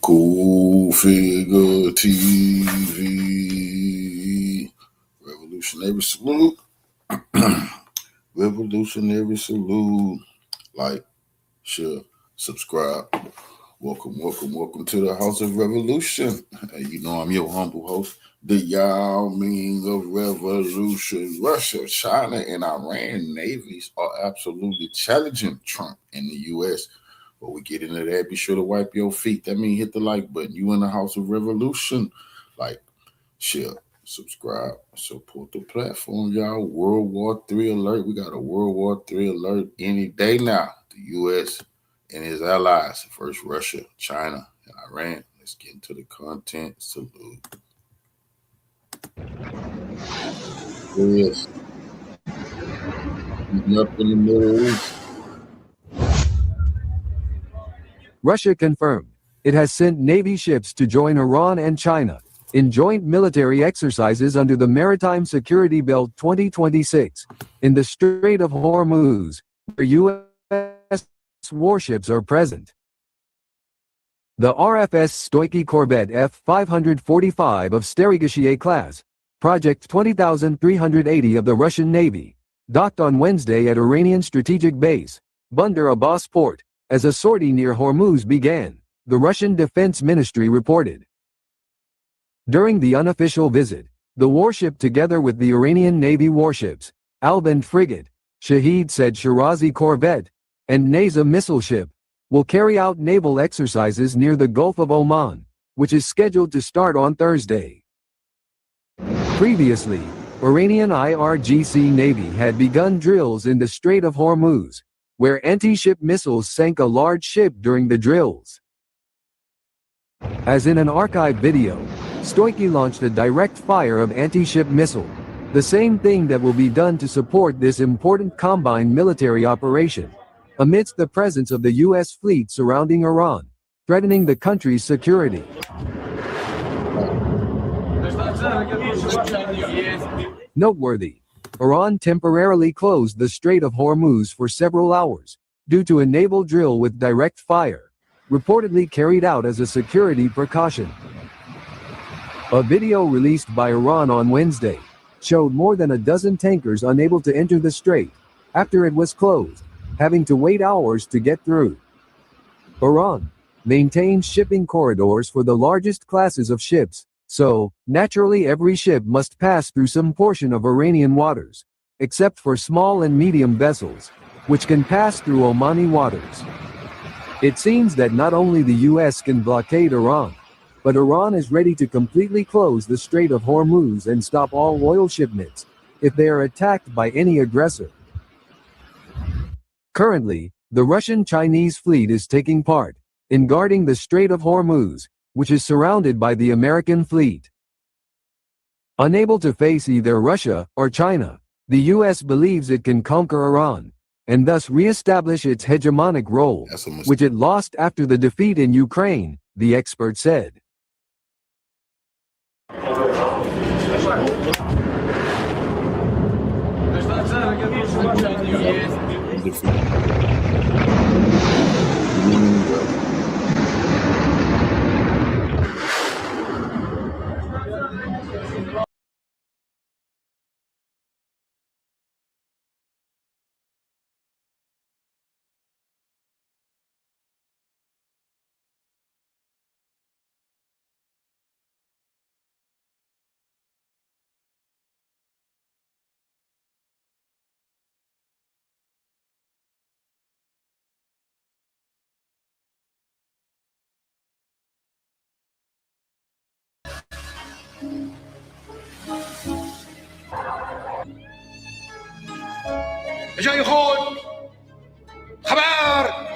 Cool Figure TV. Revolutionary salute. Revolutionary salute. Like, share, subscribe. Welcome to the House of Revolution. You know I'm your humble host, the Yao Ming of Revolution. Russia, China, and Iran navies are absolutely challenging Trump and the U.S. Before we get into that, be sure to wipe your feet. That means hit the like button. You in the House of Revolution. Like, share, subscribe, support the platform, y'all. World War III alert. We got a World War III alert any day now. The U.S. and his allies. First, Russia, China, and Iran. Let's get into the content. Salute. Yes. Up in the Middle East. Russia confirmed it has sent Navy ships to join Iran and China in joint military exercises under the Maritime Security Belt 2026 in the Strait of Hormuz, where U.S. warships are present. The RFS Stoiky corvette F-545 of Sterigoshiye class, Project 20380 of the Russian Navy, docked on Wednesday at Iranian strategic base, Bandar Abbas port, as a sortie near Hormuz began, the Russian Defense Ministry reported. During the unofficial visit, the warship together with the Iranian Navy warships, Alband frigate, Shahid Said Shirazi corvette, and Neza missile ship, will carry out naval exercises near the Gulf of Oman, which is scheduled to start on Thursday. Previously, Iranian IRGC Navy had begun drills in the Strait of Hormuz, where anti-ship missiles sank a large ship during the drills. As in an archive video, Stoiky launched a direct fire of anti-ship missile, the same thing that will be done to support this important combined military operation, amidst the presence of the U.S. fleet surrounding Iran, threatening the country's security. Noteworthy, Iran temporarily closed the Strait of Hormuz for several hours, due to a naval drill with direct fire, reportedly carried out as a security precaution. A video released by Iran on Wednesday showed more than a dozen tankers unable to enter the strait after it was closed, having to wait hours to get through. Iran maintains shipping corridors for the largest classes of ships, so, naturally every ship must pass through some portion of Iranian waters, except for small and medium vessels, which can pass through Omani waters. It seems that not only the U.S. can blockade Iran, but Iran is ready to completely close the Strait of Hormuz and stop all oil shipments, if they are attacked by any aggressor. Currently, the Russian-Chinese fleet is taking part in guarding the Strait of Hormuz, which is surrounded by the American fleet. Unable to face either Russia or China, the U.S. believes it can conquer Iran, and thus re-establish its hegemonic role, which it lost after the defeat in Ukraine, the expert said. جای خود خبر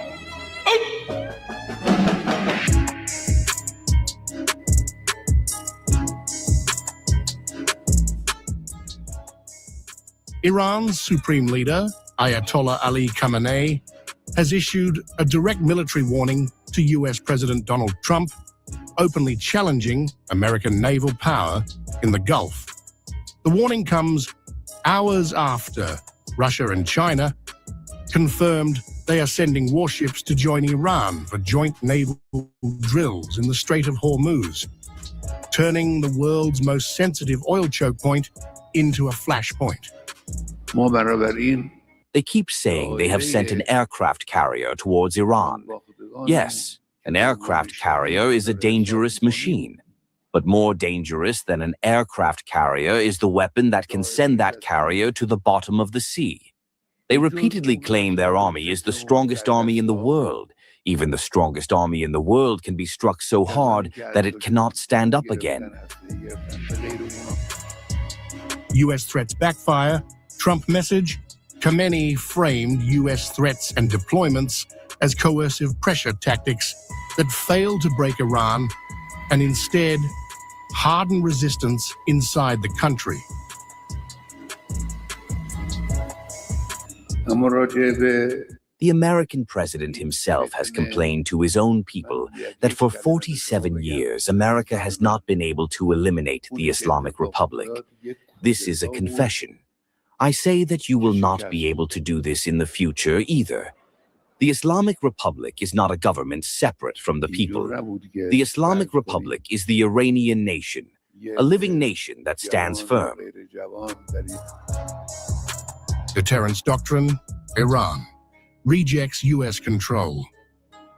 Iran's supreme leader, Ayatollah Ali Khamenei, has issued a direct military warning to US President Donald Trump, openly challenging American naval power in the Gulf. The warning comes hours after Russia and China confirmed they are sending warships to join Iran for joint naval drills in the Strait of Hormuz, turning the world's most sensitive oil choke point into a flashpoint. They keep saying they have sent an aircraft carrier towards Iran. Yes, an aircraft carrier is a dangerous machine. But more dangerous than an aircraft carrier is the weapon that can send that carrier to the bottom of the sea. They repeatedly claim their army is the strongest army in the world. Even the strongest army in the world can be struck so hard that it cannot stand up again. U.S. threats backfire, Trump message, Khamenei framed U.S. threats and deployments as coercive pressure tactics that fail to break Iran and instead harden resistance inside the country. The American president himself has complained to his own people that for 47 years, America has not been able to eliminate the Islamic Republic. This is a confession. I say that you will not be able to do this in the future either. The Islamic Republic is not a government separate from the people. The Islamic Republic is the Iranian nation, a living nation that stands firm. Deterrence doctrine, Iran rejects U.S. control.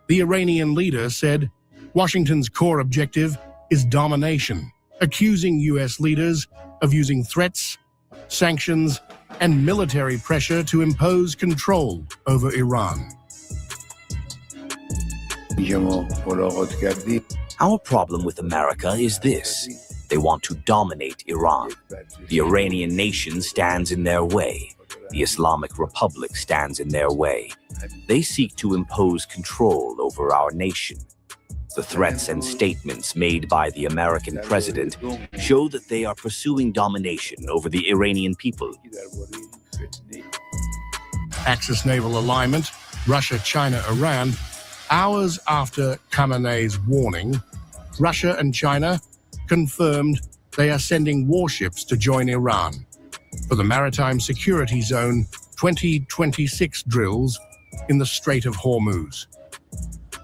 The Iranian leader said Washington's core objective is domination, accusing U.S. leaders of using threats, sanctions, and military pressure to impose control over Iran. Our problem with America is this. They want to dominate Iran. The Iranian nation stands in their way. The Islamic Republic stands in their way. They seek to impose control over our nation. The threats and statements made by the American president show that they are pursuing domination over the Iranian people. Axis naval alignment, Russia, China, Iran. Hours after Khamenei's warning, Russia and China confirmed they are sending warships to join Iran for the Maritime Security Zone 2026 drills in the Strait of Hormuz.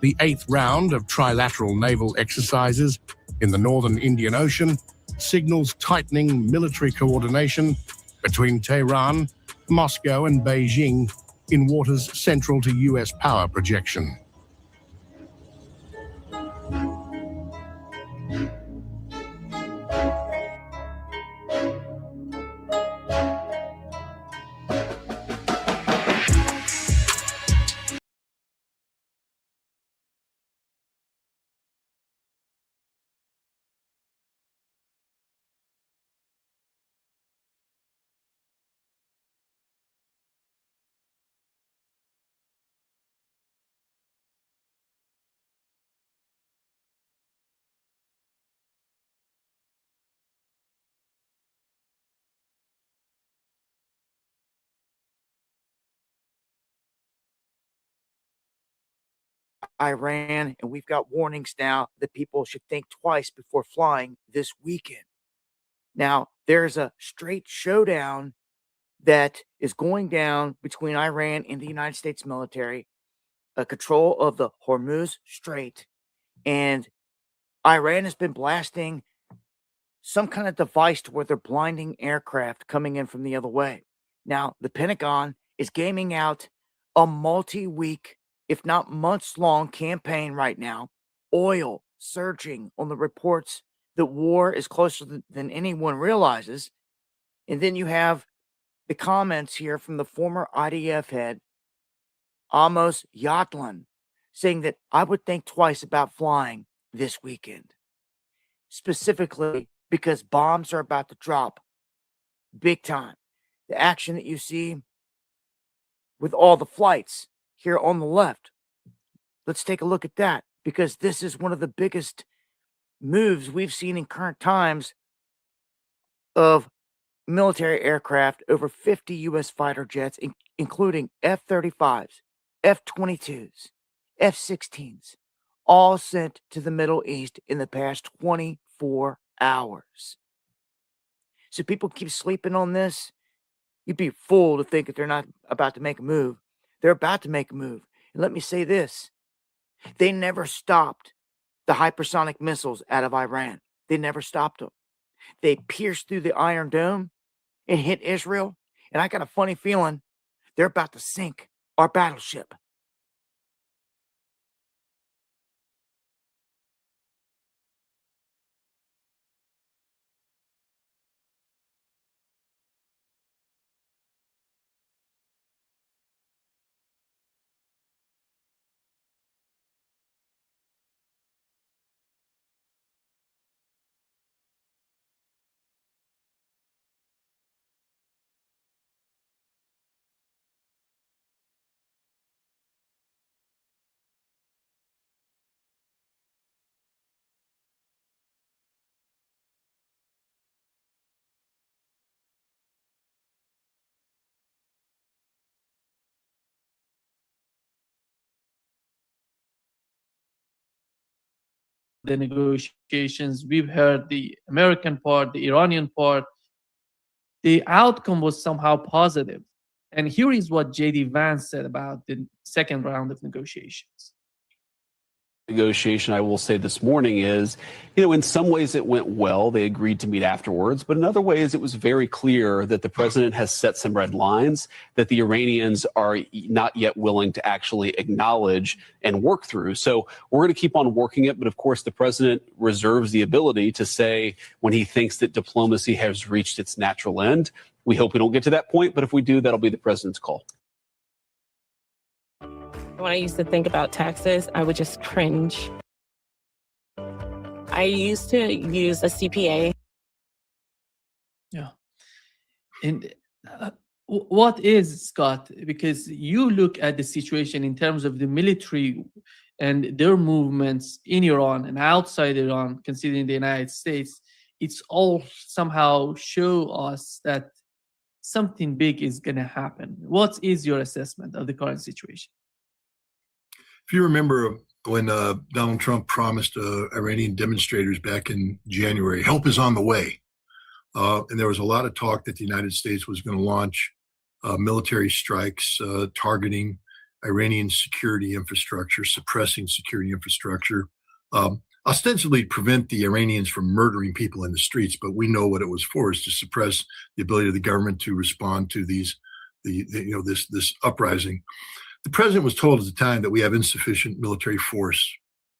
The 8th round of trilateral naval exercises in the northern Indian Ocean signals tightening military coordination between Tehran, Moscow, and Beijing in waters central to U.S. power projection. Iran, and we've got warnings now that people should think twice before flying this weekend. Now, there's a straight showdown that is going down between Iran and the United States military, control of the Hormuz Strait, and Iran has been blasting some kind of device to where they're blinding aircraft coming in from the other way. Now, the Pentagon is gaming out a multi-week, if not months-long campaign right now, oil surging on the reports that war is closer than anyone realizes. And then you have the comments here from the former IDF head, Amos Yatlan, saying that I would think twice about flying this weekend, specifically because bombs are about to drop big time. The action that you see with all the flights here on the left. Let's take a look at that, because this is one of the biggest moves we've seen in current times of military aircraft, over 50 U.S. fighter jets, including F-35s, F-22s, F-16s, all sent to the Middle East in the past 24 hours. So people keep sleeping on this. You'd be fooled to think that they're not about to make a move. They're about to make a move. And let me say this. They never stopped the hypersonic missiles out of Iran. They never stopped them. They pierced through the Iron Dome and hit Israel. And I got a funny feeling they're about to sink our battleship. The negotiations, we've heard the American part, the Iranian part. The outcome was somehow positive. And here is what J.D. Vance said about the second round of negotiations. Negotiation, I will say this morning is, in some ways it went well. They agreed to meet afterwards, but in other ways it was very clear that the president has set some red lines that the Iranians are not yet willing to actually acknowledge and work through. So we're going to keep on working it. But of course, the president reserves the ability to say when he thinks that diplomacy has reached its natural end. We hope we don't get to that point, but if we do, that'll be the president's call. When I used to think about taxes, I would just cringe. I used to use a CPA. Yeah. And what is, Scott? Because you look at the situation in terms of the military and their movements in Iran and outside Iran, considering the United States, it's all somehow show us that something big is going to happen. What is your assessment of the current situation? If you remember when Donald Trump promised Iranian demonstrators back in January, help is on the way. And there was a lot of talk that the United States was going to launch military strikes targeting Iranian security infrastructure, suppressing security infrastructure, ostensibly to prevent the Iranians from murdering people in the streets. But we know what it was for, is to suppress the ability of the government to respond to this uprising. The president was told at the time that we have insufficient military force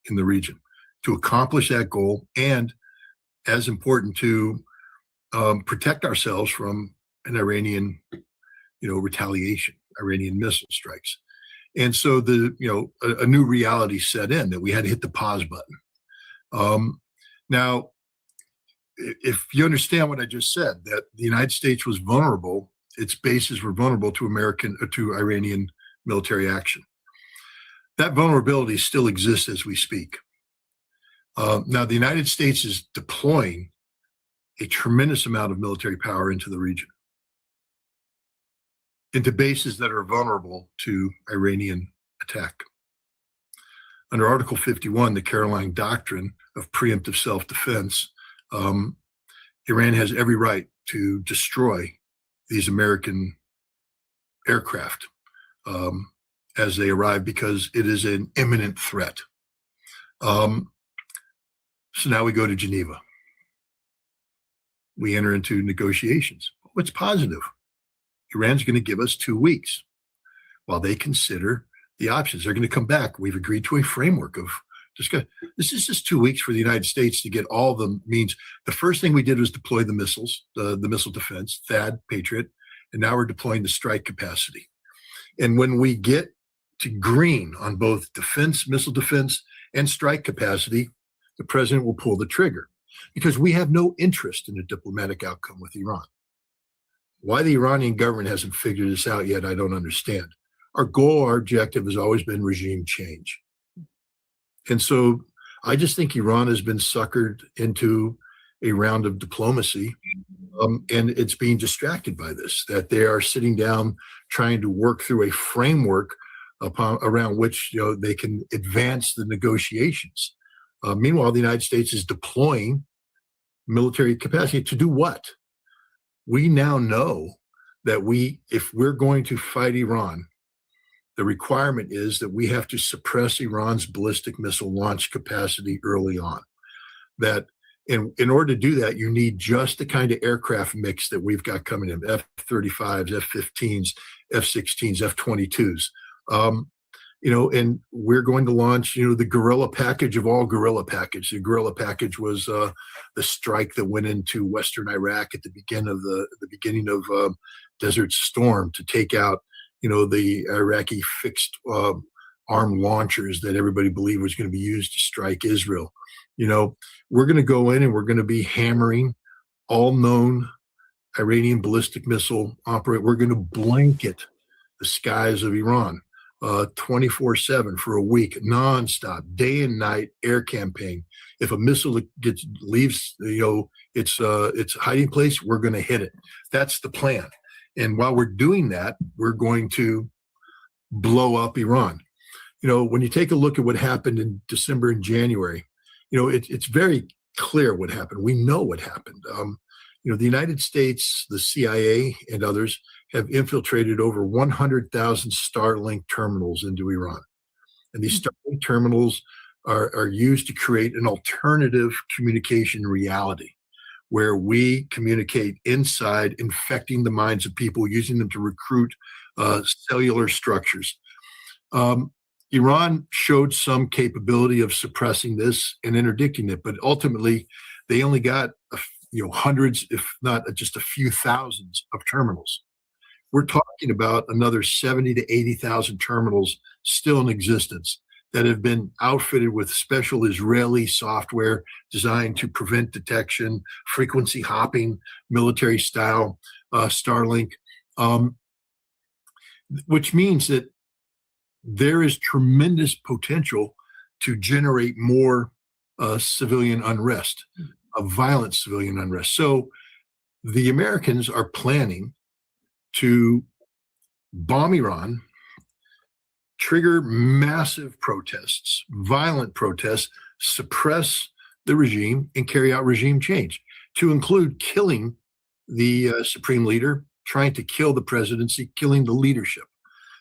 in the region to accomplish that goal, and as important, to protect ourselves from an Iranian, retaliation, Iranian missile strikes. And so a new reality set in that we had to hit the pause button. Now, if you understand what I just said, that the United States was vulnerable, its bases were vulnerable to Iranian military action. That vulnerability still exists as we speak. Now, the United States is deploying a tremendous amount of military power into the region, into bases that are vulnerable to Iranian attack. Under Article 51, the Caroline Doctrine of preemptive self-defense, Iran has every right to destroy these American aircraft as they arrive, because it is an imminent threat. So now we go to Geneva. We enter into negotiations. What's positive? Iran's going to give us 2 weeks while they consider the options. They're going to come back. We've agreed to a framework of this is just 2 weeks for the United States to get all the means. The first thing we did was deploy the missiles, the missile defense, THAAD, Patriot, and now we're deploying the strike capacity. And when we get to green on both defense, missile defense, and strike capacity, the president will pull the trigger, because we have no interest in a diplomatic outcome with Iran. Why the Iranian government hasn't figured this out yet, I don't understand. Our goal, our objective has always been regime change. And so I just think Iran has been suckered into a round of diplomacy, and it's being distracted by this, that they are sitting down trying to work through a framework around which they can advance the negotiations. Meanwhile, the United States is deploying military capacity to do what? We now know that if we're going to fight Iran, the requirement is that we have to suppress Iran's ballistic missile launch capacity early on. That in order to do that, you need just the kind of aircraft mix that we've got coming in: F-35s, F-15s, F-16s, F-22s. And we're going to launch, the guerrilla package of all guerrilla package. The guerrilla package was the strike that went into Western Iraq at the beginning of Desert Storm to take out, the Iraqi fixed arm launchers that everybody believed was going to be used to strike Israel. We're going to go in and we're going to be hammering all known Iranian ballistic missile operate. We're going to blanket the skies of Iran 24/7 for a week, nonstop, day and night air campaign. If a missile leaves, its hiding place, we're going to hit it. That's the plan. And while we're doing that, we're going to blow up Iran. When you take a look at what happened in December and January, it's very clear what happened. We know what happened. The United States, the CIA, and others have infiltrated over 100,000 Starlink terminals into Iran. And these Starlink terminals are used to create an alternative communication reality where we communicate inside, infecting the minds of people, using them to recruit cellular structures. Iran showed some capability of suppressing this and interdicting it, but ultimately they only got hundreds, if not just a few thousands of terminals. We're talking about another 70 to 80,000 terminals still in existence that have been outfitted with special Israeli software designed to prevent detection, frequency hopping, military style Starlink, which means that there is tremendous potential to generate more civilian unrest, violent civilian unrest. So the Americans are planning to bomb Iran, trigger massive protests, violent protests, suppress the regime, and carry out regime change, to include killing the supreme leader, trying to kill the presidency, killing the leadership.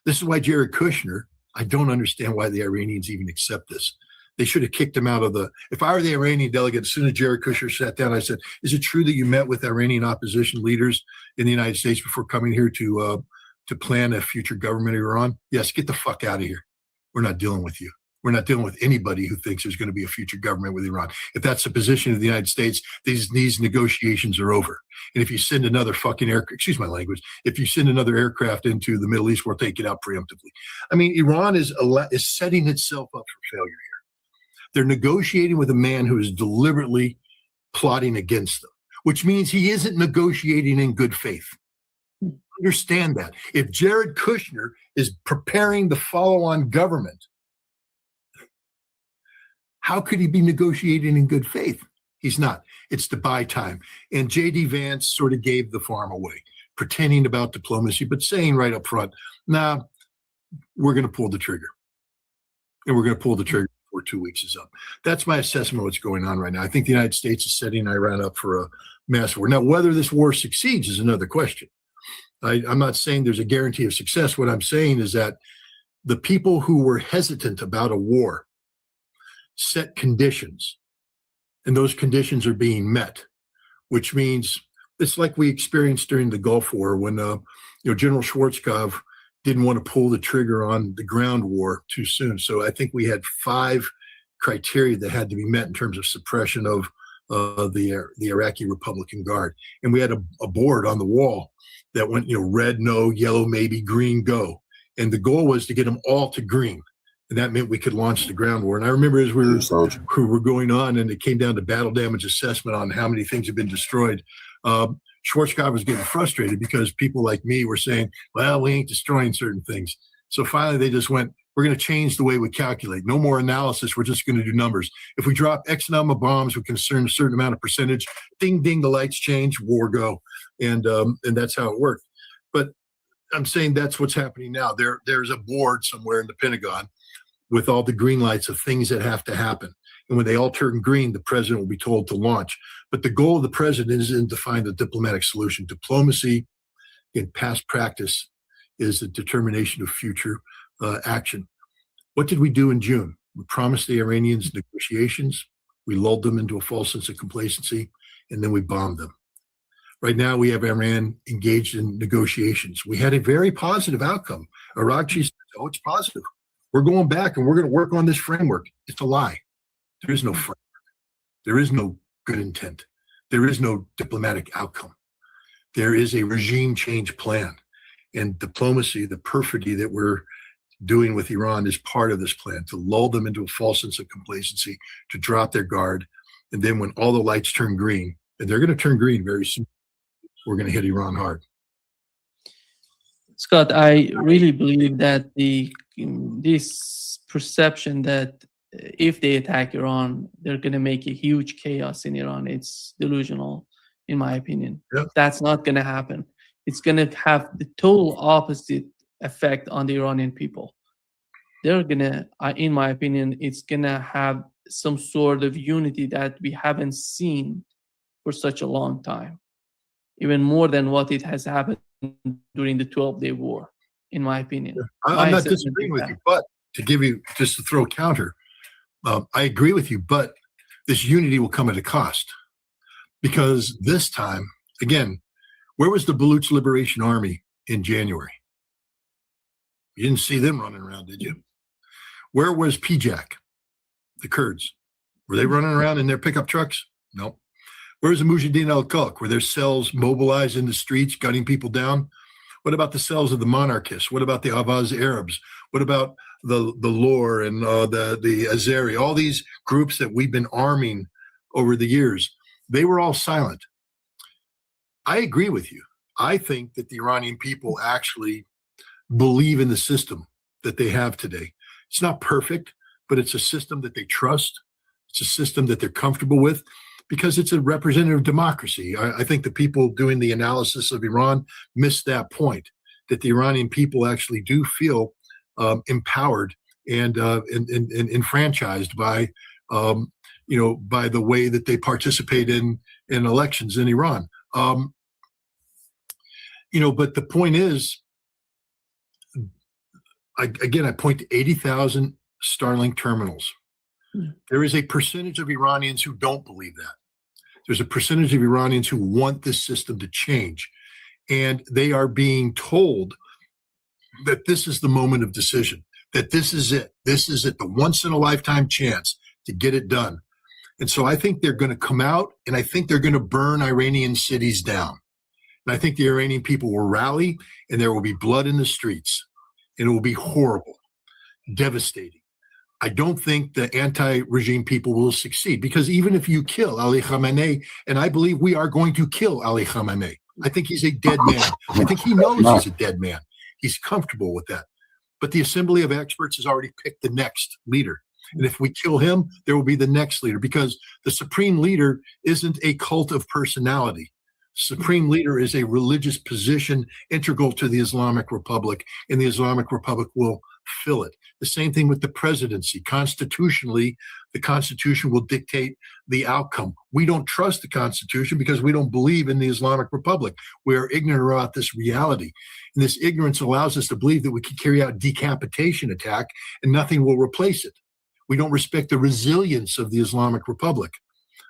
This is why Jared Kushner, I don't understand why the Iranians even accept this. They should have kicked him out of if I were the Iranian delegate, as soon as Jared Kushner sat down, I said, is it true that you met with Iranian opposition leaders in the United States before coming here to plan a future government of Iran? Yes, get the fuck out of here. We're not dealing with you. We're not dealing with anybody who thinks there's going to be a future government with Iran. If that's the position of the United States, these negotiations are over. And if you send another fucking excuse my language, if you send another aircraft into the Middle East, we'll take it out preemptively. I mean, Iran is setting itself up for failure here. They're negotiating with a man who is deliberately plotting against them, which means he isn't negotiating in good faith. Understand that. If Jared Kushner is preparing the follow-on government, how could he be negotiating in good faith? He's not. It's to buy time. And J.D. Vance sort of gave the farm away, pretending about diplomacy, but saying right up front, nah, we're going to pull the trigger. And we're going to pull the trigger before 2 weeks is up. That's my assessment of what's going on right now. I think the United States is setting Iran up for a mass war. Now, whether this war succeeds is another question. I'm not saying there's a guarantee of success. What I'm saying is that the people who were hesitant about a war set conditions, and those conditions are being met, which means it's like we experienced during the Gulf War when General Schwarzkopf didn't want to pull the trigger on the ground war too soon. So I think we had 5 criteria that had to be met in terms of suppression of the Iraqi Republican Guard, and we had a board on the wall that went red no, yellow maybe, green go, and the goal was to get them all to green. And that meant we could launch the ground war. And I remember as we were going on and it came down to battle damage assessment on how many things have been destroyed, Schwarzkopf was getting frustrated because people like me were saying, well, we ain't destroying certain things. So finally they just went, we're going to change the way we calculate. No more analysis. We're just going to do numbers. If we drop X number of bombs, we can concern a certain amount of percentage. Ding, ding, the lights change, war go. And that's how it worked. But I'm saying that's what's happening now. There's a board somewhere in the Pentagon with all the green lights of things that have to happen. And when they all turn green, the president will be told to launch. But the goal of the president isn't to find a diplomatic solution. Diplomacy in past practice is the determination of future action. What did we do in June? We promised the Iranians negotiations. We lulled them into a false sense of complacency, and then we bombed them. Right now, we have Iran engaged in negotiations. We had a very positive outcome. Araghchi said, oh, it's positive. We're going back and we're going to work on this framework. It's a lie. There is no framework. There is no good intent. There is no diplomatic outcome. There is a regime change plan. And diplomacy, the perfidy that we're doing with Iran is part of this plan, to lull them into a false sense of complacency, to drop their guard. And then when all the lights turn green, and they're going to turn green very soon, we're going to hit Iran hard. Scott, I really believe that this perception that if they attack Iran, they're going to make a huge chaos in Iran, it's delusional, in my opinion. Yeah. That's not going to happen. It's going to have the total opposite effect on the Iranian people. They're going to, in my opinion, it's going to have some sort of unity that we haven't seen for such a long time, even more than what it has happened during the 12-day war, in my opinion. I'm not disagreeing with you, but to give you, just to throw a counter, I agree with you, but this unity will come at a cost. Because this time, again, where was the Baluch Liberation Army in January? You didn't see them running around, did you? Where was PJAK, the Kurds? Were they running around in their pickup trucks? No. Where's the Mujahideen al-Khalq? Were their cells mobilized in the streets, gunning people down? What about the cells of the monarchists? What about the Avaz Arabs? What about the Lor and the Azeri? All these groups that we've been arming over the years, they were all silent. I agree with you. I think that the Iranian people actually believe in the system that they have today. It's not perfect, but it's a system that they trust. It's a system that they're comfortable with because it's a representative democracy. I think the people doing the analysis of Iran missed that point, that the Iranian people actually do feel empowered and enfranchised by, by the way that they participate in elections in Iran. But the point is, I point to 80,000 Starlink terminals. There is a percentage of Iranians who don't believe that. There's a percentage of Iranians who want this system to change. And they are being told that this is the moment of decision, that this is it. This is it, the once-in-a-lifetime chance to get it done. And so I think they're going to come out, and I think they're going to burn Iranian cities down. And I think the Iranian people will rally, and there will be blood in the streets. And it will be horrible, devastating. I don't think the anti-regime people will succeed, because even if you kill Ali Khamenei, and I believe we are going to kill Ali Khamenei, I think he's a dead man. I think he knows he's a dead man. He's comfortable with that. But the Assembly of Experts has already picked the next leader. And if we kill him, there will be the next leader, because the supreme leader isn't a cult of personality. Supreme leader is a religious position integral to the Islamic Republic, and the Islamic Republic will fill it. The same thing with the presidency. Constitutionally, the Constitution will dictate the outcome. We don't trust the Constitution because we don't believe in the Islamic Republic. We are ignorant about this reality. And this ignorance allows us to believe that we can carry out a decapitation attack and nothing will replace it. We don't respect the resilience of the Islamic Republic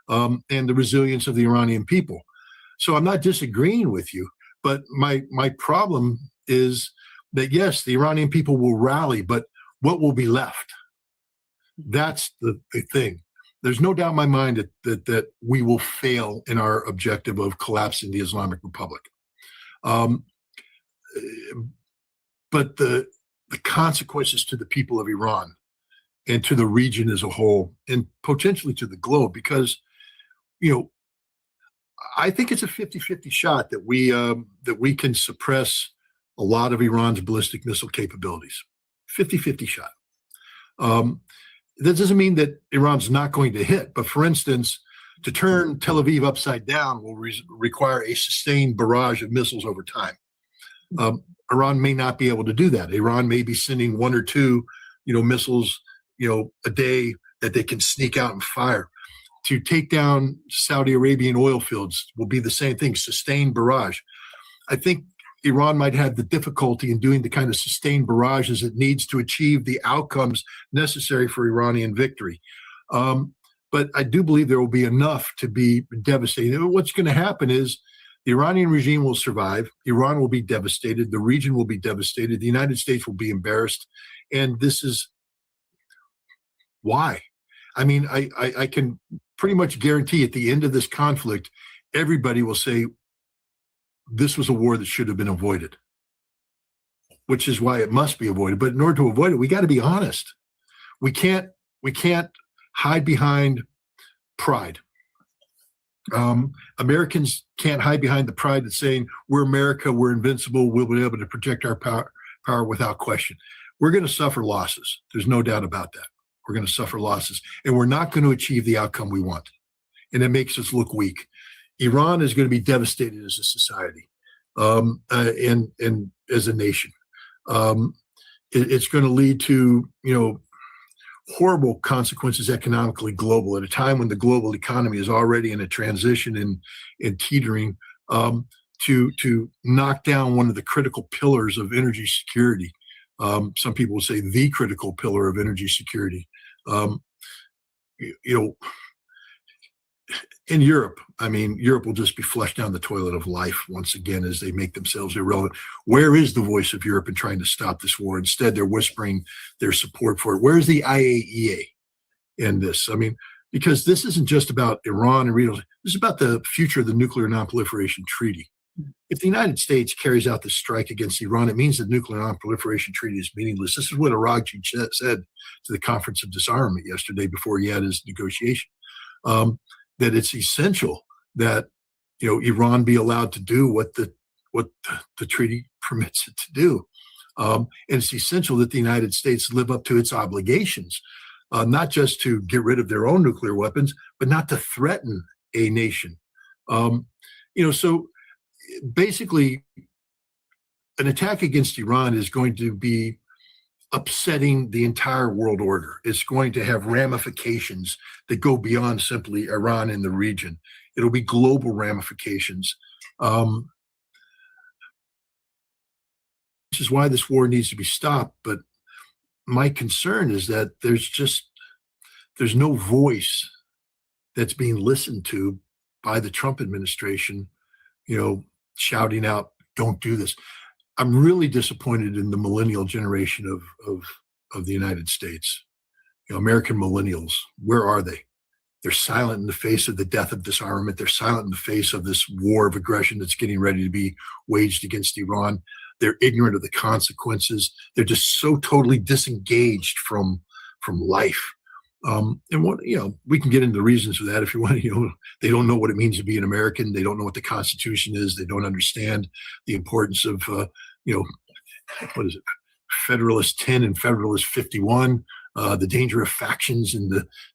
and the resilience of the Iranian people. So I'm not disagreeing with you, but my problem is that, yes, the Iranian people will rally, but what will be left? That's the thing. There's no doubt in my mind that we will fail in our objective of collapsing the Islamic Republic. But the consequences to the people of Iran and to the region as a whole, and potentially to the globe, because, I think it's a 50-50 shot that we can suppress a lot of Iran's ballistic missile capabilities. 50-50 shot. That doesn't mean that Iran's not going to hit, but for instance, to turn Tel Aviv upside down will require a sustained barrage of missiles over time. Iran may not be able to do that. Iran may be sending one or two, missiles, a day that they can sneak out and fire. To take down Saudi Arabian oil fields will be the same thing, sustained barrage. I think Iran might have the difficulty in doing the kind of sustained barrages it needs to achieve the outcomes necessary for Iranian victory. But I do believe there will be enough to be devastating. What's going to happen is the Iranian regime will survive. Iran will be devastated. The region will be devastated. The United States will be embarrassed. And this is why. I mean, I can pretty much guarantee at the end of this conflict, everybody will say, this was a war that should have been avoided, which is why it must be avoided. But in order to avoid it, we got to be honest. We can't hide behind pride. Americans can't hide behind the pride that's saying, we're America, we're invincible, we'll be able to protect our power without question. We're going to suffer losses. There's no doubt about that. We're going to suffer losses, and we're not going to achieve the outcome we want. And it makes us look weak. Iran is going to be devastated as a society, and as a nation. It's going to lead to, horrible consequences economically global at a time when the global economy is already in a transition and teetering, to knock down one of the critical pillars of energy security. Some people will say the critical pillar of energy security. In Europe, Europe will just be flushed down the toilet of life once again as they make themselves irrelevant. Where is the voice of Europe in trying to stop this war? Instead, they're whispering their support for it. Where's the IAEA in this? Because this isn't just about Iran and regional. This is about the future of the Nuclear Non-Proliferation Treaty. If the United States carries out this strike against Iran, it means the Nuclear Non-Proliferation Treaty is meaningless. This is what Aragji said to the Conference of Disarmament yesterday before he had his negotiation. That it's essential that Iran be allowed to do what the treaty permits it to do, and it's essential that the United States live up to its obligations, not just to get rid of their own nuclear weapons, but not to threaten a nation. So basically, an attack against Iran is going to be upsetting the entire world order. It's going to have ramifications that go beyond simply Iran in the region. It'll be global ramifications. Which is why this war needs to be stopped. But my concern is that there's no voice that's being listened to by the Trump administration, shouting out, don't do this. I'm really disappointed in the millennial generation of the United States. American millennials, where are they? They're silent in the face of the death of disarmament. They're silent in the face of this war of aggression that's getting ready to be waged against Iran. They're ignorant of the consequences. They're just so totally disengaged from life. And what we can get into the reasons for that if you want. They don't know what it means to be an American. They don't know what the Constitution is. They don't understand the importance of what is it, Federalist 10 and Federalist 51, the danger of factions and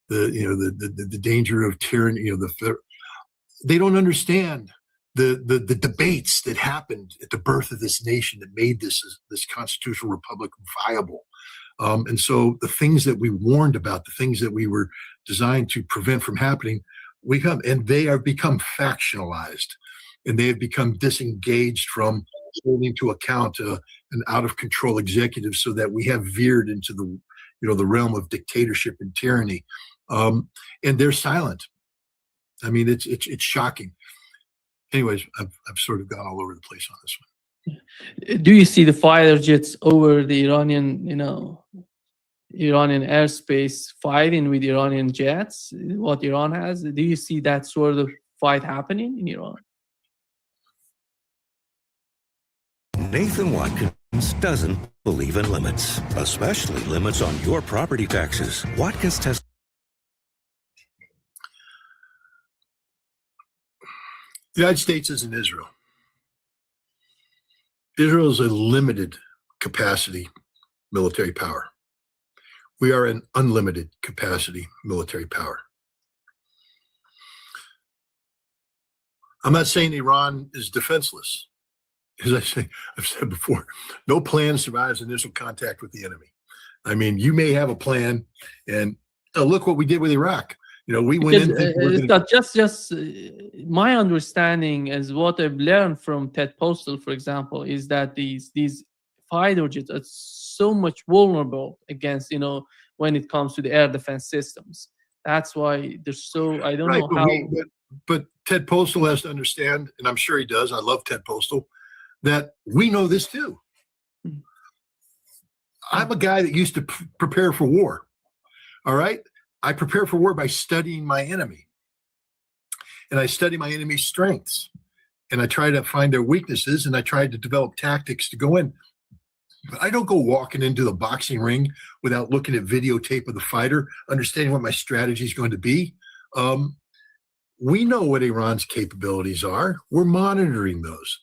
the danger of tyranny. They don't understand the debates that happened at the birth of this nation that made this constitutional republic viable. And so the things that we warned about, the things that we were designed to prevent from happening, they have become factionalized, and they have become disengaged from holding to account an out of control executive, so that we have veered into the realm of dictatorship and tyranny. And they're silent. It's shocking. Anyways, I've sort of gone all over the place on this one. Do you see the fighter jets over the Iranian airspace fighting with Iranian jets? What Iran has? Do you see that sort of fight happening in Iran? Nathan Watkins doesn't believe in limits, especially limits on your property taxes. Watkins The United States isn't Israel. Israel is a limited capacity military power. We are an unlimited capacity military power. I'm not saying Iran is defenseless. As I've said before, no plan survives initial contact with the enemy. You may have a plan, and look what we did with Iraq. We went Because in thinking we're going Scott, just my understanding, as what I've learned from Ted Postal, for example, is that these fighter jets are so much vulnerable against, when it comes to the air defense systems. That's why they're so. I don't right, know how. but Ted Postal has to understand, and I'm sure he does. I love Ted Postal. That we know this too. I'm a guy that used to prepare for war. All right. I prepare for war by studying my enemy. And I study my enemy's strengths. And I try to find their weaknesses, and I try to develop tactics to go in. But I don't go walking into the boxing ring without looking at videotape of the fighter, understanding what my strategy is going to be. We know what Iran's capabilities are. We're monitoring those.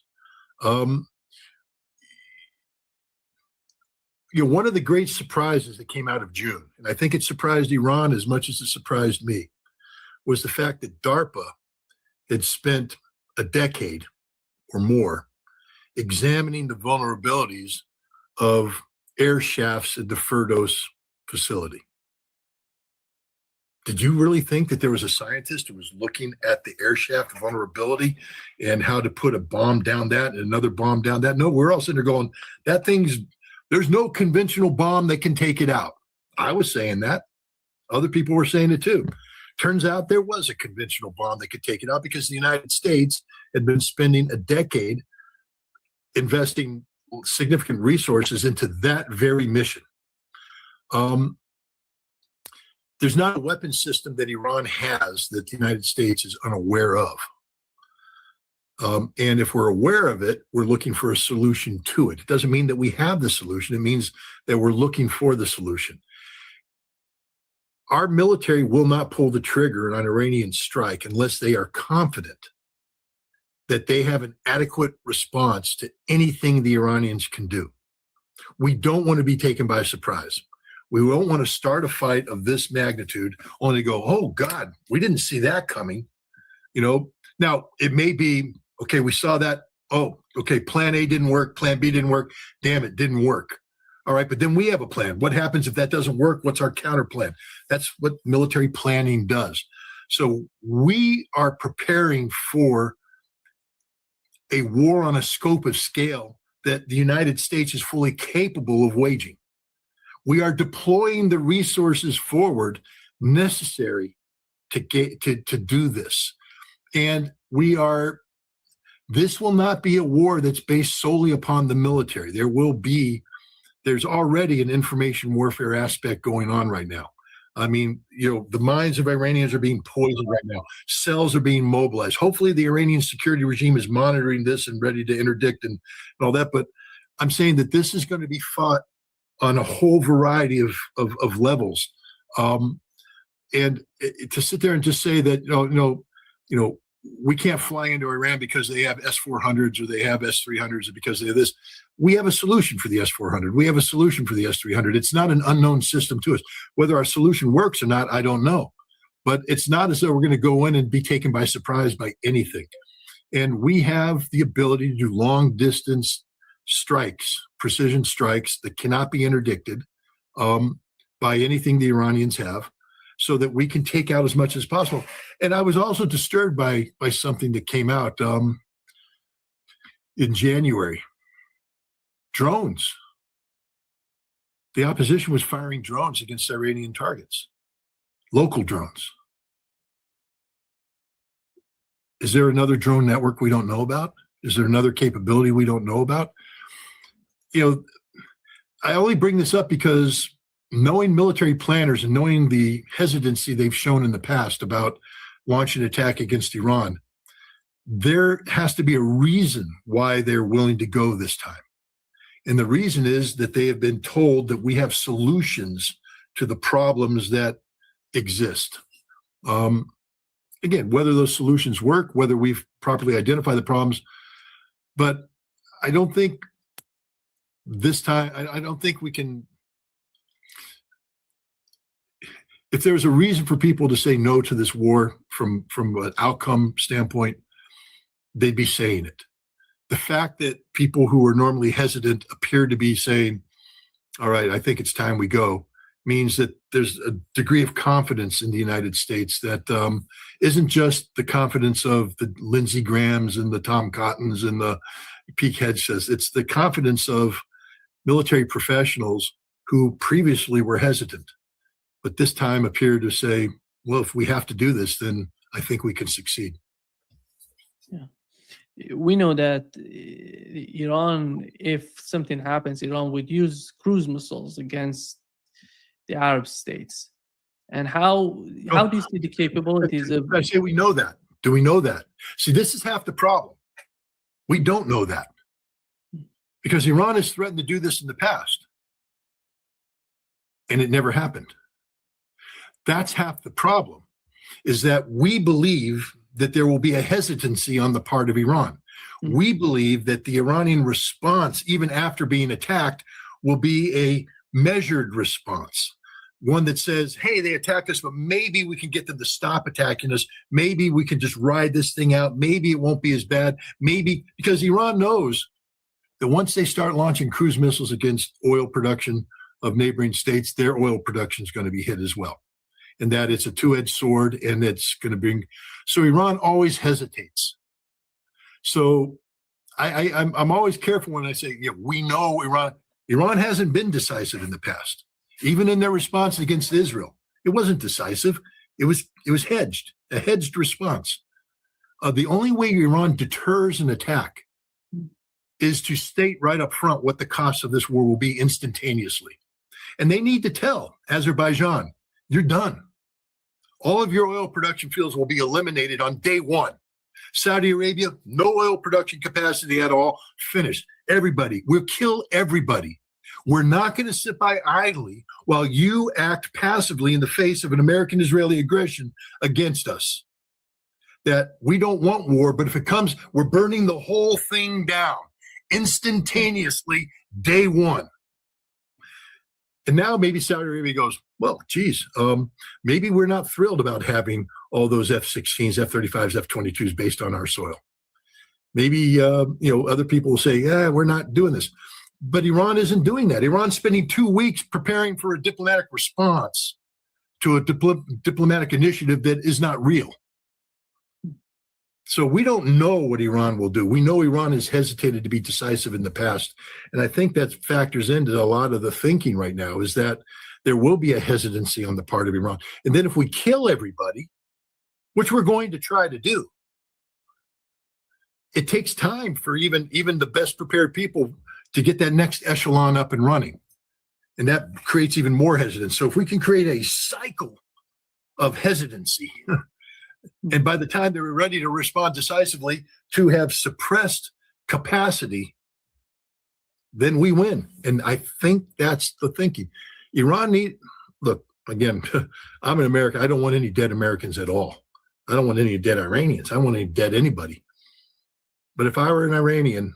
One of the great surprises that came out of June, and I think it surprised Iran as much as it surprised me, was the fact that DARPA had spent a decade or more examining the vulnerabilities of air shafts at the Firdos facility. Did you really think that there was a scientist who was looking at the air shaft vulnerability and how to put a bomb down that and another bomb down that? No, we're all sitting there going, there's no conventional bomb that can take it out. I was saying that. Other people were saying it too. Turns out there was a conventional bomb that could take it out because the United States had been spending a decade investing significant resources into that very mission. There's not a weapon system that Iran has that the United States is unaware of. And if we're aware of it, we're looking for a solution to it. It doesn't mean that we have the solution. It means that we're looking for the solution. Our military will not pull the trigger on an Iranian strike unless they are confident that they have an adequate response to anything the Iranians can do. We don't want to be taken by surprise. We don't want to start a fight of this magnitude only to go, oh God, we didn't see that coming. Now it may be, okay, we saw that. Oh, okay, plan A didn't work. Plan B didn't work. Damn, it didn't work. All right, but then we have a plan. What happens if that doesn't work? What's our counter plan? That's what military planning does. So we are preparing for a war on a scope of scale that the United States is fully capable of waging. We are deploying the resources forward necessary to do this. And this will not be a war that's based solely upon the military. There's already an information warfare aspect going on right now. I mean, the minds of Iranians are being poisoned right now. Cells are being mobilized. Hopefully the Iranian security regime is monitoring this and ready to interdict and all that. But I'm saying that this is going to be fought on a whole variety of levels. And to sit there and just say that, we can't fly into Iran because they have S-400s or they have S-300s or because they have this. We have a solution for the S-400. We have a solution for the S-300. It's not an unknown system to us. Whether our solution works or not, I don't know. But it's not as though we're going to go in and be taken by surprise by anything. And we have the ability to do long-distance strikes, precision strikes that cannot be interdicted by anything the Iranians have, so that we can take out as much as possible. And I was also disturbed by something that came out in January. Drones. The opposition was firing drones against Iranian targets, local drones. Is there another drone network we don't know about? Is there another capability we don't know about? I only bring this up because knowing military planners and knowing the hesitancy they've shown in the past about launching an attack against Iran, there has to be a reason why they're willing to go this time. And the reason is that they have been told that we have solutions to the problems that exist. Again, whether those solutions work, whether we've properly identified the problems, but I don't think this time, I don't think we can. If there's a reason for people to say no to this war from an outcome standpoint, they'd be saying it. The fact that people who are normally hesitant appear to be saying, all right, I think it's time we go, means that there's a degree of confidence in the United States that isn't just the confidence of the Lindsey Grahams and the Tom Cottons and the Pete Hegseths. It's the confidence of military professionals who previously were hesitant, but this time appear to say, well, if we have to do this, then I think we can succeed. Yeah. We know that Iran, if something happens, Iran would use cruise missiles against the Arab states. And how do you see the capabilities of... I say we know that. Do we know that? See, this is half the problem. We don't know that. Because Iran has threatened to do this in the past. And it never happened. That's half the problem, is that we believe that there will be a hesitancy on the part of Iran. We believe that the Iranian response, even after being attacked, will be a measured response. One that says, hey, they attacked us, but maybe we can get them to stop attacking us. Maybe we can just ride this thing out. Maybe it won't be as bad. Maybe, because Iran knows that once they start launching cruise missiles against oil production of neighboring states, their oil production is going to be hit as well. And that it's a two-edged sword, and it's going to bring... So Iran always hesitates. So I'm always careful when I say, yeah, we know Iran. Iran hasn't been decisive in the past. Even in their response against Israel, it wasn't decisive. It was hedged, a hedged response. The only way Iran deters an attack is to state right up front what the cost of this war will be instantaneously. And they need to tell Azerbaijan, you're done. All of your oil production fields will be eliminated on day one. Saudi Arabia, no oil production capacity at all, finished. Everybody, we'll kill everybody. We're not going to sit by idly while you act passively in the face of an American-Israeli aggression against us. That we don't want war, but if it comes, we're burning the whole thing down instantaneously, day one. And now maybe Saudi Arabia goes, well, geez, maybe we're not thrilled about having all those F-16s, F-35s, F-22s based on our soil. Maybe, other people will say, yeah, we're not doing this. But Iran isn't doing that. Iran's spending 2 weeks preparing for a diplomatic response to a diplomatic initiative that is not real. So we don't know what Iran will do. We know Iran has hesitated to be decisive in the past. And I think that factors into a lot of the thinking right now, is that there will be a hesitancy on the part of Iran. And then if we kill everybody, which we're going to try to do, it takes time for even the best prepared people to get that next echelon up and running. And that creates even more hesitance. So if we can create a cycle of hesitancy, and by the time they were ready to respond decisively, to have suppressed capacity, then we win. And I think that's the thinking. Look, again, I'm an American. I don't want any dead Americans at all. I don't want any dead Iranians. I don't want any dead anybody. But if I were an Iranian,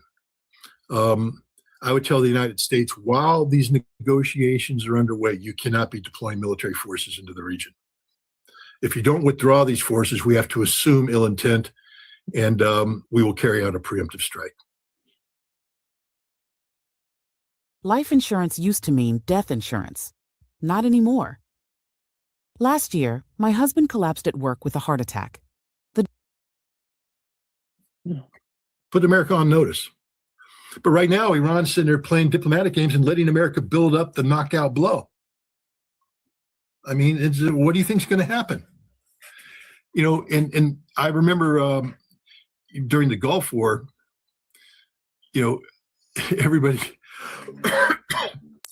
I would tell the United States, while these negotiations are underway, you cannot be deploying military forces into the region. If you don't withdraw these forces, we have to assume ill intent, and we will carry out a preemptive strike. Life insurance used to mean death insurance. Not anymore. Last year, my husband collapsed at work with a heart attack. Put America on notice. But right now, Iran's sitting there playing diplomatic games and letting America build up the knockout blow. I mean, what do you think is going to happen? And I remember during the Gulf War, everybody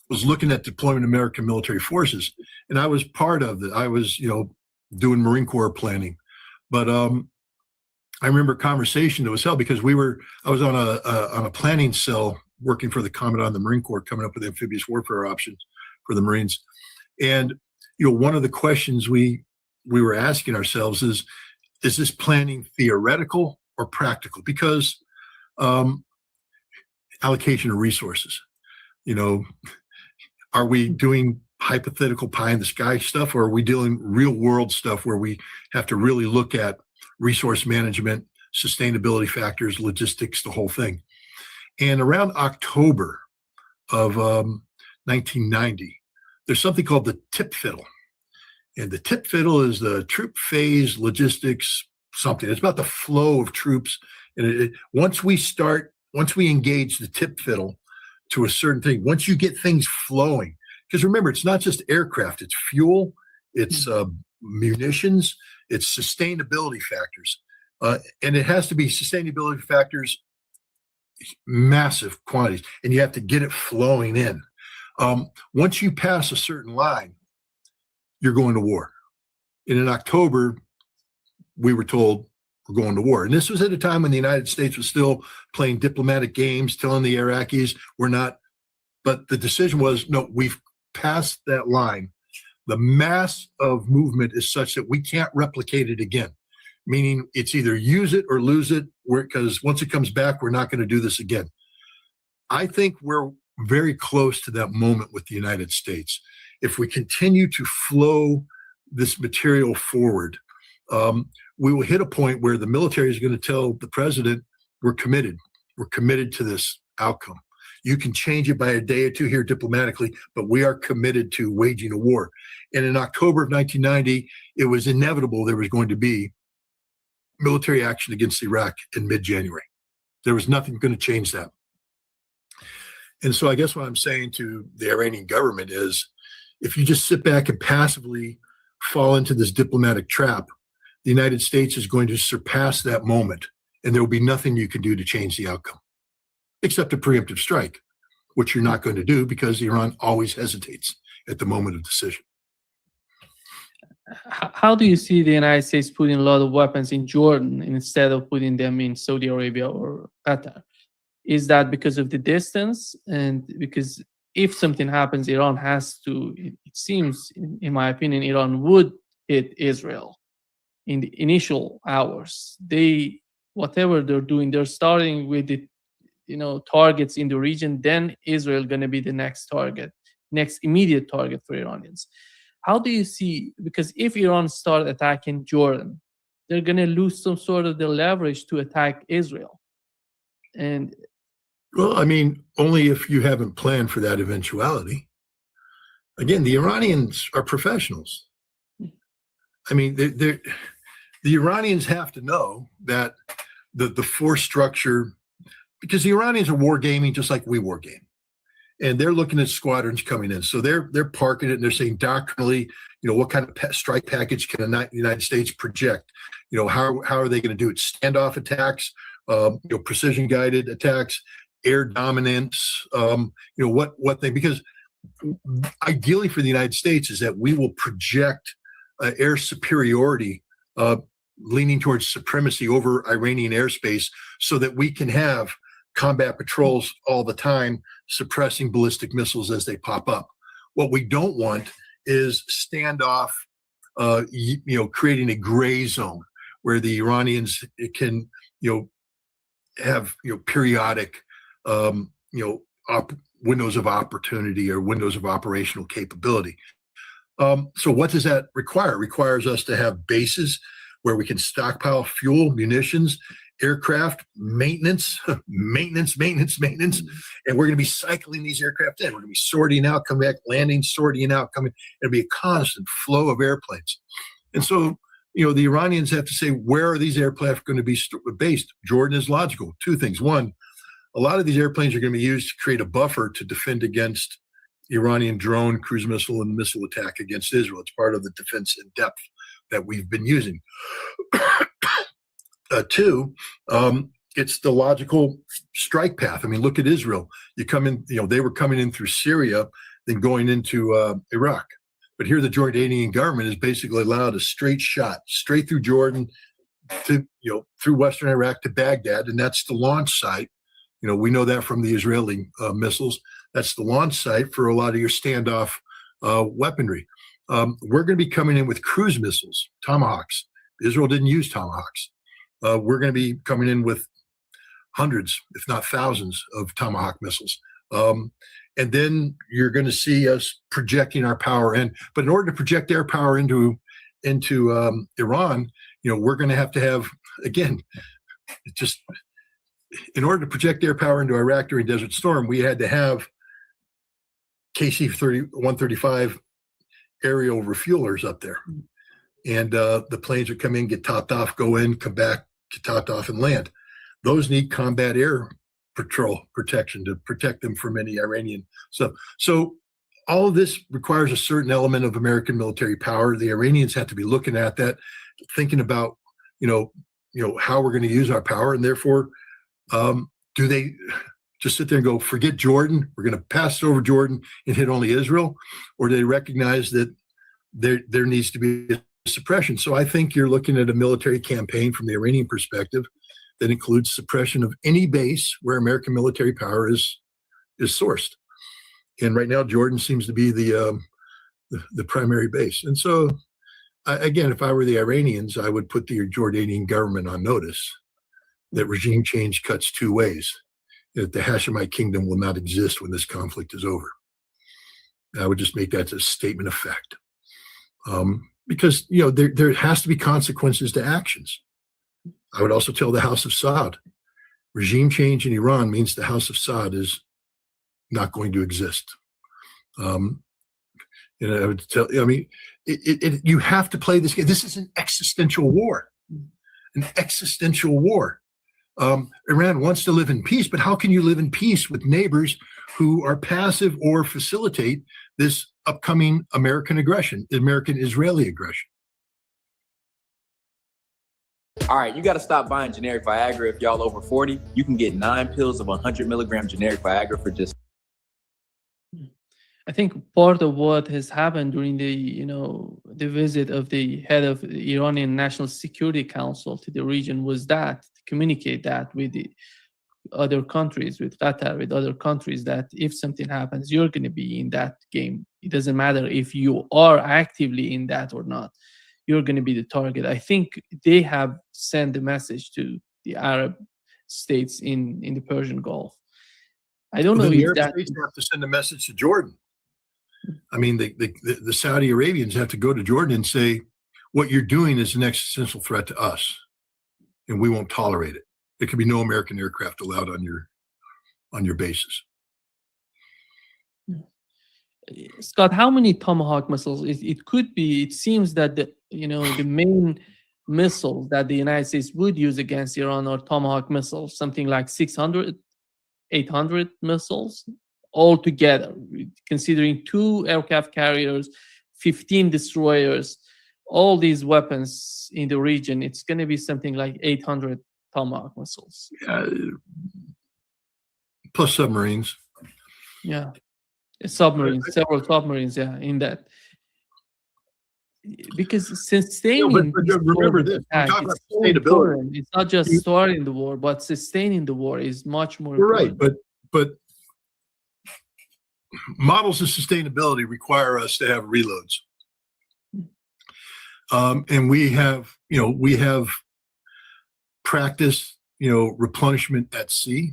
was looking at deployment of American military forces, and I was part of it. I was, doing Marine Corps planning, but I remember a conversation that was held because I was on a planning cell working for the Commandant of the Marine Corps, coming up with amphibious warfare options for the Marines. And, one of the questions we were asking ourselves is this planning theoretical or practical? Because allocation of resources, are we doing hypothetical pie in the sky stuff, or are we doing real world stuff where we have to really look at resource management, sustainability factors, logistics, the whole thing? And around October of 1990, there's something called the tip fiddle. And the tip fiddle is the troop phase logistics something. It's about the flow of troops. And once we engage the tip fiddle to a certain thing, once you get things flowing, because remember, it's not just aircraft, it's fuel, it's munitions, it's sustainability factors. And it has to be sustainability factors, massive quantities, and you have to get it flowing in. Once you pass a certain line, you're going to war. And in October, we were told we're going to war. And this was at a time when the United States was still playing diplomatic games, telling the Iraqis we're not. But the decision was, no, we've passed that line. The mass of movement is such that we can't replicate it again, meaning it's either use it or lose it, because once it comes back, we're not going to do this again. I think we're very close to that moment with the United States. If we continue to flow this material forward, we will hit a point where the military is going to tell the president, we're committed to this outcome. You can change it by a day or two here diplomatically, but we are committed to waging a war. And in October of 1990, it was inevitable there was going to be military action against Iraq in mid-January. There was nothing going to change that. And so I guess what I'm saying to the Iranian government is, if you just sit back and passively fall into this diplomatic trap, the United States is going to surpass that moment, and there will be nothing you can do to change the outcome, except a preemptive strike, which you're not going to do because Iran always hesitates at the moment of decision. How do you see the United States putting a lot of weapons in Jordan instead of putting them in Saudi Arabia or Qatar? Is that because of the distance? And because if something happens, Iran has to, it seems, in my opinion, Iran would hit Israel in the initial hours. Whatever they're doing, they're starting with the targets in the region, then Israel going to be the next immediate target for Iranians. How do you see, because if Iran start attacking Jordan, they're going to lose some sort of the leverage to attack Israel. And well, I mean, only if you haven't planned for that eventuality. Again, the Iranians are professionals. I mean, the Iranians have to know that the force structure, because the Iranians are wargaming just like we wargame. And they're looking at squadrons coming in. So they're parking it and they're saying doctrinally, what kind of strike package can the United States project? How are they going to do it? Standoff attacks, precision guided attacks, air dominance, because ideally for the United States is that we will project air superiority, leaning towards supremacy over Iranian airspace so that we can have combat patrols all the time, suppressing ballistic missiles as they pop up. What we don't want is standoff, creating a gray zone where the Iranians can, have, periodic, windows of opportunity or windows of operational capability. So what does that require? It requires us to have bases where we can stockpile fuel, munitions, aircraft, maintenance, and we're going to be cycling these aircraft in. We're going to be sorting out, coming back, landing, sorting out, coming. It'll be a constant flow of airplanes. And so, the Iranians have to say, where are these aircraft going to be based? Jordan is logical. Two things. One, a lot of these airplanes are going to be used to create a buffer to defend against Iranian drone, cruise missile, and missile attack against Israel. It's part of the defense in depth that we've been using. Two, it's the logical strike path. I mean, look at Israel. You come in, they were coming in through Syria, then going into Iraq. But here the Jordanian government has basically allowed a straight shot, straight through Jordan to, through Western Iraq to Baghdad. And that's the launch site. We know that from the Israeli missiles. That's the launch site for a lot of your standoff weaponry. We're going to be coming in with cruise missiles, Tomahawks. Israel didn't use Tomahawks. We're going to be coming in with hundreds, if not thousands, of Tomahawk missiles. And then you're going to see us projecting our power in. But in order to project air power into Iran, we're going to have, again, just in order to project air power into Iraq during Desert Storm, we had to have KC-135 aerial refuelers up there. And the planes would come in, get topped off, go in, come back, get topped off, and land. Those need combat air patrol protection to protect them from any Iranian stuff. So all of this requires a certain element of American military power. The Iranians have to be looking at that, thinking about, how we're going to use our power. And therefore, do they just sit there and go, forget Jordan, we're going to pass over Jordan and hit only Israel? Or do they recognize that there needs to be a suppression? So I think you're looking at a military campaign from the Iranian perspective that includes suppression of any base where American military power is sourced. And right now, Jordan seems to be the primary base. And so, again, if I were the Iranians, I would put the Jordanian government on notice that regime change cuts two ways, that the Hashemite kingdom will not exist when this conflict is over. I would just make that a statement of fact. Because, there has to be consequences to actions. I would also tell the House of Saud, regime change in Iran means the House of Saud is not going to exist. And I would tell, you have to play this game. This is an existential war, Iran wants to live in peace, but how can you live in peace with neighbors who are passive or facilitate this upcoming American aggression, American-Israeli aggression? All right, you got to stop buying generic Viagra if y'all over 40. You can get 9 pills of 100 milligram generic Viagra for just. I think part of what has happened during the visit of the head of the Iranian National Security Council to the region was that to communicate that with the other countries, with Qatar, with other countries, that if something happens, you're going to be in that game. It doesn't matter if you are actively in that or not. You're going to be the target. I think they have sent the message to the Arab states in the Persian Gulf. I don't know if the Arab states have to send a message to Jordan. I mean, the Saudi Arabians have to go to Jordan and say, what you're doing is an existential threat to us, and we won't tolerate it. There could be no American aircraft allowed on your bases. Scott, how many Tomahawk missiles? It could be. It seems that the main missiles that the United States would use against Iran are Tomahawk missiles, something like 600, 800 missiles altogether, considering 2 aircraft carriers, 15 destroyers, all these weapons in the region. It's going to be something like 800 Tomahawk missiles. Plus submarines. Yeah. Submarines, several submarines, in that. Because sustaining, but remember this, we're talking about sustainability. It's not just starting the war, but sustaining the war is much more You're important. right, but models of sustainability require us to have reloads. And we have practiced, replenishment at sea.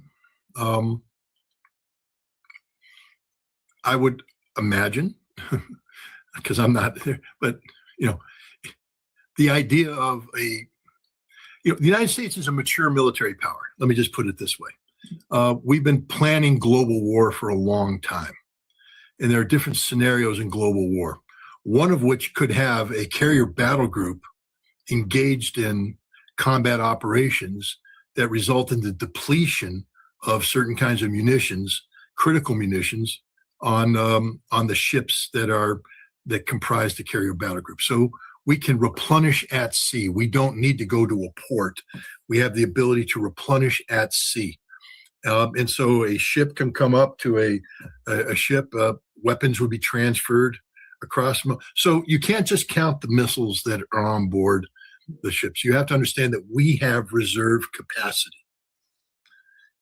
I would imagine, because I'm not there, but the idea of the United States is a mature military power. Let me just put it this way. We've been planning global war for a long time, and there are different scenarios in global war, one of which could have a carrier battle group engaged in combat operations that result in the depletion of certain kinds of munitions, critical munitions, on the ships that comprise the carrier battle group. So we can replenish at sea. We don't need to go to a port. We have the ability to replenish at sea. And so a ship can come up to a ship, weapons would be transferred across. So you can't just count the missiles that are on board the ships. You have to understand that we have reserve capacity.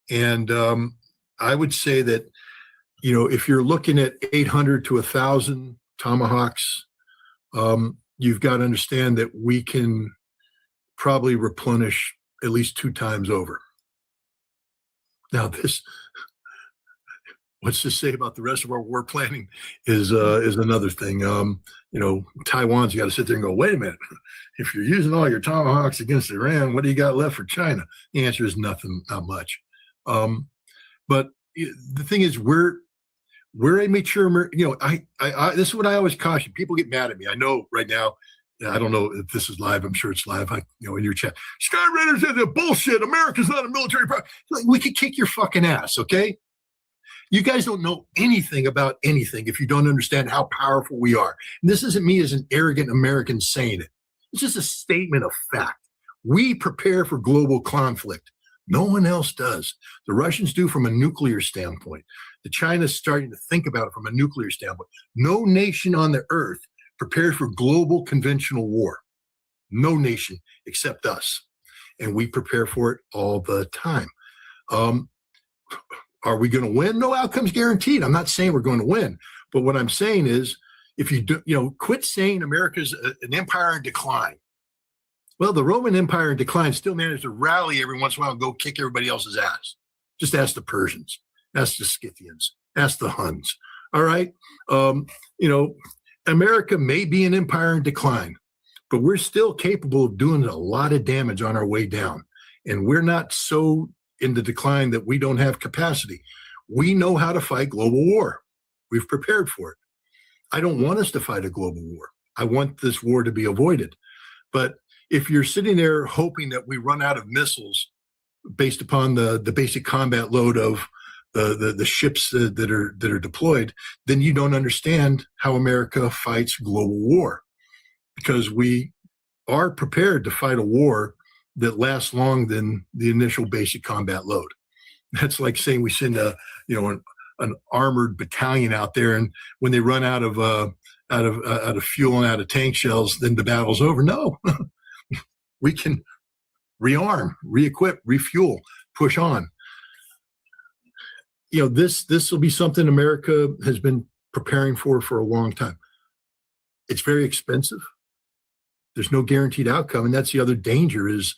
And I would say that, if you're looking at 800 to 1,000 Tomahawks, you've got to understand that we can probably replenish at least 2 times over. Now, what's to say about the rest of our war planning is another thing. Taiwan's got to sit there and go, wait a minute, if you're using all your Tomahawks against Iran, what do you got left for China? The answer is nothing, not much. But the thing is, We're a mature, this is what I always caution. People get mad at me. I know right now, I don't know if this is live. I'm sure it's live. In your chat, Skyraider said that bullshit. America's not a military power. We could kick your fucking ass, okay? You guys don't know anything about anything if you don't understand how powerful we are. And this isn't me as an arrogant American saying it. It's just a statement of fact. We prepare for global conflict. No one else does. The Russians do from a nuclear standpoint. The China's starting to think about it from a nuclear standpoint. No nation on the earth prepares for global conventional war. No nation except us. And we prepare for it all the time. Are we going to win? No outcome's guaranteed. I'm not saying we're going to win. But what I'm saying is, if you do, quit saying America's an empire in decline. Well, the Roman Empire in decline still managed to rally every once in a while and go kick everybody else's ass. Just ask the Persians, ask the Scythians, ask the Huns. All right. America may be an empire in decline, but we're still capable of doing a lot of damage on our way down. And we're not so in the decline that we don't have capacity. We know how to fight global war. We've prepared for it. I don't want us to fight a global war. I want this war to be avoided. But if you're sitting there hoping that we run out of missiles based upon the basic combat load of the ships that are deployed, then you don't understand how America fights global war, because we are prepared to fight a war that lasts longer than the initial basic combat load. That's like saying we send an armored battalion out there, and when they run out of fuel and out of tank shells, then the battle's over. No, we can rearm, re-equip, refuel, push on. This will be something America has been preparing for a long time. It's very expensive. There's no guaranteed outcome, and that's the other danger is,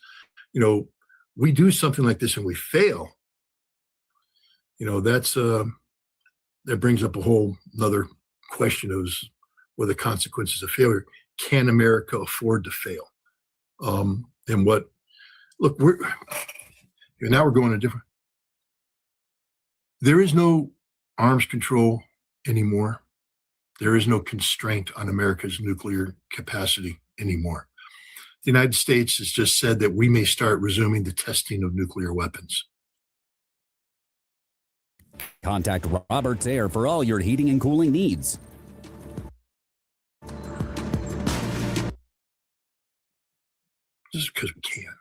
we do something like this and we fail. That brings up a whole another question of what are the consequences of failure. Can America afford to fail? Now we're going a different. There is no arms control anymore. There is no constraint on America's nuclear capacity anymore. The United States has just said that we may start resuming the testing of nuclear weapons. Contact Roberts Air for all your heating and cooling needs. Just because we can.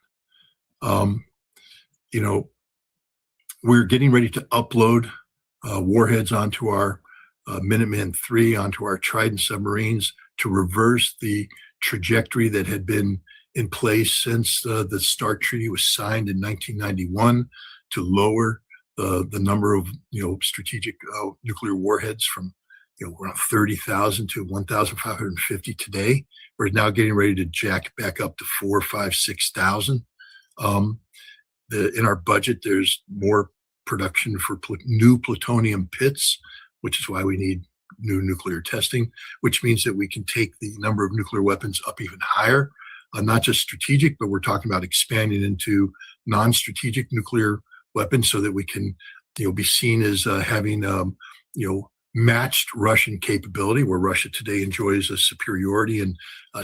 We're getting ready to upload warheads onto our Minuteman III, onto our Trident submarines to reverse the trajectory that had been in place since the START Treaty was signed in 1991, to lower the number of strategic nuclear warheads from around 30,000 to 1,550 today. We're now getting ready to jack back up to 4,000, 5,000, 6,000. In our budget, there's more production for new plutonium pits, which is why we need new nuclear testing, which means that we can take the number of nuclear weapons up even higher, not just strategic, but we're talking about expanding into non-strategic nuclear weapons so that we can be seen as having matched Russian capability, where Russia today enjoys a superiority in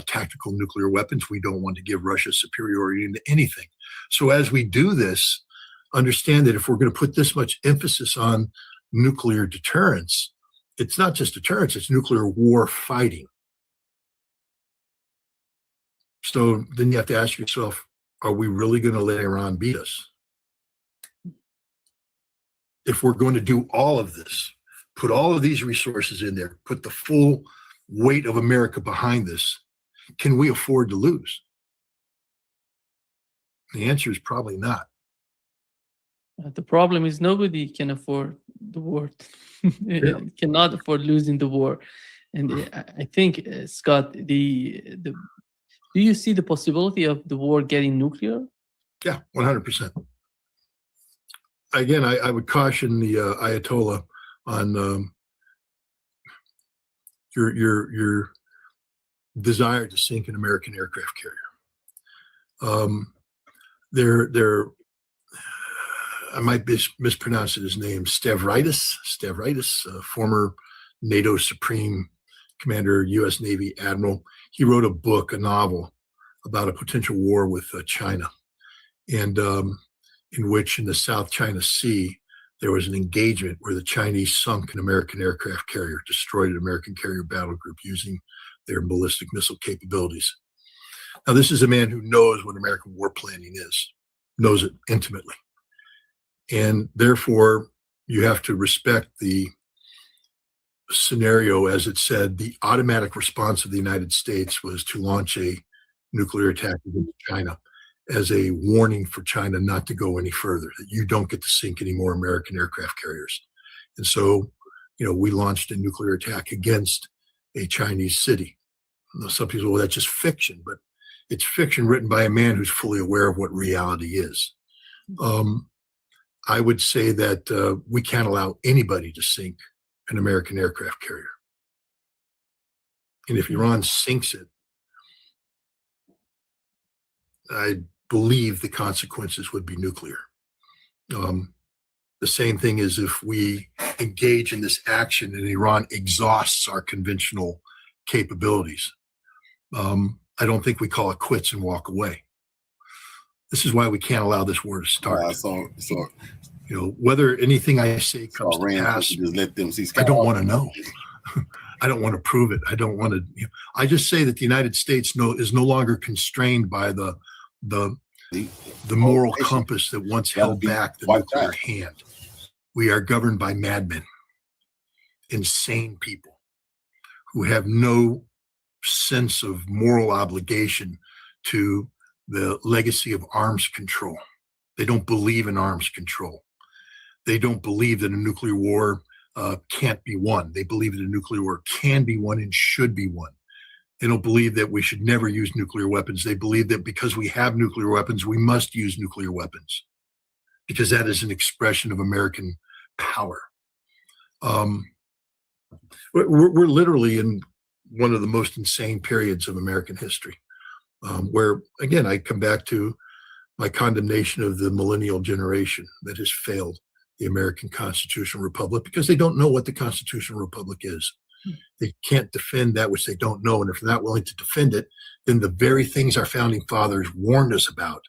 tactical nuclear weapons. We don't want to give Russia superiority into anything. So as we do this, understand that if we're going to put this much emphasis on nuclear deterrence, it's not just deterrence, it's nuclear war fighting. So then you have to ask yourself, are we really going to let Iran beat us? If we're going to do all of this, put all of these resources in there, put the full weight of America behind this, can we afford to lose? The answer is probably not. The problem is nobody can afford the war. It cannot afford losing the war. And I think, Scott, do you see the possibility of the war getting nuclear? Yeah, 100%. Again, I would caution the Ayatollah on your desire to sink an American aircraft carrier. I might mispronounce his name, Stavridis, former NATO Supreme Commander, U.S. Navy Admiral. He wrote a book, a novel, about a potential war with China, and in which in the South China Sea, there was an engagement where the Chinese sunk an American aircraft carrier, destroyed an American carrier battle group using their ballistic missile capabilities. Now, this is a man who knows what American war planning is, knows it intimately. And therefore, you have to respect the scenario. As it said, the automatic response of the United States was to launch a nuclear attack against China as a warning for China not to go any further, that you don't get to sink any more American aircraft carriers. And so, we launched a nuclear attack against a Chinese city. Now, some people say, well, that's just fiction, but it's fiction written by a man who's fully aware of what reality is. I would say that we can't allow anybody to sink an American aircraft carrier. And if Iran sinks it, I believe the consequences would be nuclear. The same thing is if we engage in this action and Iran exhausts our conventional capabilities. I don't think we call it quits and walk away. This is why we can't allow this war to start. Whether anything I say comes to pass, I don't want to know. I don't want to prove it. I don't want to. I just say that the United States is no longer constrained by the moral compass that once held back the nuclear hand. We are governed by madmen, insane people who have no sense of moral obligation to the legacy of arms control. They don't believe in arms control. They don't believe that a nuclear war can't be won. They believe that a nuclear war can be won and should be won. They don't believe that we should never use nuclear weapons. They believe that because we have nuclear weapons, we must use nuclear weapons because that is an expression of American power. We're literally in one of the most insane periods of American history, where, again, I come back to my condemnation of the millennial generation that has failed the American constitutional republic because they don't know what the constitutional republic is. They can't defend that which they don't know. And if they're not willing to defend it, then the very things our founding fathers warned us about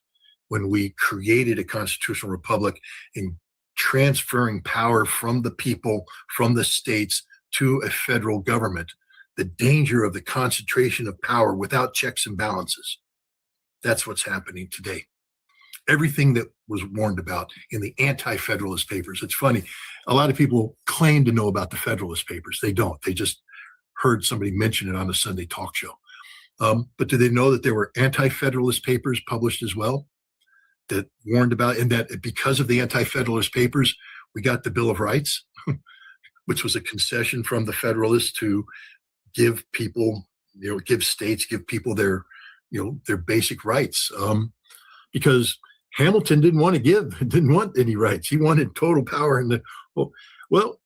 when we created a constitutional republic in transferring power from the people, from the states to a federal government, the danger of the concentration of power without checks and balances. That's what's happening today. Everything that was warned about in the anti-Federalist Papers. It's funny. A lot of people claim to know about the Federalist Papers. They don't. They just heard somebody mention it on a Sunday talk show. But do they know that there were anti-Federalist Papers published as well that warned about, and that because of the anti-Federalist Papers, we got the Bill of Rights, which was a concession from the Federalists to give people, give states, give people their basic rights. Because Hamilton didn't want any rights. He wanted total power. Well,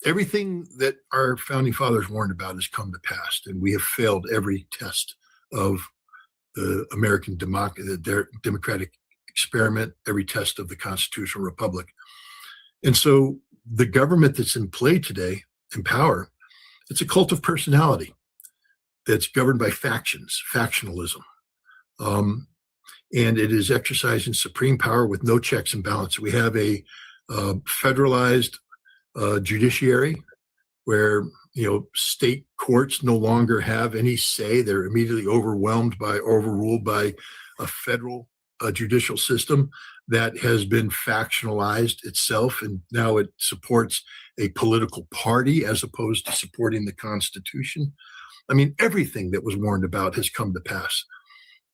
everything that our founding fathers warned about has come to pass, and we have failed every test of the American democratic experiment, every test of the constitutional republic. And so the government that's in play today, in power, it's a cult of personality that's governed by factionalism. And it is exercising supreme power with no checks and balances. We have a federalized judiciary where state courts no longer have any say. They're immediately overruled by a federal judicial system that has been factionalized itself, and now it supports a political party as opposed to supporting the Constitution. I mean, everything that was warned about has come to pass.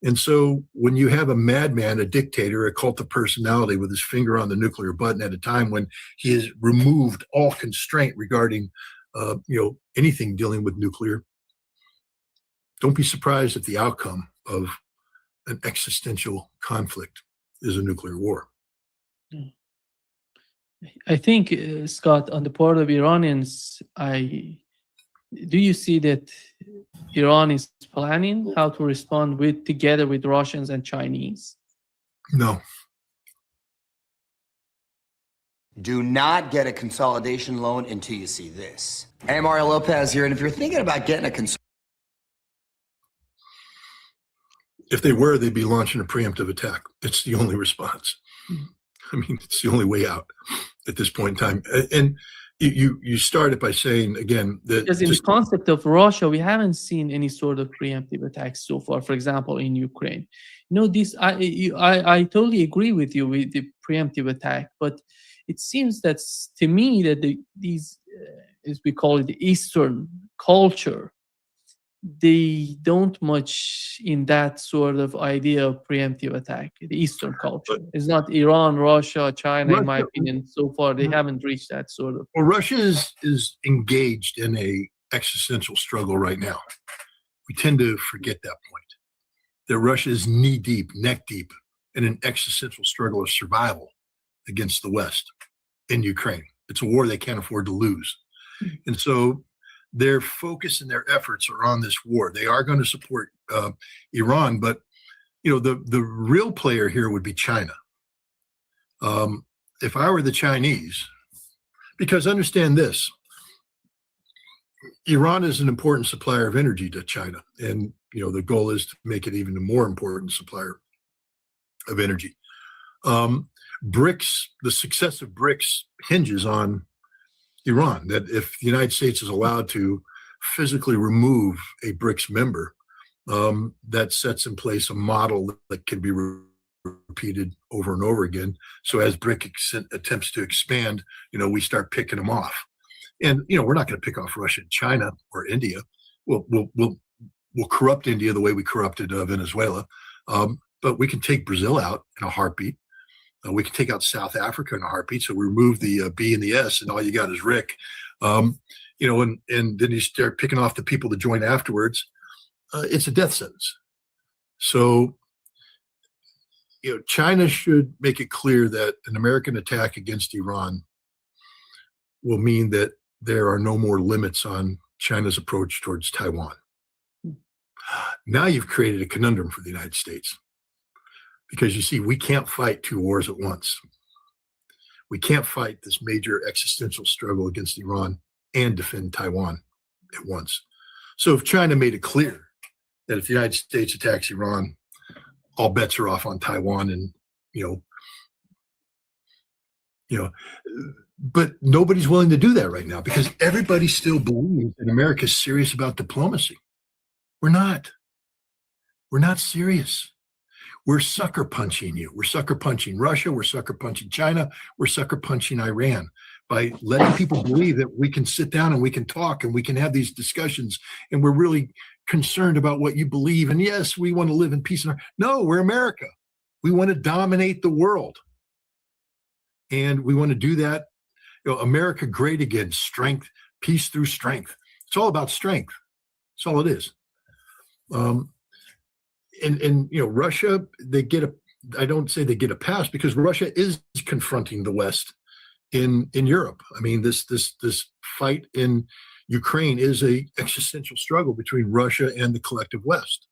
And so when you have a madman, a dictator, a cult of personality with his finger on the nuclear button at a time when he has removed all constraint regarding, anything dealing with nuclear, don't be surprised if the outcome of an existential conflict is a nuclear war. I think, Scott, on the part of Iranians, do you see that Iran is planning how to respond together with Russians and Chinese? No. Do not get a consolidation loan until you see this. Hey, Mario Lopez here, and if you're thinking about getting a If they were, they'd be launching a preemptive attack. It's the only response. I mean, it's the only way out at this point in time. And you started by saying, again, that because in the concept of Russia, we haven't seen any sort of preemptive attacks so far. For example, in Ukraine, this I totally agree with you with the preemptive attack, but it seems that to me that these as we call it the Eastern culture, they don't much in that sort of idea of preemptive attack. The Eastern culture is not Iran, Russia, China, in my opinion. So far, they haven't reached that sort of. Well, Russia is engaged in a existential struggle right now. We tend to forget that point. That Russia is knee deep, neck deep in an existential struggle of survival against the West in Ukraine. It's a war they can't afford to lose. And so their focus and their efforts are on this war. They are going to support Iran, but the real player here would be China. If I were the Chinese, because understand this, Iran is an important supplier of energy to China, and the goal is to make it even a more important supplier of energy. BRICS, the success of BRICS hinges on Iran, that if the United States is allowed to physically remove a BRICS member, that sets in place a model that can be repeated over and over again. So as BRICS attempts to expand, we start picking them off. And, we're not going to pick off Russia and China or India. We'll corrupt India the way we corrupted Venezuela. But we can take Brazil out in a heartbeat. We can take out South Africa in a heartbeat. So we remove the B and the S, and all you got is Rick. And then you start picking off the people to join afterwards. It's a death sentence. So, China should make it clear that an American attack against Iran will mean that there are no more limits on China's approach towards Taiwan. Now you've created a conundrum for the United States. Because you see, we can't fight two wars at once. We can't fight this major existential struggle against Iran and defend Taiwan at once. So if China made it clear that if the United States attacks Iran, all bets are off on Taiwan, and but nobody's willing to do that right now because everybody still believes that America is serious about diplomacy. We're not. We're not serious. We're sucker punching you. We're sucker punching Russia. We're sucker punching China. We're sucker punching Iran by letting people believe that we can sit down and we can talk and we can have these discussions. And we're really concerned about what you believe. And yes, we want to live in peace. No, we're America. We want to dominate the world. And we want to do that. America great again, strength, peace through strength. It's all about strength. That's all it is. And Russia, I don't say they get a pass because Russia is confronting the West in Europe. I mean, this fight in Ukraine is a existential struggle between Russia and the collective West.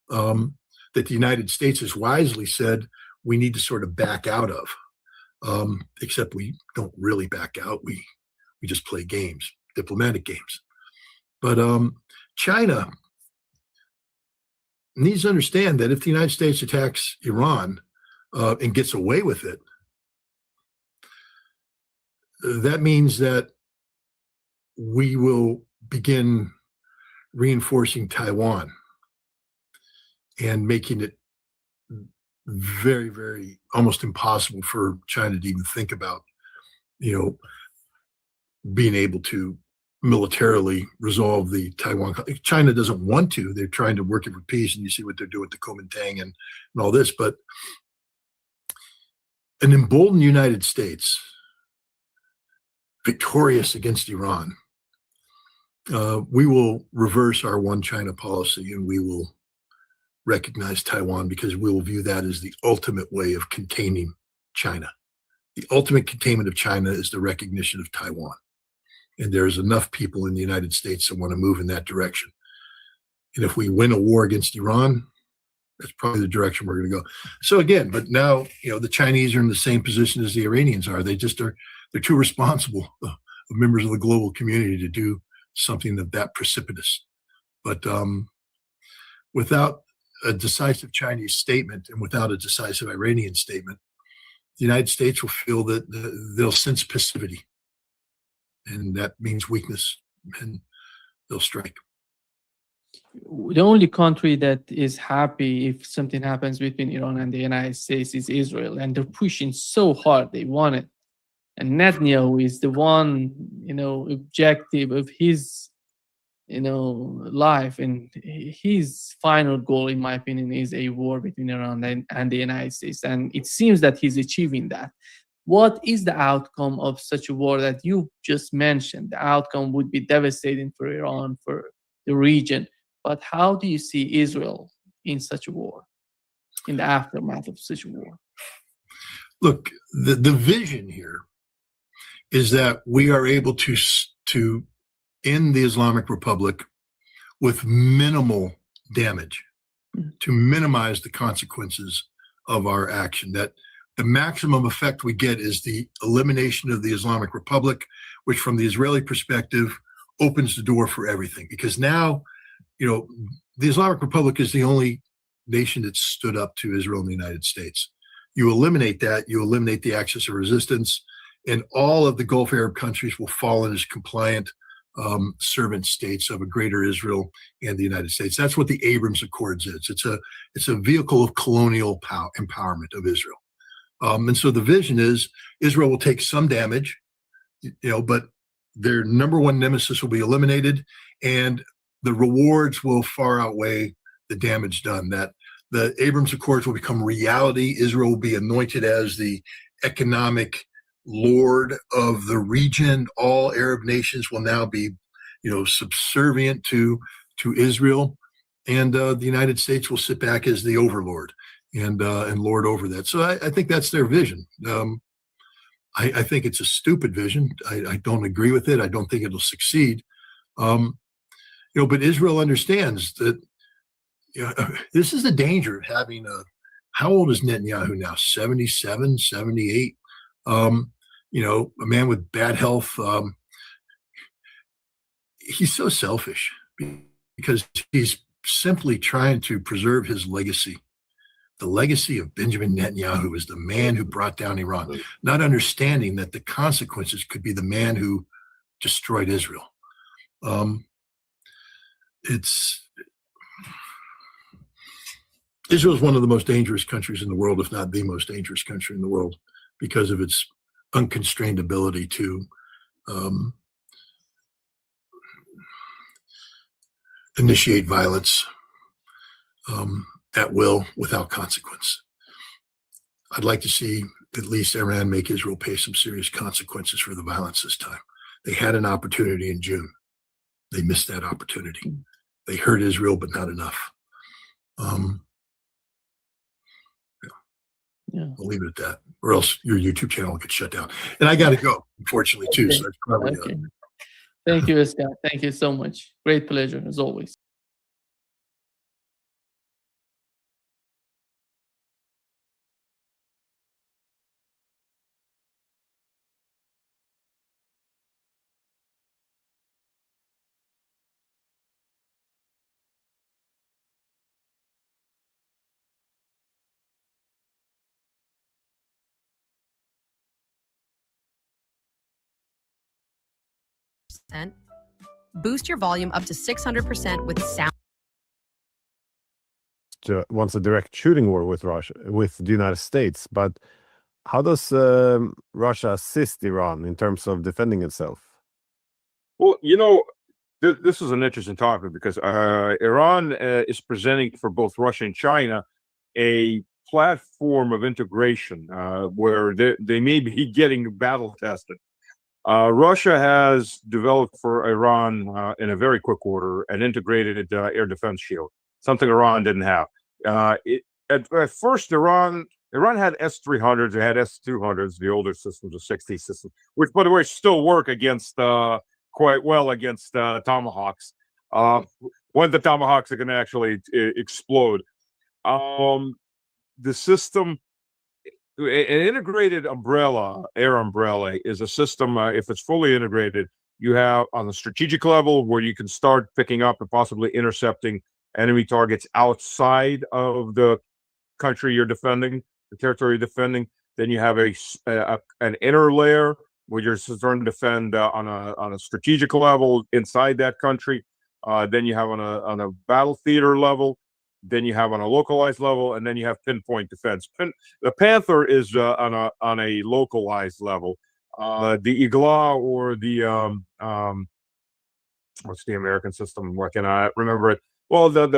That the United States has wisely said we need to sort of back out of. Except we don't really back out. We just play games, diplomatic games. But China needs to understand that if the United States attacks Iran and gets away with it, that means that we will begin reinforcing Taiwan and making it very, very almost impossible for China to even think about, being able to militarily resolve the Taiwan. China doesn't want to. They're trying to work it for peace, and you see what they're doing with the Kuomintang and all this. But an emboldened United States, victorious against Iran, we will reverse our one China policy, and we will recognize Taiwan because we will view that as the ultimate way of containing China. The ultimate containment of China is the recognition of Taiwan. And there's enough people in the United States that want to move in that direction. And if we win a war against Iran, That's probably the direction we're going to go. So again, but now, the Chinese are in the same position as the Iranians are. They're too responsible of members of the global community to do something that precipitous. But without a decisive Chinese statement and without a decisive Iranian statement, the United States will feel that they'll sense passivity, and that means weakness, and they'll strike. The only country that is happy if something happens between Iran and the United States is Israel, and they're pushing so hard. They want it. And Netanyahu is the one, objective of his, life. And his final goal, in my opinion, is a war between Iran and the United States. And it seems that he's achieving that. What is the outcome of such a war that you just mentioned? The outcome would be devastating for Iran, for the region. But how do you see Israel in such a war, in the aftermath of such a war? Look, the vision here is that we are able to end the Islamic Republic with minimal damage, to minimize the consequences of our action. That the maximum effect we get is the elimination of the Islamic Republic, which from the Israeli perspective opens the door for everything. Because now, the Islamic Republic is the only nation that stood up to Israel and the United States. You eliminate that, you eliminate the axis of resistance, and all of the Gulf Arab countries will fall in as compliant servant states of a greater Israel and the United States. That's what the Abrams Accords is. It's a vehicle of colonial empowerment of Israel. And so the vision is Israel will take some damage, but their number one nemesis will be eliminated, and the rewards will far outweigh the damage done. That the Abrams Accords will become reality. Israel will be anointed as the economic lord of the region. All Arab nations will now be, subservient to Israel, and the United States will sit back as the overlord and lord over that. So I think that's their vision. I think it's a stupid vision. I don't agree with it. I don't think it'll succeed. But Israel understands that this is the danger of having how old is Netanyahu now? 77, 78. A man with bad health. He's so selfish because he's simply trying to preserve his legacy. The legacy of Benjamin Netanyahu is the man who brought down Iran, not understanding that the consequences could be the man who destroyed Israel. Israel is one of the most dangerous countries in the world, if not the most dangerous country in the world, because of its unconstrained ability to initiate violence at will without consequence. I'd like to see at least Iran make Israel pay some serious consequences for the violence this time. They had an opportunity in June. They missed that opportunity. They hurt Israel, but not enough. I'll leave it at that, or else your YouTube channel will get shut down. And I got to go, unfortunately, too. Okay. So that's probably Thank you, Scott. Thank you so much. Great pleasure, as always. Boost your volume up to 600% with sound. Wants a direct shooting war with Russia, with the United States. But how does Russia assist Iran in terms of defending itself? Well, this is an interesting topic because Iran is presenting for both Russia and China a platform of integration where they may be getting battle tested. Russia has developed for Iran in a very quick order an integrated air defense shield, something Iran didn't have. At first, Iran had S-300s, they had S-200s, the older systems, the 60 systems, which, by the way, still work against quite well against Tomahawks. When the Tomahawks are going to actually explode. The system, an integrated air umbrella is a system, if it's fully integrated, you have on the strategic level where you can start picking up and possibly intercepting enemy targets outside of the country you're defending, the territory you're defending. Then you have an inner layer where you're starting to defend on a strategic level inside that country. Then you have on a battle theater level. Then you have on a localized level, and then you have pinpoint defense. The Panther is on a localized level. The Igla or the what's the American system? What can I remember it? Well, the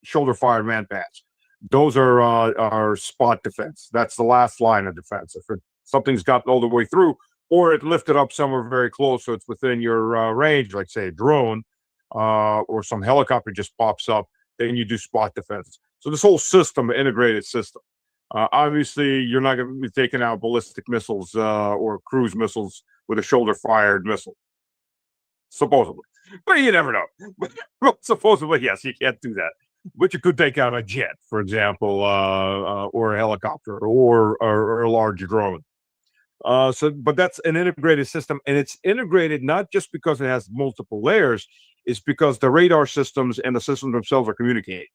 shoulder fired man pads. Those are spot defense. That's the last line of defense. If something's gotten all the way through, or it lifted up somewhere very close, so it's within your range, like say a drone, or some helicopter just pops up, then you do spot defense. So this whole system, integrated system. Obviously, you're not going to be taking out ballistic missiles or cruise missiles with a shoulder-fired missile, supposedly. But you never know. But supposedly, yes, you can't do that. But you could take out a jet, for example, or a helicopter, or a large drone. But that's an integrated system, and it's integrated not just because it has multiple layers, it's because the radar systems and the systems themselves are communicating.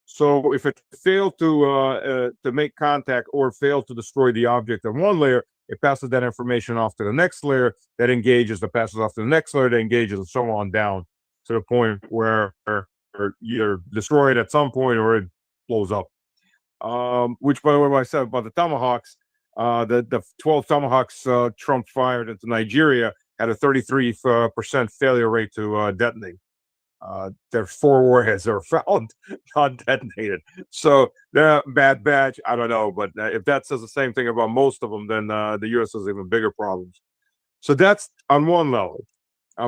So if it failed to make contact or failed to destroy the object on one layer, it passes that information off to the next layer that engages, that passes off to the next layer that engages, and so on down to the point where either destroy it at some point or it blows up. Which, by the way, what I said about the Tomahawks, the 12 Tomahawks Trump fired into Nigeria had a 33% failure rate to detonate. Their 4 warheads that were found undetonated. So they're bad batch. I don't know, but if that says the same thing about most of them, then the U.S. has even bigger problems. So that's on one level.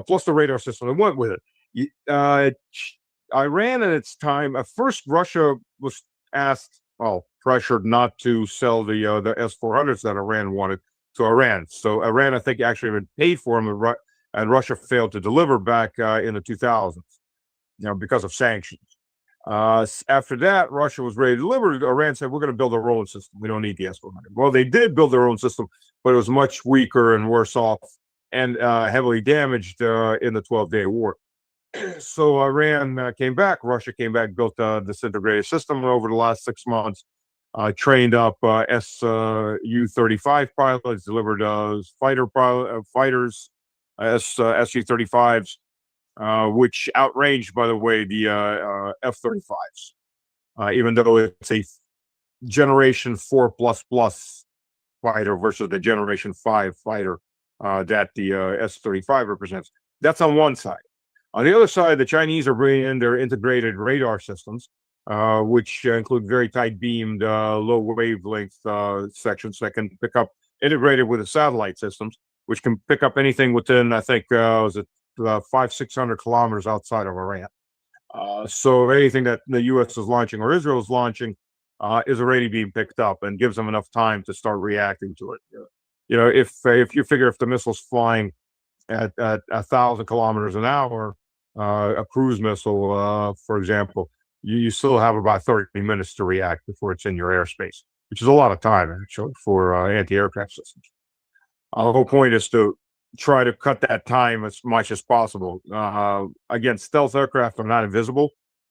Plus the radar system that went with it. Iran at its time, at first Russia was pressured not to sell the S-400s that Iran wanted to Iran. So Iran, I think, actually even paid for them, and Russia failed to deliver back in the 2000s, because of sanctions. After that, Russia was ready to deliver. Iran said, we're going to build our own system. We don't need the S-400. Well, they did build their own system, but it was much weaker and worse off and heavily damaged in the 12-day war. So Iran came back. Russia came back, built this integrated system over the last 6 months, trained up Su-35 pilots, delivered fighters, Su-35s, which outranged, by the way, the F-35s, even though it's a Generation 4++ fighter versus the Generation 5 fighter that the S-35 represents. That's on one side. On the other side, the Chinese are bringing in their integrated radar systems, which include very tight beamed, low wavelength sections that can pick up, integrated with the satellite systems, which can pick up anything within, I think, 500-600 kilometers outside of Iran. So anything that the U.S. is launching or Israel is launching is already being picked up and gives them enough time to start reacting to it. If you figure if the missile's flying at 1,000 kilometers an hour, a cruise missile, for example, you still have about 30 minutes to react before it's in your airspace, which is a lot of time, actually, for anti-aircraft systems. The whole point is to try to cut that time as much as possible. Again, stealth aircraft are not invisible.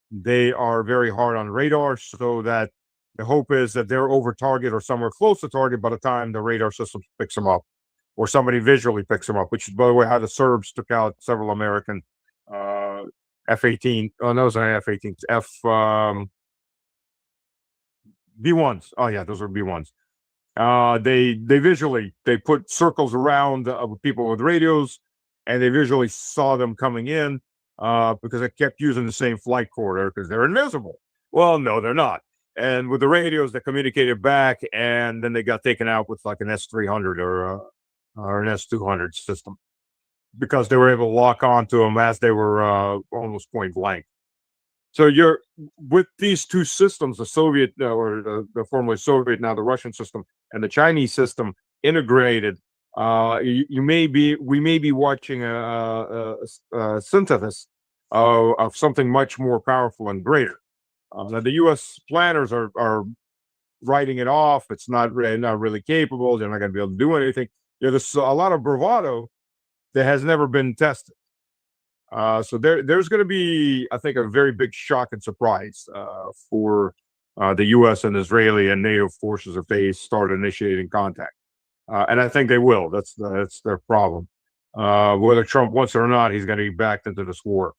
They are very hard on radar, so that the hope is that they're over target or somewhere close to target by the time the radar system picks them up, or somebody visually picks them up, which is, by the way, how the Serbs took out several American F-18. Oh, no, those are F-18s. B-1s. Oh, yeah, those are B-1s. They put circles around people with radios, and they visually saw them coming in because they kept using the same flight corridor because they're invisible. Well, no, they're not. And with the radios, they communicated back, and then they got taken out with like an S-300 or an S-200 system because they were able to lock onto them as they were almost point blank. So you're with these two systems, the Soviet or the formerly Soviet, now the Russian system, and the Chinese system integrated. We may be watching a synthesis of something much more powerful and greater. Now the U.S. planners are writing it off. It's not really capable. They're not going to be able to do anything. There's a lot of bravado that has never been tested. So there's going to be, I think, a very big shock and surprise for the U.S. and Israeli and NATO forces if they start initiating contact. And I think they will. That's their problem. Whether Trump wants it or not, he's going to be backed into this war.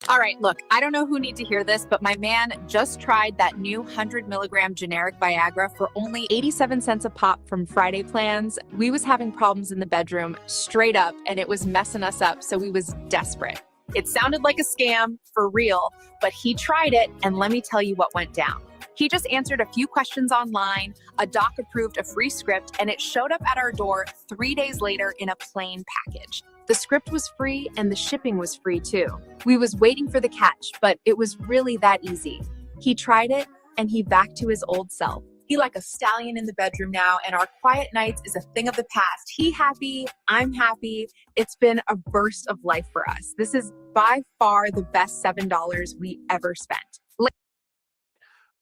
All right, look, I don't know who need to hear this, but my man just tried that new 100 milligram generic Viagra for only 87 cents a pop from Friday Plans. We was having problems in the bedroom straight up, and it was messing us up, so we was desperate. It sounded like a scam, for real, but he tried it, and let me tell you what went down. He just answered a few questions online, a doc approved a free script, and it showed up at our door 3 days later in a plain package. The script was free and the shipping was free too. We was waiting for the catch, but it was really that easy. He tried it and he back to his old self. He like a stallion in the bedroom now, and our quiet nights is a thing of the past. He happy, I'm happy. It's been a burst of life for us. This is by far the best $7 we ever spent.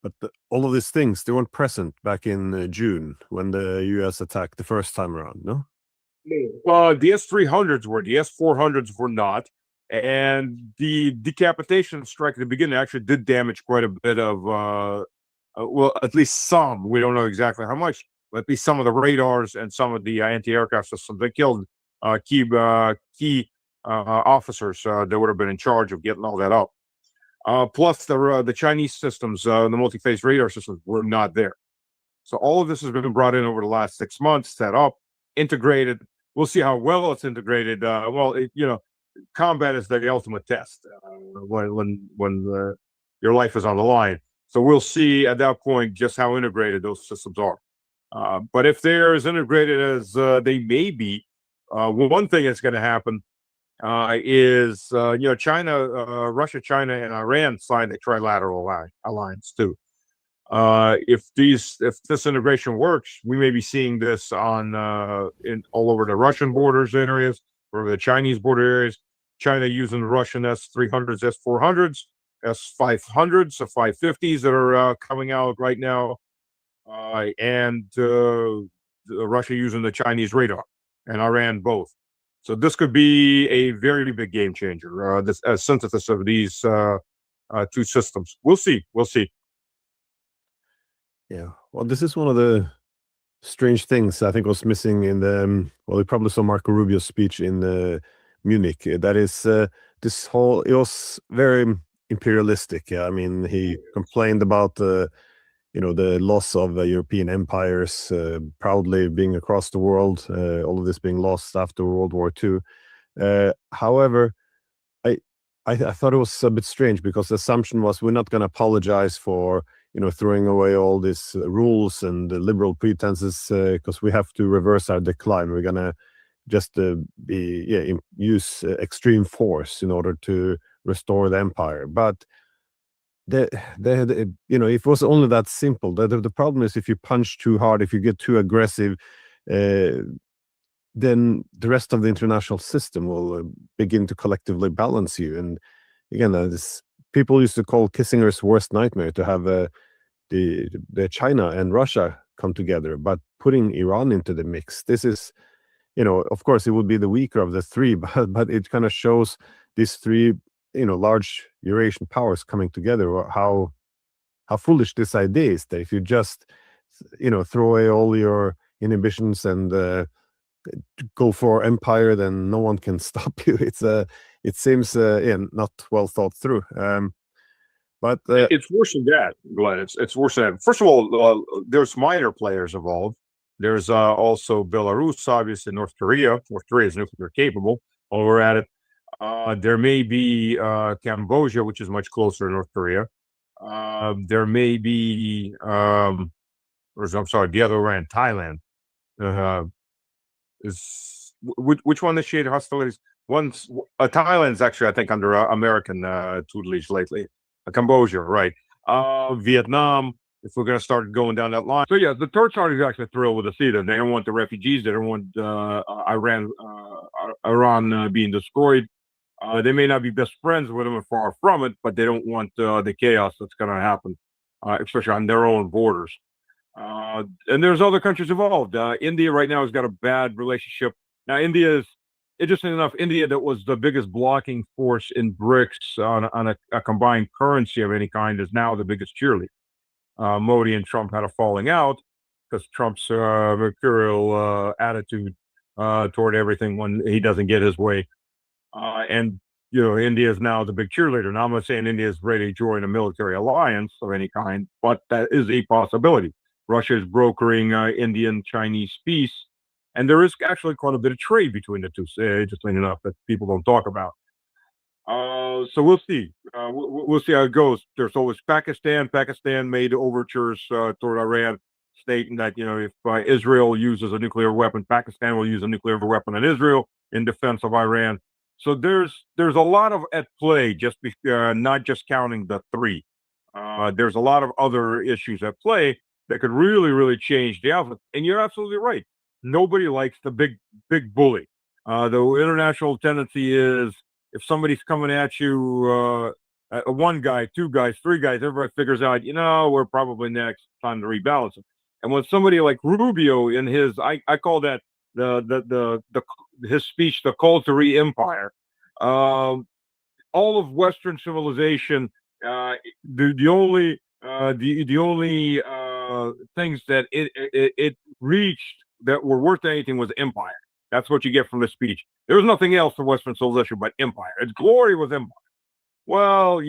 But all of these things, they weren't present back in June when the US attacked the first time around, no? The S-300s were, the S-400s were not. And the decapitation strike at the beginning actually did damage quite a bit of, well, at least some. We don't know exactly how much, but at least some of the radars and some of the anti-aircraft systems. They killed key officers that would have been in charge of getting all that up. Plus, the Chinese systems, the multi-phase radar systems, were not there. So all of this has been brought in over the last 6 months, set up, integrated. We'll see how well it's integrated. Combat is the ultimate test when your life is on the line. So we'll see at that point just how integrated those systems are. But if they're as integrated as they may be, one thing that's going to happen is China, Russia, China, and Iran signed a trilateral alliance too. If this integration works, we may be seeing this on all over the Russian borders areas, or the Chinese border areas. China using the Russian S-300s, S-400s, S-500s, the 550s that are coming out right now, and Russia using the Chinese radar, and Iran both. So this could be a very big game changer. This synthesis of these two systems. We'll see. We'll see. Yeah. Well, this is one of the strange things I think was missing in the, well, you probably saw Marco Rubio's speech in Munich. That is, this whole, it was very imperialistic. I mean, he complained about the loss of European empires proudly being across the world, all of this being lost after World War II. However, I thought it was a bit strange because the assumption was we're not going to apologize for throwing away all these rules and liberal pretenses because we have to reverse our decline. We're going to just use extreme force in order to restore the empire. But if it was only that simple. The problem is if you punch too hard, if you get too aggressive, then the rest of the international system will begin to collectively balance you. And again, people used to call Kissinger's worst nightmare to have the China and Russia come together, but putting Iran into the mix, this is, of course, it would be the weaker of the three, but it kind of shows these three, large Eurasian powers coming together, or how foolish this idea is, that if you just, throw away all your inhibitions and go for empire, then no one can stop you. It seems not well thought through. But it's worse than that, Glenn. It's worse than that. First of all, there's minor players involved. There's also Belarus, obviously, North Korea. North Korea is nuclear capable. While we're at it, there may be Cambodia, which is much closer to North Korea. There may be, the other way around, Thailand. Which one initiated hostilities? Thailand's actually, I think, under American tutelage lately. Cambodia, right? Vietnam. if we're going to start going down that line. So yeah, the Turks aren't exactly thrilled with the CETA. They don't want the refugees. They don't want Iran being destroyed. They may not be best friends with them or far from it, but they don't want the chaos that's going to happen, especially on their own borders. And there's other countries involved. India right now has got a bad relationship. Now, India is, interesting enough, India, that was the biggest blocking force in BRICS on a combined currency of any kind, is now the biggest cheerleader. Modi and Trump had a falling out because Trump's mercurial attitude toward everything when he doesn't get his way. And, India is now the big cheerleader. Now, I'm not saying India is ready to join a military alliance of any kind, but that is a possibility. Russia is brokering Indian-Chinese peace, and there is actually quite a bit of trade between the two, interestingly enough, that people don't talk about. So we'll see. We'll see how it goes. There's always Pakistan. Pakistan made overtures toward Iran, stating that if Israel uses a nuclear weapon, Pakistan will use a nuclear weapon on Israel in defense of Iran. So there's a lot of at play, not just counting the three. There's a lot of other issues at play that could really, really change the outlook. And you're absolutely right. Nobody likes the big bully. The international tendency is, if somebody's coming at you, one guy, two guys, three guys, everybody figures out, we're probably next, time to rebalance it. And when somebody like Rubio in his, I call that his speech, the call to re-empire, all of Western civilization, the only things that it reached that were worth anything was empire. That's what you get from this speech. There was nothing else for Western civilization but empire. Its glory was empire. Well,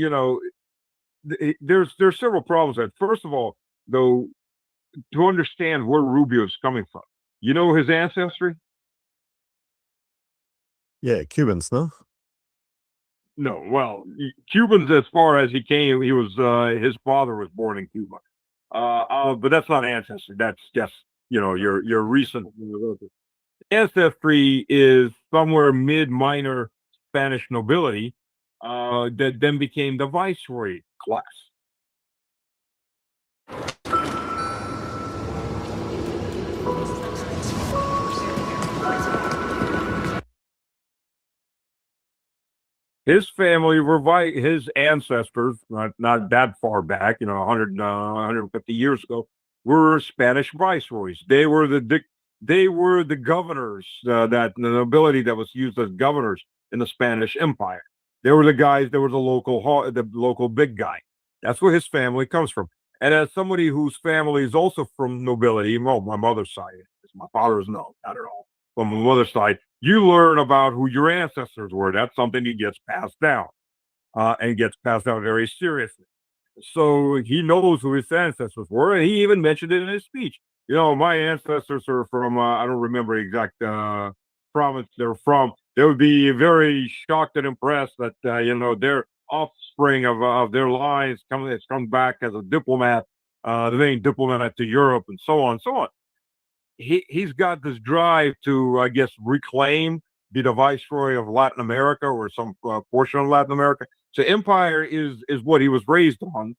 there's several problems with that. First of all, though, to understand where Rubio is coming from, his ancestry? Yeah, Cubans, no? No, well, Cubans, as far as he came, he was his father was born in Cuba. But that's not ancestry. That's just your recent ancestry is somewhere mid-minor Spanish nobility that then became the viceroy class. His family were his ancestors, not that far back, 100, 150 years ago, were Spanish viceroys. They were the governors, that the nobility that was used as governors in the Spanish Empire. They were the guys that were the local big guy. That's where his family comes from. And as somebody whose family is also from nobility, well, my mother's side, my father's not at all. From my mother's side, you learn about who your ancestors were. That's something that gets passed down, and gets passed down very seriously. So he knows who his ancestors were, and he even mentioned it in his speech. My ancestors are from, I don't remember the exact province they're from. They would be very shocked and impressed that, their offspring of their lines has come back as a diplomat, the main diplomat to Europe, and so on and so on. He's got this drive to, I guess, reclaim, be the viceroy of Latin America or some portion of Latin America. So empire is what he was raised on,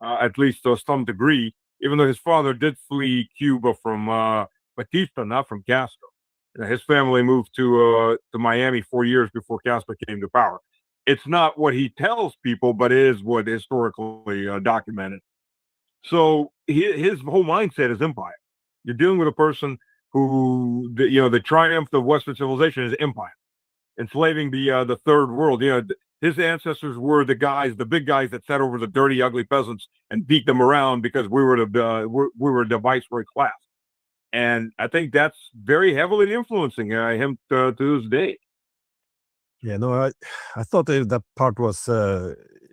at least to some degree, even though his father did flee Cuba from Batista, not from Castro. His family moved to Miami 4 years before Castro came to power. It's not what he tells people, but it is what historically documented. So his whole mindset is empire. You're dealing with a person who, the triumph of Western civilization is empire, enslaving the third world. His ancestors were the big guys that sat over the dirty, ugly peasants and beat them around because we were the viceroy class. And I think that's very heavily influencing him to this day. Yeah, no, I thought that part was,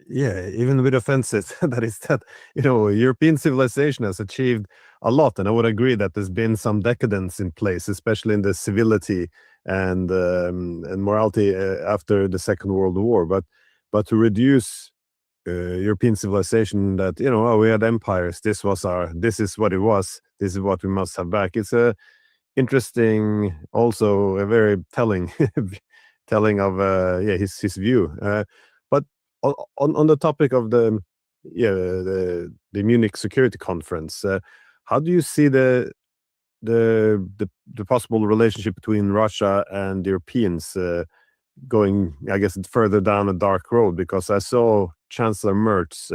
even a bit offensive. That is that, European civilization has achieved a lot, and I would agree that there's been some decadence in place, especially in the civility and morality after the Second World War. But to reduce European civilization, that we had empires. This is what it was. This is what we must have back. It's a interesting, also a very telling of his view. But on the topic of the the Munich Security Conference. How do you see the possible relationship between Russia and the Europeans going, I guess, further down a dark road? Because I saw Chancellor Merz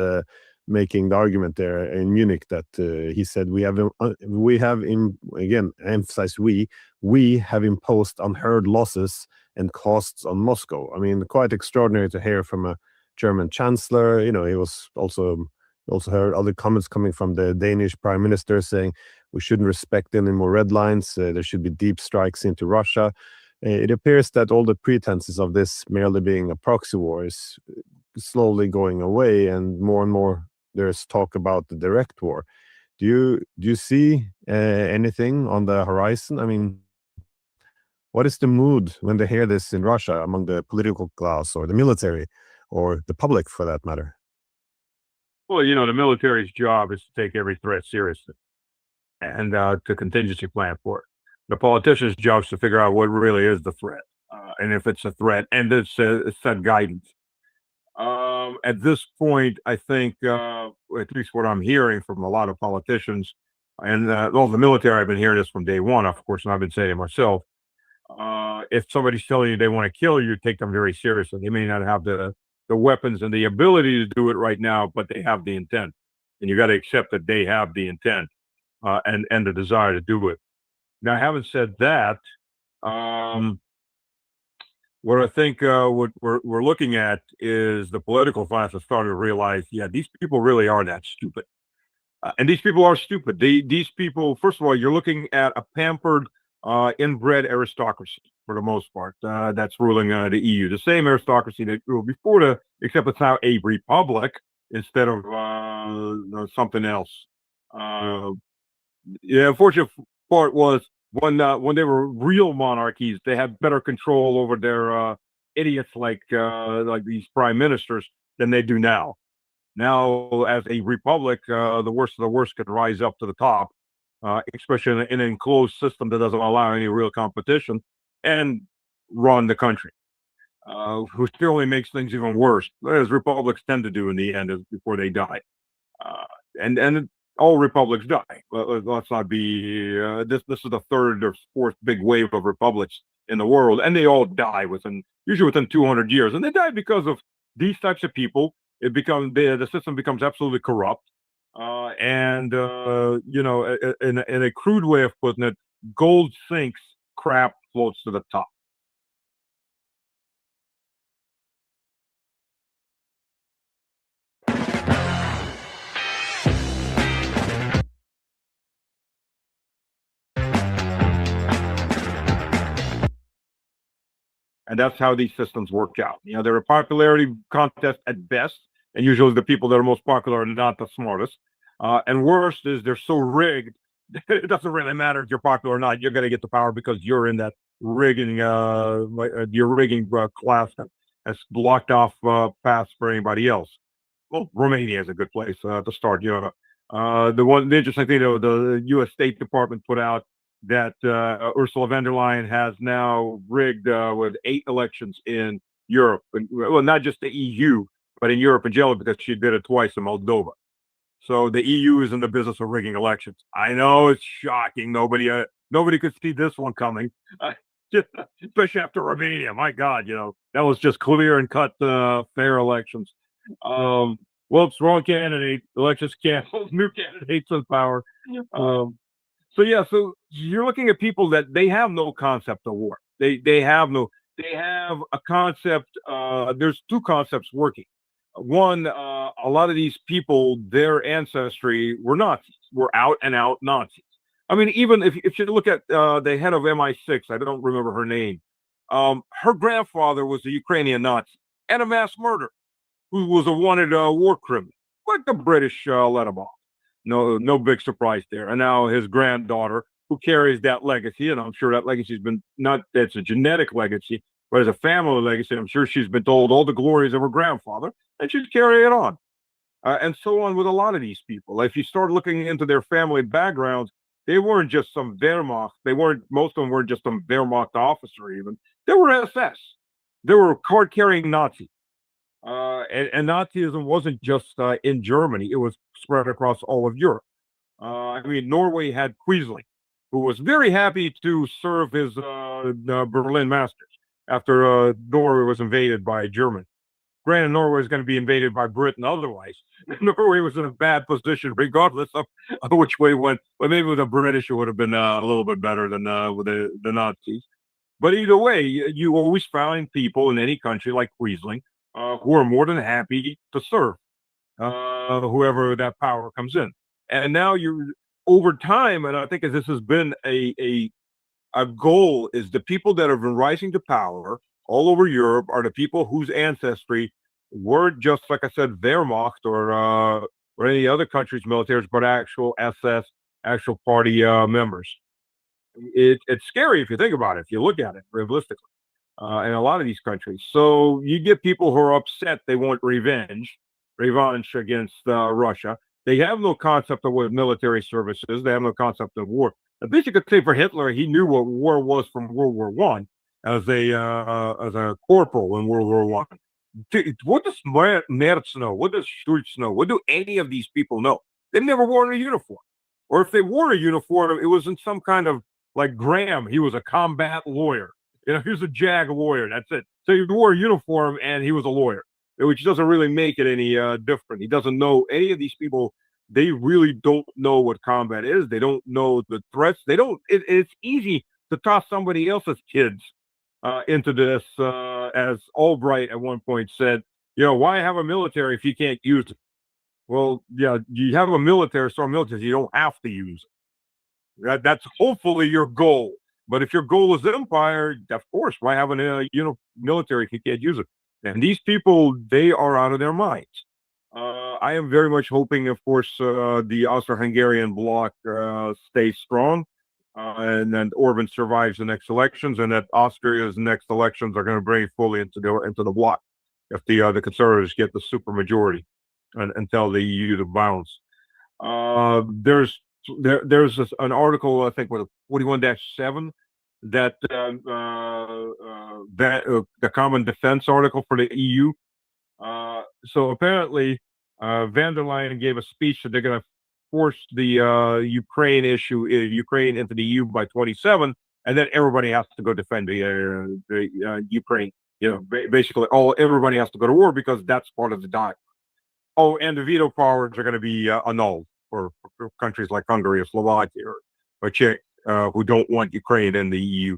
making the argument there in Munich that he said again, I emphasize we have imposed unheard losses and costs on Moscow. I mean, quite extraordinary to hear from a German chancellor. He was also heard other comments coming from the Danish prime minister saying we shouldn't respect any more red lines. There should be deep strikes into Russia. It appears that all the pretenses of this merely being a proxy war is slowly going away, and more there's talk about the direct war. Do you see anything on the horizon? I mean, what is the mood when they hear this in Russia among the political class or the military or the public, for that matter? Well, the military's job is to take every threat seriously and to contingency plan for it. The politician's job is to figure out what really is the threat, and if it's a threat, and it's set guidance. At this point, I think, at least what I'm hearing from a lot of politicians, and the military, I've been hearing this from day one, of course, and I've been saying it myself. If somebody's telling you they want to kill you, take them very seriously. They may not have the weapons and the ability to do it right now, but they have the intent, and you got to accept that they have the intent and the desire to do it. Now, having said that, what I think what we're looking at is the political class is starting to realize, yeah, these people really are that stupid. And these people are stupid. These people, first of all, you're looking at a pampered, inbred aristocracy for the most part that's ruling the EU. The same aristocracy that ruled before, except it's now a republic instead of something else. Unfortunate part was when they were real monarchies, they had better control over their idiots like these prime ministers than they do now. Now, as a republic, the worst of the worst could rise up to the top, especially in an enclosed system that doesn't allow any real competition and run the country, which only makes things even worse, as republics tend to do in the end before they die. And all republics die. Let's not be. This is the third or fourth big wave of republics in the world, and they all die usually within 200 years, and they die because of these types of people. The system becomes absolutely corrupt, and in a crude way of putting it, gold sinks, crap floats to the top. And that's how these systems work out. They're a popularity contest at best, and usually the people that are most popular are not the smartest. And worst is they're so rigged, it doesn't really matter if you're popular or not. You're going to get the power because you're in that rigging, your rigging class that has blocked off paths for anybody else. Well, Romania is a good place to start. The interesting thing, though, the U.S. State Department put out that Ursula von der Leyen has now rigged with 8 elections in Europe, well, not just the EU, but in Europe in general, because she did it twice in Moldova. So the EU is in the business of rigging elections. I know it's shocking. Nobody could see this one coming, especially after Romania. My God, that was just clear and cut fair elections. Whoops, wrong candidate. Elections canceled. New candidates in power. So you're looking at people that they have no concept of war. They have a concept. There's 2 concepts working. One, a lot of these people, their ancestry were Nazis, were out and out Nazis. I mean, even if you look at the head of MI6, I don't remember her name. Her grandfather was a Ukrainian Nazi and a mass murderer who was a wanted war criminal, but the British let him off. No big surprise there. And now his granddaughter, who carries that legacy, and I'm sure that legacy's been that's a genetic legacy, but as a family legacy, I'm sure she's been told all the glories of her grandfather, and she's carrying it on. And so on with a lot of these people. If you start looking into their family backgrounds, they weren't just some Wehrmacht. Most of them weren't just some Wehrmacht officer even. They were SS. They were card-carrying Nazis. And Nazism wasn't just in Germany; it was spread across all of Europe. I mean, Norway had Quisling, who was very happy to serve his Berlin masters after Norway was invaded by Germany. Granted, Norway was going to be invaded by Britain otherwise. Norway was in a bad position, regardless of which way it went. But maybe with the British, it would have been a little bit better than with the Nazis. But either way, you always find people in any country like Quisling who are more than happy to serve whoever that power comes in. And now you're over time, and I think this has been a goal, is the people that have been rising to power all over Europe are the people whose ancestry weren't just, like I said, Wehrmacht or any other country's militaries, but actual SS, actual party members. It's scary if you think about it, if you look at it realistically, in a lot of these countries. So you get people who are upset, they want revenge against Russia. They have no concept of what military service is. They have no concept of war. I think you could say for Hitler, he knew what war was from World War One as a corporal in World War One. What does Merz know? What does Schultz know? What do any of these people know? They've never worn a uniform, or if they wore a uniform, it was in some kind of, like Graham. He was a combat lawyer. You know, he was a JAG lawyer. That's it. So he wore a uniform and he was a lawyer, which doesn't really make it any different. He doesn't know any of these people. They really don't know what combat is. They don't know the threats. They don't. It's easy to toss somebody else's kids into this, as Albright at one point said. You know, why have a military if you can't use it? Well, yeah, you have a military, so military, you don't have to use it. That's hopefully your goal. But if your goal is empire, of course, why have a military if you can't use it? And these people, they are out of their minds. I am very much hoping, of course, the Austro-Hungarian bloc stays strong, and that Orban survives the next elections, and that Austria's next elections are going to bring fully into the bloc if the conservatives get the supermajority and tell the EU to bounce. There's an article, I think, with 41-7 that the Common Defense article for the EU. So apparently, van der Leyen gave a speech that they're going to force the Ukraine into the EU by 27, and then everybody has to go defend the Ukraine. You know, basically, everybody has to go to war because that's part of the dialogue. Oh, and the veto powers are going to be annulled for countries like Hungary or Slovakia or Czech who don't want Ukraine in the EU.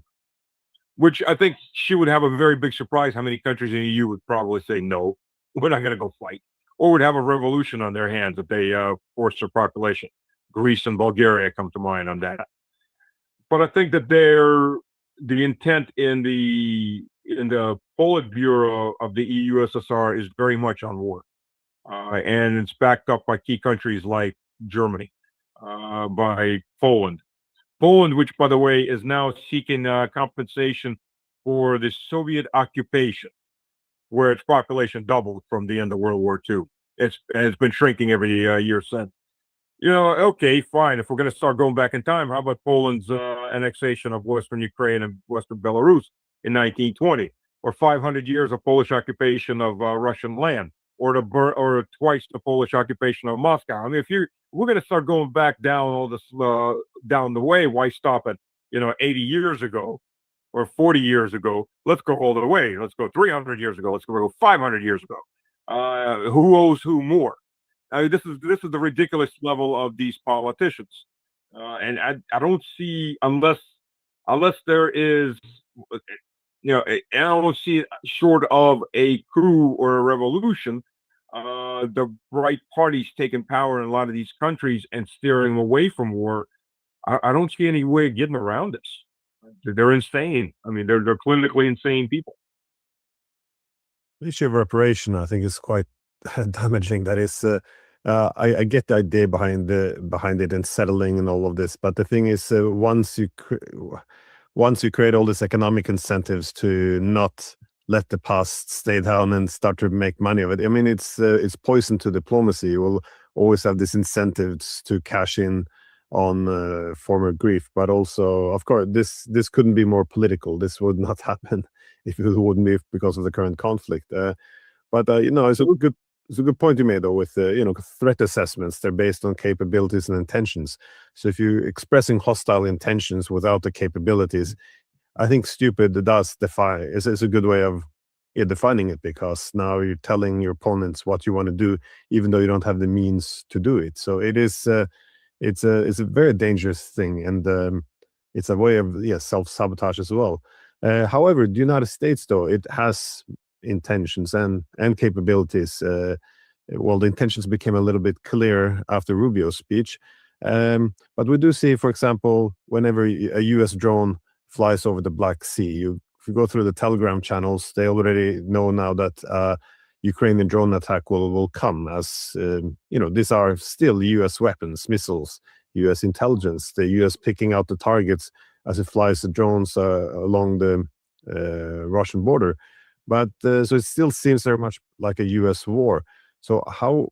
Which I think she would have a very big surprise how many countries in the EU would probably say, no, we're not going to go fight. Or would have a revolution on their hands if they force their population. Greece and Bulgaria come to mind on that. But I think that the intent in the Politburo of the EU-SSR is very much on war. And it's backed up by key countries like Germany, by Poland. Poland, which, by the way, is now seeking compensation for the Soviet occupation, where its population doubled from the end of World War II. It's been shrinking every year since. You know, okay, fine. If we're going to start going back in time, how about Poland's annexation of Western Ukraine and Western Belarus in 1920, or 500 years of Polish occupation of Russian land, or twice the Polish occupation of Moscow? I mean, we're going to start going back down all this down the way, why stop at 80 years ago or 40 years ago? Let's go all the way. Let's go 300 years ago. Let's go 500 years ago. Who owes who more? I mean, this is the ridiculous level of these politicians, and I don't see, unless there is, I don't see it short of a coup or a revolution, the right parties taking power in a lot of these countries and steering them away from war. I don't see any way of getting around this. They're insane. I mean, they're clinically insane people. The issue of reparation, I think, is quite damaging. That is, I get the idea behind it and settling and all of this, but the thing is, once you create all these economic incentives to not let the past stay down and start to make money of it, I mean, it's poison to diplomacy. You will always have these incentives to cash in on former grief, but also, of course, this couldn't be more political. This would not happen if it wouldn't be because of the current conflict. But it's a good point you made though with threat assessments. They're based on capabilities and intentions. So if you're expressing hostile intentions without the capabilities, I think stupid does defy is a good way of defining it, because now you're telling your opponents what you want to do, even though you don't have the means to do it. So it is it's a very dangerous thing, and it's a way of self-sabotage as well. However, the United States, though, it has intentions and capabilities. Well, the intentions became a little bit clear after Rubio's speech, but we do see, for example, whenever a U.S. drone flies over the Black Sea, if you go through the Telegram channels, they already know now that Ukrainian drone attack will come, as these are still U.S. weapons, missiles, U.S. intelligence, the U.S. picking out the targets as it flies the drones along the Russian border. But so it still seems very much like a U.S. war. So how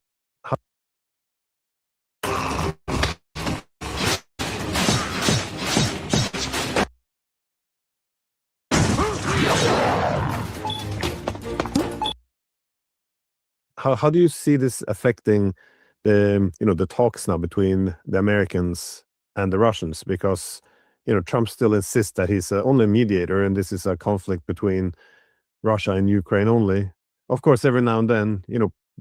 do you see this affecting the talks now between the Americans and the Russians? Because Trump still insists that he's only a mediator, and this is a conflict between Russia and Ukraine only. Of course, every now and then,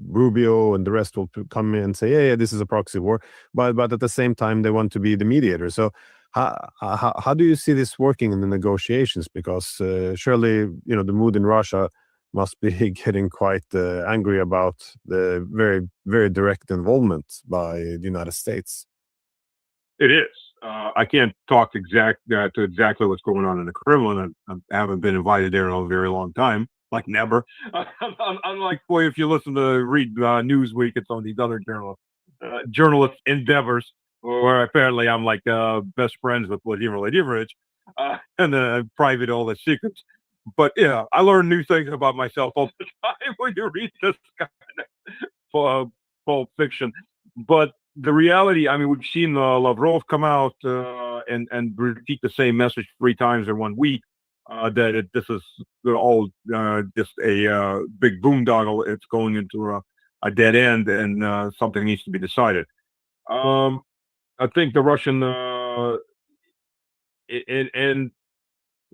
Rubio and the rest will come in and say, yeah, this is a proxy war, but at the same time, they want to be the mediator. So how do you see this working in the negotiations? Because surely, the mood in Russia must be getting quite angry about the very, very direct involvement by the United States. It is. I can't talk to exactly what's going on in the Kremlin. I haven't been invited there in a very long time, like never. Unlike, boy, if you listen to read Newsweek, it's on these other journalist endeavors, where apparently I'm like best friends with Vladimir Vladimirovich, and private all the secrets. But yeah, I learn new things about myself all the time when you read this kind of Pulp Fiction. But the reality, I mean, we've seen Lavrov come out and repeat the same message 3 times in 1 week, that this is all just a big boondoggle. It's going into a dead end, and something needs to be decided. I think the Russian and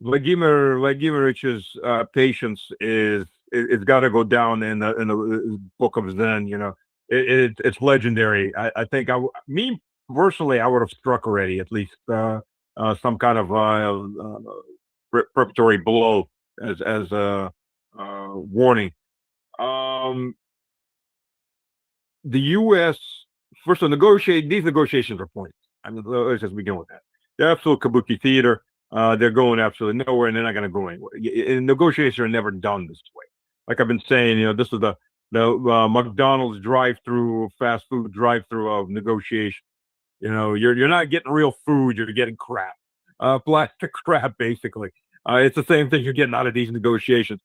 Vladimirovich's patience it's got to go down in the book of Zen. It's legendary. I think me personally, I would have struck already, at least some kind of preparatory blow as a warning. The U.S. first of these negotiations are pointless. I mean, let's just begin with that. They're absolute kabuki theater. They're going absolutely nowhere, and they're not going to go anywhere. Negotiations are never done this way. Like I've been saying, this is the McDonald's drive-through, fast food drive-through of negotiation. You're not getting real food; you're getting crap, plastic crap, basically. It's the same thing you're getting out of these negotiations.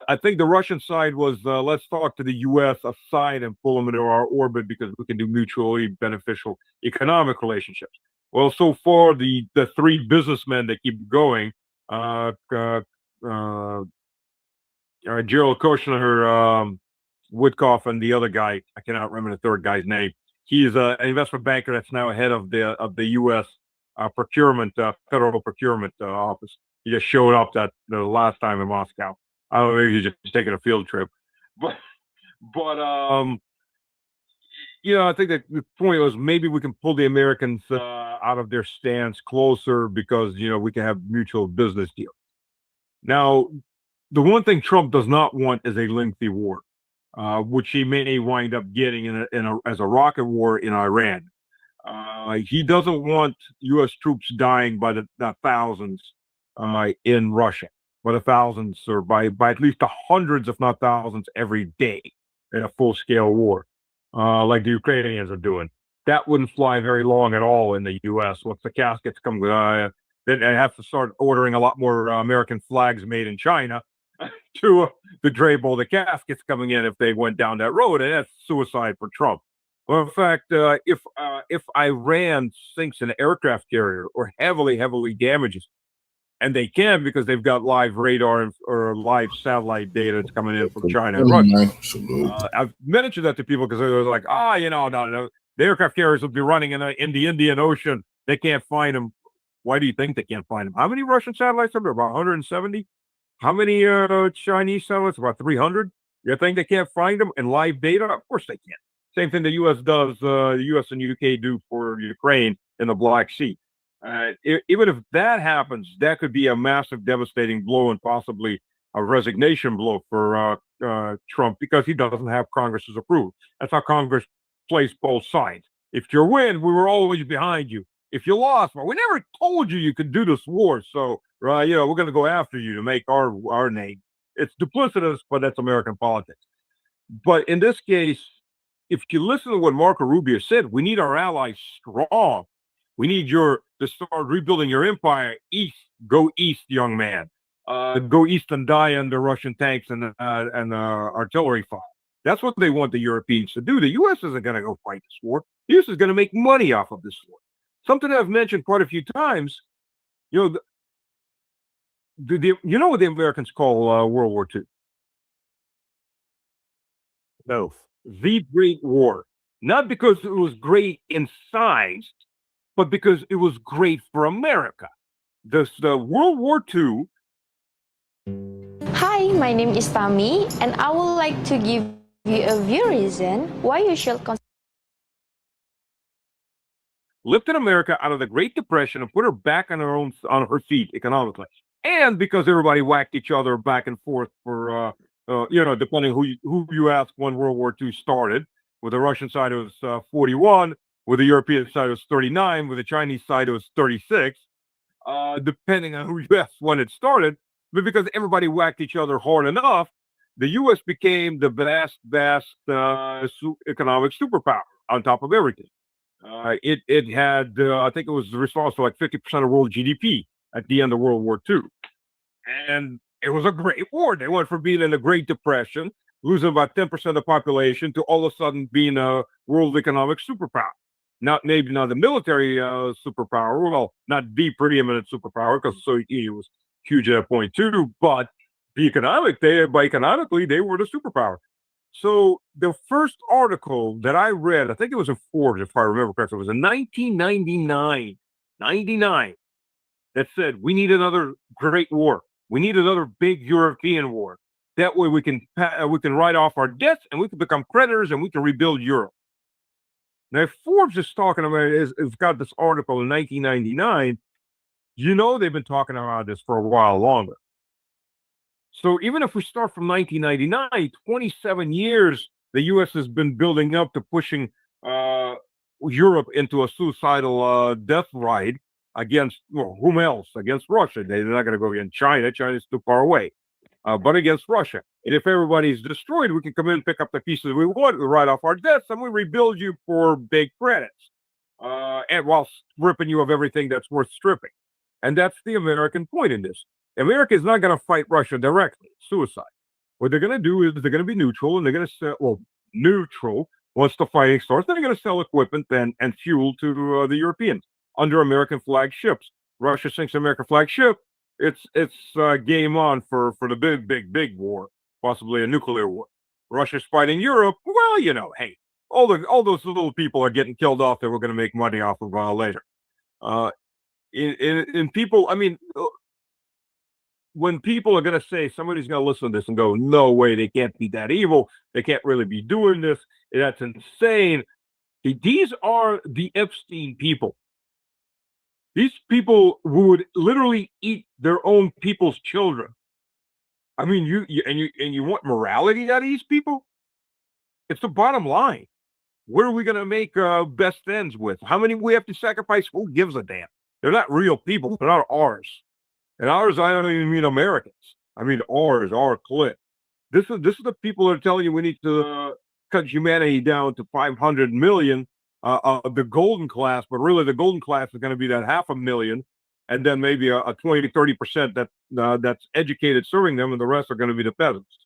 I think the Russian side was let's talk to the U.S. aside and pull them into our orbit because we can do mutually beneficial economic relationships. Well, so far the 3 businessmen that keep going, Gerald Kushner, Woodcoff, and the other guy, I cannot remember the third guy's name. He's an investment banker that's now head of the U.S. procurement, federal procurement office. He just showed up the last time in Moscow. I don't know, maybe he's just taking a field trip, but I think that the point was maybe we can pull the Americans out of their stance closer because we can have mutual business deals. Now, the one thing Trump does not want is a lengthy war, which he may wind up getting as a rocket war in Iran. He doesn't want U.S. troops dying by the thousands in Russia, by the thousands or by at least the hundreds, if not thousands, every day in a full-scale war, like the Ukrainians are doing. That wouldn't fly very long at all in the U.S. Once the caskets come, then I have to start ordering a lot more American flags made in China to drape all the caskets coming in if they went down that road, and that's suicide for Trump. Well, in fact, if Iran sinks an aircraft carrier or heavily damages And they can because they've got live radar or live satellite data that's coming in from China and Russia. I've mentioned that to people because they were like, no, the aircraft carriers will be running in the Indian Ocean. They can't find them. Why do you think they can't find them? How many Russian satellites are there? About 170? How many Chinese satellites? About 300? You think they can't find them in live data? Of course they can. Same thing the U.S. does, the U.S. and U.K. do for Ukraine in the Black Sea. Even if that happens, that could be a massive, devastating blow and possibly a resignation blow for Trump because he doesn't have Congress's approval. That's how Congress plays both sides. If you win, we were always behind you. If you lost, well, we never told you could do this war. So, we're going to go after you to make our name. It's duplicitous, but that's American politics. But in this case, if you listen to what Marco Rubio said, we need our allies strong. We need to start rebuilding your empire. East, go east, young man. Go east and die under Russian tanks and artillery fire. That's what they want the Europeans to do. The U.S. isn't going to go fight this war. The U.S. is going to make money off of this war. Something I've mentioned quite a few times. You know what the Americans call World War II? No. The Great War. Not because it was great in size, but because it was great for America. The World War II. Hi, my name is Tami, and I would like to give you a few reasons why you should consider Lifted America out of the Great Depression and put her back on her feet economically, and because everybody whacked each other back and forth for depending who you ask when World War II started. With the Russian side, it was 41. With the European side, it was 39. With the Chinese side, it was 36. Depending on who you ask when it started, but because everybody whacked each other hard enough, the U.S. became the vast economic superpower on top of everything. It had, I think it was responsible for like 50% of world GDP at the end of World War II. And it was a great war. They went from being in the Great Depression, losing about 10% of the population, to all of a sudden being a world economic superpower. Maybe not the military superpower, well, not the preeminent superpower, because the Soviet Union was huge at that point too, but economically, they were the superpower. So the first article that I read, I think it was in Forbes, if I remember correctly, it was in 1999, that said, we need another great war. We need another big European war. That way we can write off our debts and we can become creditors and we can rebuild Europe. Now, if Forbes is talking about it's got this article in 1999, they've been talking about this for a while longer. So even if we start from 1999, 27 years, the U.S. has been building up to pushing Europe into a suicidal death ride against, whom else? Against Russia. They're not going to go against China. China's too far away. But against Russia. And if everybody's destroyed, we can come in, pick up the pieces we want, we write off our debts, and we rebuild you for big credits. And while stripping you of everything that's worth stripping. And that's the American point in this. America is not going to fight Russia directly. Suicide. What they're going to do is they're going to be neutral, and they're going to sell, neutral once the fighting starts. They're going to sell equipment and fuel to the Europeans under American flag ships. Russia sinks American flag ship. It's game on for the big war, possibly a nuclear war. Russia's fighting Europe. Well, hey, all those little people are getting killed off that we're going to make money off of later. In people, I mean, when people are going to say, somebody's going to listen to this and go, no way, they can't be that evil. They can't really be doing this. That's insane. These are the Epstein people. These people who would literally eat their own people's children. I mean, you want morality out of these people? It's the bottom line. What are we going to make best ends with? How many we have to sacrifice? Who gives a damn? They're not real people. They're not ours. And ours, I don't even mean Americans. I mean ours, our clique. This is the people that are telling you we need to cut humanity down to 500 million. The golden class, but really the golden class is going to be that 500,000, and then maybe a 20-30% that's educated serving them, and the rest are going to be the peasants.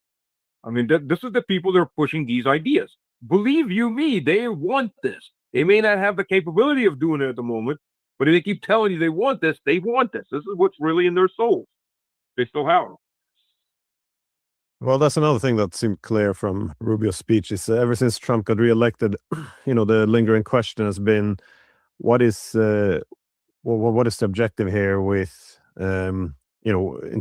I mean, this is the people that are pushing these ideas. Believe you me, they want this. They may not have the capability of doing it at the moment, But if they keep telling you they want this, they want this. This is what's really in their souls. They still have it. Well, that's another thing that seemed clear from Rubio's speech is ever since Trump got reelected, the lingering question has been, what is what is the objective here with in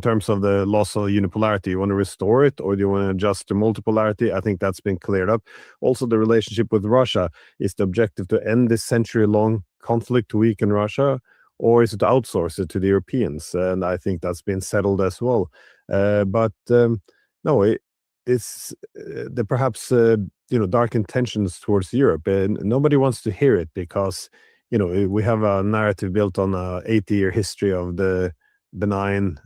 terms of the loss of unipolarity? You want to restore it, or do you want to adjust to multipolarity? I think that's been cleared up. Also, the relationship with Russia, is the objective to end this century-long conflict, to weaken Russia, or is it to outsource it to the Europeans? And I think that's been settled as well. No, it's the perhaps dark intentions towards Europe, and nobody wants to hear it because we have a narrative built on a 80-year history of the benign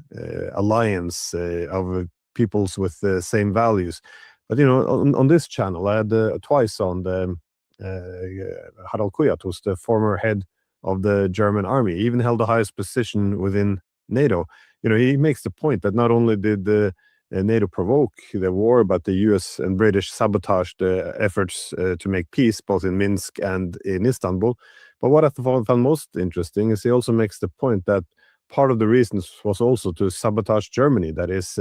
alliance of peoples with the same values. But on this channel, I had twice on the Harald Kujat, who's the former head of the German army. He even held the highest position within NATO. He makes the point that not only did the NATO provoke the war, but the US and British sabotaged the efforts to make peace, both in Minsk and in Istanbul. But what I found most interesting is he also makes the point that part of the reasons was also to sabotage Germany. That is,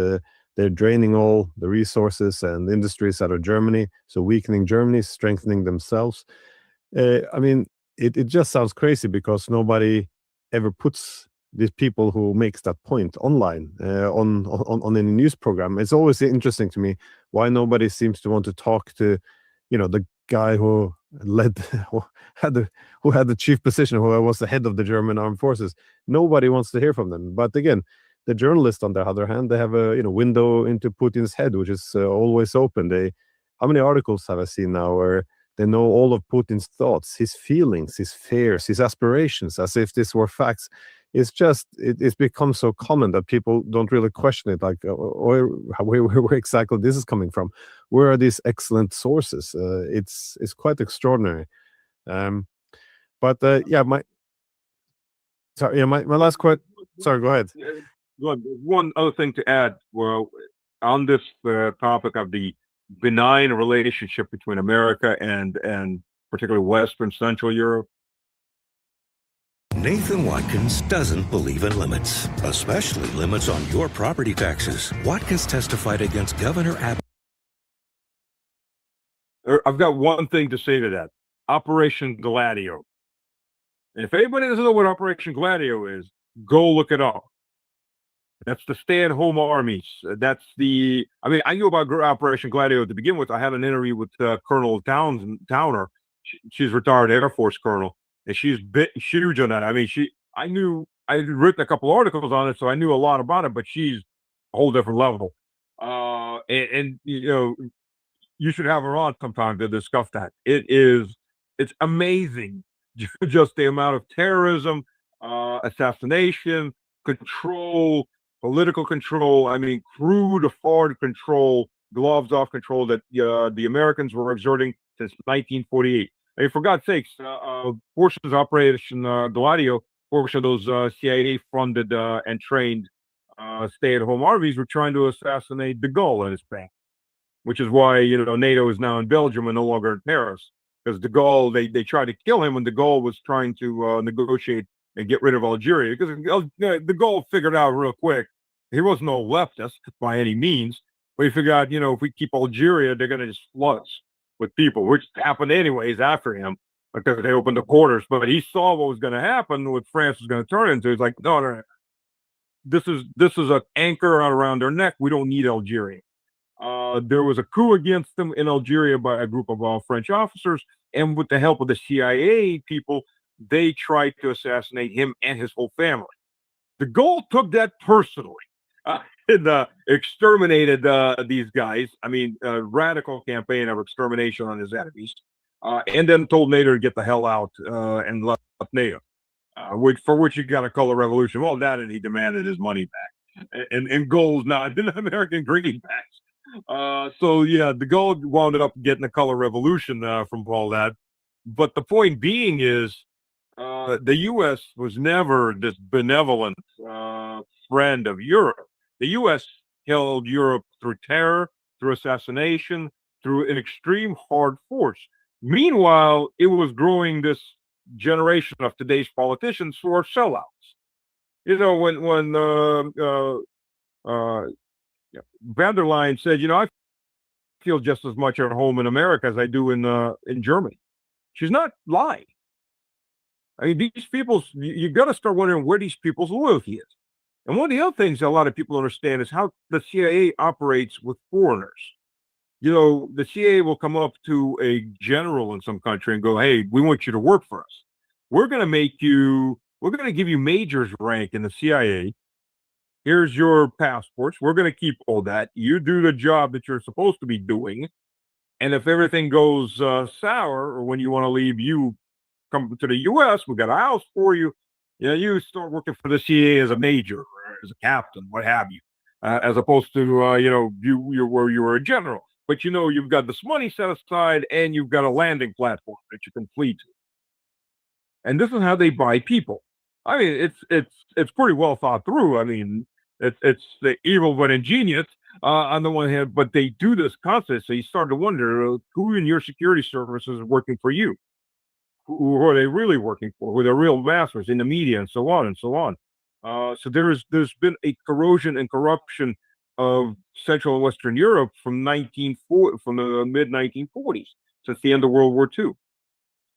they're draining all the resources and industries out of Germany, so weakening Germany, strengthening themselves. It just sounds crazy because nobody ever puts these people who makes that point online on any news program. It's always interesting to me why nobody seems to want to talk to, the guy who had the chief position, who was the head of the German armed forces. Nobody wants to hear from them. But again, the journalists, on the other hand, they have a window into Putin's head, which is always open. How many articles have I seen now where they know all of Putin's thoughts, his feelings, his fears, his aspirations, as if this were facts? It's just it's become so common that people don't really question it. Like, where exactly this is coming from? Where are these excellent sources? It's quite extraordinary. My last question. Sorry, go ahead. One other thing to add. Well, on this topic of the benign relationship between America and particularly Western Central Europe. Nathan Watkins doesn't believe in limits, especially limits on your property taxes. Watkins testified against Governor Abbott. I've got one thing to say to that. Operation Gladio. And if anybody doesn't know what Operation Gladio is, go look it up. That's the stay-at-home armies. I knew about Operation Gladio to begin with. I had an interview with Colonel Towner. She's retired Air Force colonel. And she's huge on that. I knew I'd written a couple articles on it, so I knew a lot about it, but she's a whole different level. You should have her on sometime to discuss that. It's amazing, just the amount of terrorism, assassination, control, political control. Crude, hard control, gloves off control that the Americans were exerting since 1948. For God's sakes, portions of Operation Gladio, portion of those CIA-funded and trained stay-at-home armies were trying to assassinate de Gaulle and his band, which is why NATO is now in Belgium and no longer in Paris, because de Gaulle they tried to kill him when de Gaulle was trying to negotiate and get rid of Algeria, because de Gaulle figured out real quick he was no leftist by any means, but he figured out if we keep Algeria, they're going to just flood us with people, which happened anyways after him because they opened the quarters. But he saw what was going to happen, what France was going to turn into. He's like, no. This is an anchor around their neck. We don't need Algeria. There was a coup against them in Algeria by a group of French officers, and with the help of the CIA people, they tried to assassinate him and his whole family. De Gaulle took that personally. And exterminated these guys. A radical campaign of extermination on his enemies, and then told NATO to get the hell out and left NATO, for which he got a color revolution. Well, that, and he demanded his money back and gold, not American greenbacks. De Gaulle wound up getting a color revolution from all that. But the point being is, the U.S. was never this benevolent friend of Europe. The U.S. held Europe through terror, through assassination, through an extreme hard force. Meanwhile, it was growing this generation of today's politicians who are sellouts. You know, when van der Leyen said, you know, I feel just as much at home in America as I do in Germany. She's not lying. I mean, these people's, you got to start wondering where these people's loyalty is. And one of the other things a lot of people understand is how the CIA operates with foreigners. You know, the CIA will come up to a general in some country and go, hey, we want you to work for us. We're going to give you major's rank in the CIA. Here's your passports. We're going to keep all that. You do the job that you're supposed to be doing. And if everything goes sour, or when you want to leave, you come to the U.S., we got a house for you. You know, you start working for the CIA as a major or as a captain, what have you, as opposed to, you know, you were a general. But, you know, you've got this money set aside and you've got a landing platform that you can flee to. And this is how they buy people. I mean, it's pretty well thought through. I mean, it's the evil but ingenious on the one hand, but they do this constantly. So you start to wonder who in your security services is working for you. Who are they really working for? Who are the real masters in the media and so on and so on. So there's been a corrosion and corruption of Central and Western Europe from the mid 1940s, since the end of World War II.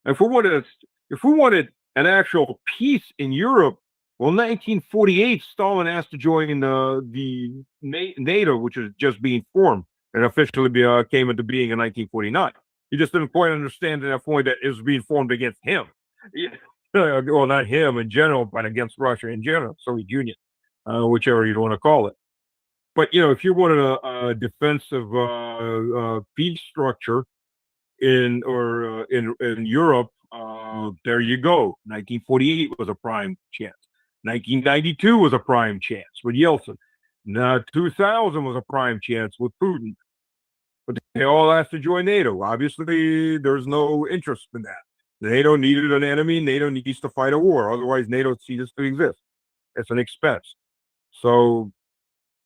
And if we wanted an actual peace in Europe, well, 1948, Stalin asked to join the NATO, which is just being formed, and officially came into being in 1949. He just didn't quite understand at that point that it was being formed against him. Yeah. Well, not him in general, but against Russia in general, Soviet Union, whichever you want to call it. But, you know, if you wanted a defensive peace structure in Europe, there you go. 1948 was a prime chance. 1992 was a prime chance with Yeltsin. Now 2000 was a prime chance with Putin. But they all asked to join NATO. Obviously, there's no interest in that. NATO needed an enemy. NATO needs to fight a war. Otherwise, NATO ceases to exist. It's an expense. So,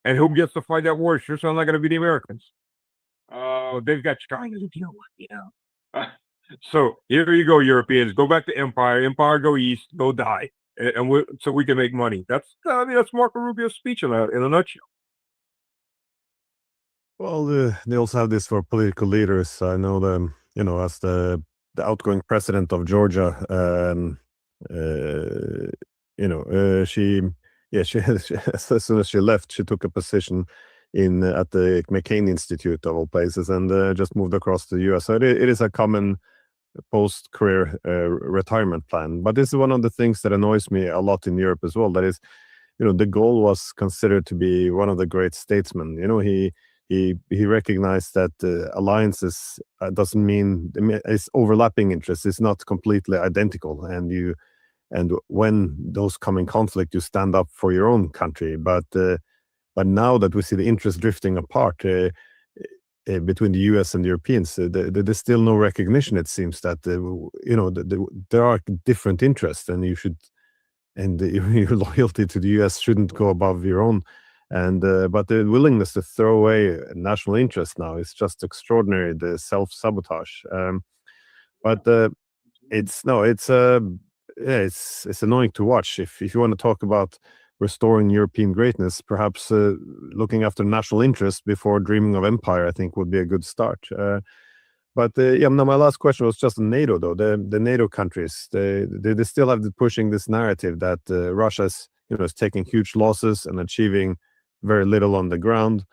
and who gets to fight that war? Sure sounds not going to be the Americans. They've got China to deal with, you know. So here you go, Europeans. Go back to empire. Empire, go east. Go die, and so we can make money. That's Marco Rubio's speech in a nutshell. Well, they also have this for political leaders. I know them, you know, as the outgoing president of Georgia. You know, she as soon as she left, she took a position at the McCain Institute of all places, and just moved across to the U.S. So it is a common post-career retirement plan. But this is one of the things that annoys me a lot in Europe as well. That is, you know, de Gaulle was considered to be one of the great statesmen. You know, he recognized that alliances doesn't mean it's overlapping interests. It's not completely identical, and when those come in conflict, you stand up for your own country. But now that we see the interest drifting apart between the U.S. and the Europeans, there's still no recognition. It seems that you know there are different interests, and you should, and your loyalty to the U.S. shouldn't go above your own. And but the willingness to throw away national interest now is just extraordinary. The self-sabotage. But it's annoying to watch. If you want to talk about restoring European greatness, perhaps looking after national interest before dreaming of empire, I think would be a good start. But now my last question was just on NATO, though. The NATO countries, they still have pushing this narrative that Russia's, you know, is taking huge losses and achieving very little on the ground.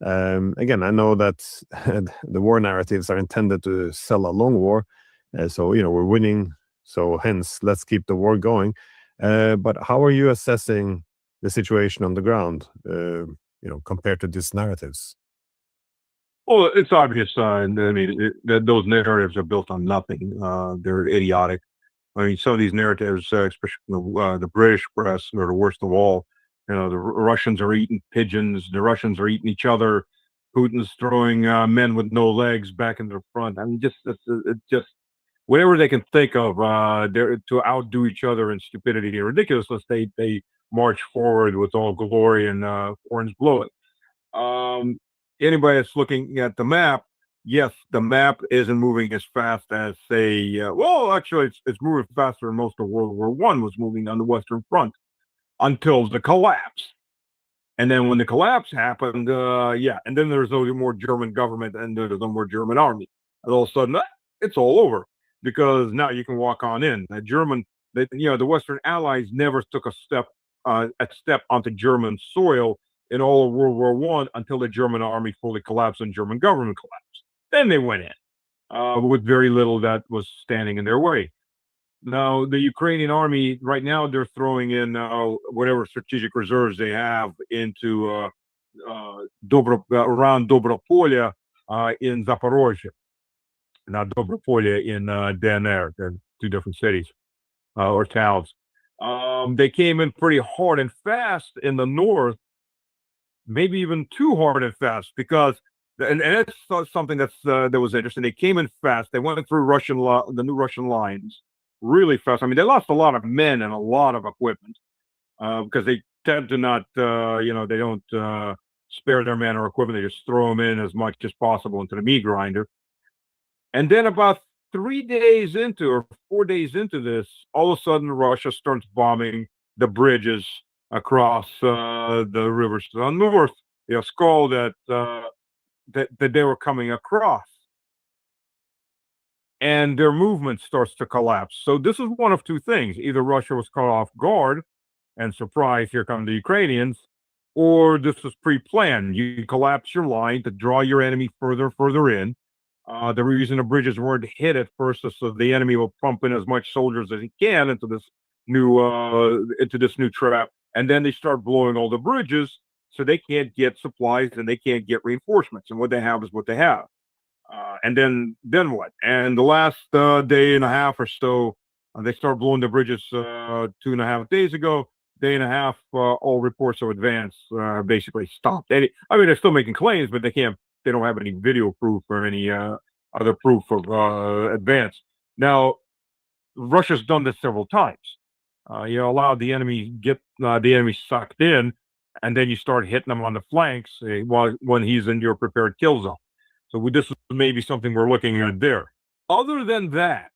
Again, I know that the war narratives are intended to sell a long war, so you know we're winning. So hence, let's keep the war going. But how are you assessing the situation on the ground, you know, compared to these narratives? Well, it's obvious. I mean, that those narratives are built on nothing. They're idiotic. I mean, some of these narratives, especially the British press, are the worst of all. You know, the Russians are eating pigeons. The Russians are eating each other. Putin's throwing men with no legs back in the front. I mean, just whatever they can think of to outdo each other in stupidity and ridiculousness, they march forward with all glory and horns blowing. Anybody that's looking at the map yes, the map isn't moving as fast as, say, well, actually, it's moving faster than most of World War One was moving on the Western Front until the collapse. And then when the collapse happened, and then there's no more German government and there's no more German army. And all of a sudden, it's all over because now you can walk on in. The Western Allies never took a step onto German soil in all of World War One until the German army fully collapsed and German government collapsed. Then they went in with very little that was standing in their way. Now, the Ukrainian army right now they're throwing in whatever strategic reserves they have into around Dobropolye in Zaporozhye, not Dobropolye in DNR. They're two different cities or towns. They came in pretty hard and fast in the north, maybe even too hard and fast because. And that's something that was interesting. They came in fast. They went through the new Russian lines really fast. I mean, they lost a lot of men and a lot of equipment because they tend to not, they don't spare their men or equipment. They just throw them in as much as possible into the meat grinder. And then about 3 days into or 4 days into this, all of a sudden Russia starts bombing the bridges across the rivers to the north. Skull that they were coming across. And their movement starts to collapse. So this is one of two things. Either Russia was caught off guard and surprise, here come the Ukrainians, or this was pre-planned. You collapse your line to draw your enemy further in. The reason the bridges weren't hit at first is so the enemy will pump in as much soldiers as he can into this new trap, and then they start blowing all the bridges, so they can't get supplies and they can't get reinforcements. And what they have is what they have. And then what? And the last day and a half or so, they start blowing the bridges 2.5 days ago. Day and a half, all reports of advance basically stopped. They're still making claims, but they don't have any video proof or any other proof of advance. Now, Russia's done this several times. You allow the enemy sucked in, and then you start hitting them on the flanks when he's in your prepared kill zone. So this is maybe something we're looking at there. Other than that,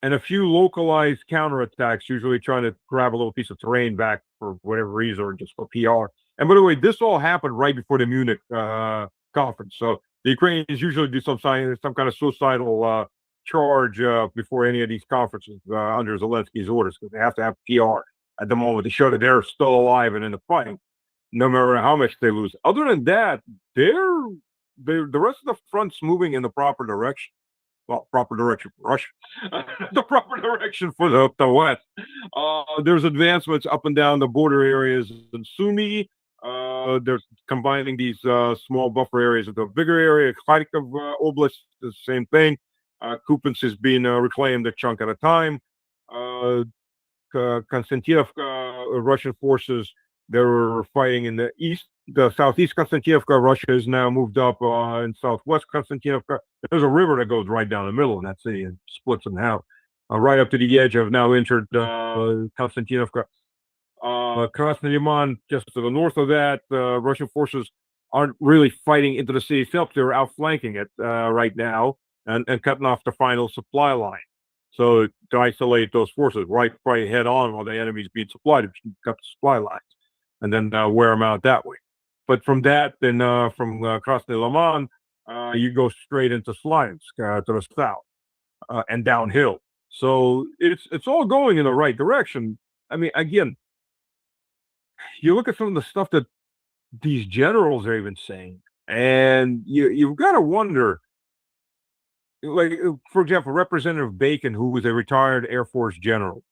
and a few localized counterattacks, usually trying to grab a little piece of terrain back for whatever reason or just for PR. And by the way, this all happened right before the Munich conference. So the Ukrainians usually do some kind of suicidal charge before any of these conferences under Zelensky's orders, because they have to have PR at the moment to show that they're still alive and in the fight, no matter how much they lose. Other than that, the rest of the front's moving in the proper direction. Well, proper direction for Russia, the proper direction for the West. There's advancements up and down the border areas in Sumy. They're combining these small buffer areas with a bigger area. Kharkov Oblast, the same thing. Kupiansk is being reclaimed a chunk at a time. Konstantinovka, Russian forces, they're fighting in the east. The southeast Konstantinovka, Russia has now moved up in southwest Konstantinovka. There's a river that goes right down the middle of that city and splits in half. Right up to the edge, have now entered Konstantinovka. Krasny Liman, just to the north of that, Russian forces aren't really fighting into the city itself. They're outflanking it right now and cutting off the final supply line. So to isolate those forces, right head on while the enemy's being supplied, cut the supply lines, and then wear them out that way. But from that, then from Krasny Liman, you go straight into Sliansk to the south and downhill. So it's all going in the right direction. I mean, again, you look at some of the stuff that these generals are even saying, and you've got to wonder. Like, for example, Representative Bacon, who was a retired Air Force general,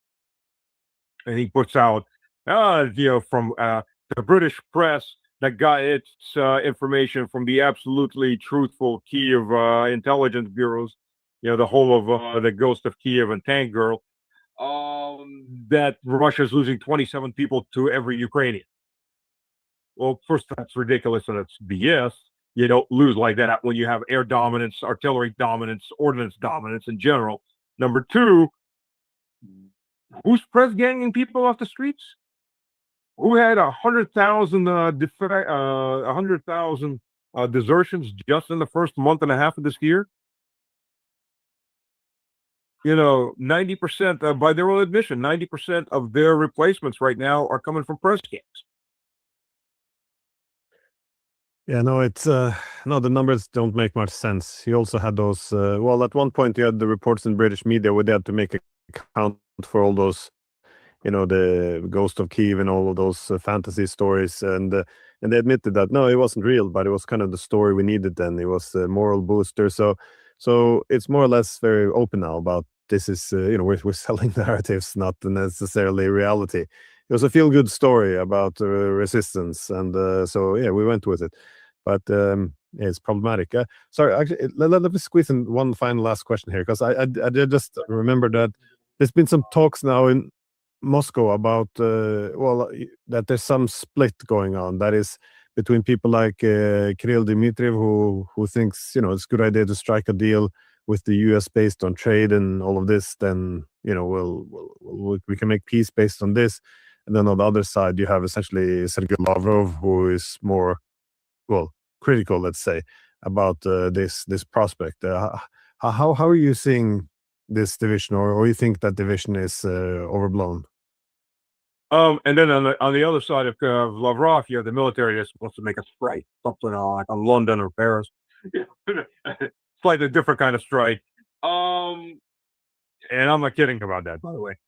and he puts out, from the British press that got its information from the absolutely truthful Kiev intelligence bureaus, the whole of the Ghost of Kiev and Tank Girl, that Russia's losing 27 people to every Ukrainian. Well, first, that's ridiculous and it's BS. You don't lose like that when you have air dominance, artillery dominance, ordnance dominance in general. Number two, who's press ganging people off the streets? Who had 100,000 desertions just in the first month and a half of this year. 90%, by their own admission, 90% of their replacements right now are coming from press camps. Yeah, no, it's no, the numbers don't make much sense. He also had those. Well, at one point, he had the reports in British media where they had to make account for all those, the Ghost of Kiev and all of those fantasy stories, and they admitted that no, it wasn't real, but it was kind of the story we needed then. It was a moral booster. So it's more or less very open now about this is we're selling narratives, not necessarily reality. It was a feel good story about resistance, and so yeah, we went with it. But it's problematic. Sorry, actually, let me squeeze in one final last question here, because I did just remember that there's been some talks now in Moscow about that there's some split going on. That is between people like Kirill Dmitriev, who thinks it's a good idea to strike a deal with the U.S. based on trade and all of this. Then we can make peace based on this. And then on the other side, you have essentially Sergei Lavrov, who is more critical, let's say, about this prospect. How are you seeing this division, or you think that division is overblown? And then on the other side of Lavrov, you have the military that's supposed to make a strike, something like on London or Paris. Slightly different kind of strike. And I'm not kidding about that, by the way.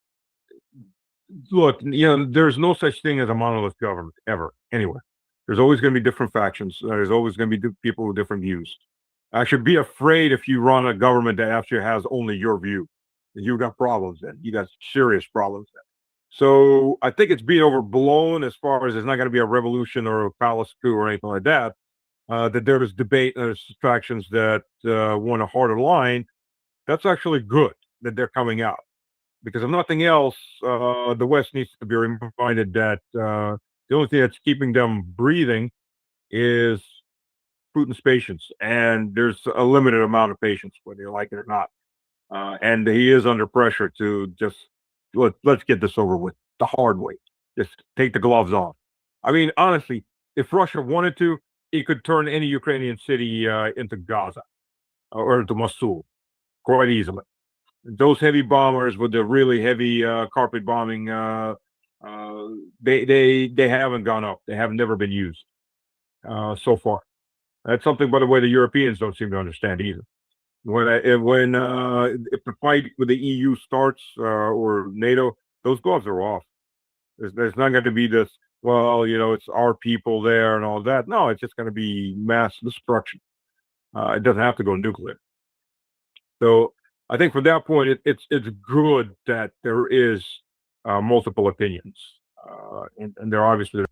Look, there's no such thing as a monolith government ever, anywhere. There's always going to be different factions. There's always going to be people with different views. Actually, be afraid if you run a government that actually has only your view. You've got problems then. You got serious problems then. So I think it's being overblown as far as there's not going to be a revolution or a palace coup or anything like that. That there is debate and there's factions that want a harder line. That's actually good that they're coming out. Because if nothing else, the West needs to be reminded that the only thing that's keeping them breathing is Putin's patience. And there's a limited amount of patience, whether you like it or not. And he is under pressure to just, let's get this over with the hard way. Just take the gloves off. I mean, honestly, if Russia wanted to, it could turn any Ukrainian city into Gaza or into Mosul quite easily. Those heavy bombers with the really heavy carpet bombing, they haven't gone up. They have never been used so far. That's something, by the way, the Europeans don't seem to understand either. If the fight with the EU starts or NATO, those gloves are off. There's not going to be this. Well, it's our people there and all that. No, it's just going to be mass destruction. It doesn't have to go nuclear. So I think from that point, it's good that there is multiple opinions, and there obviously,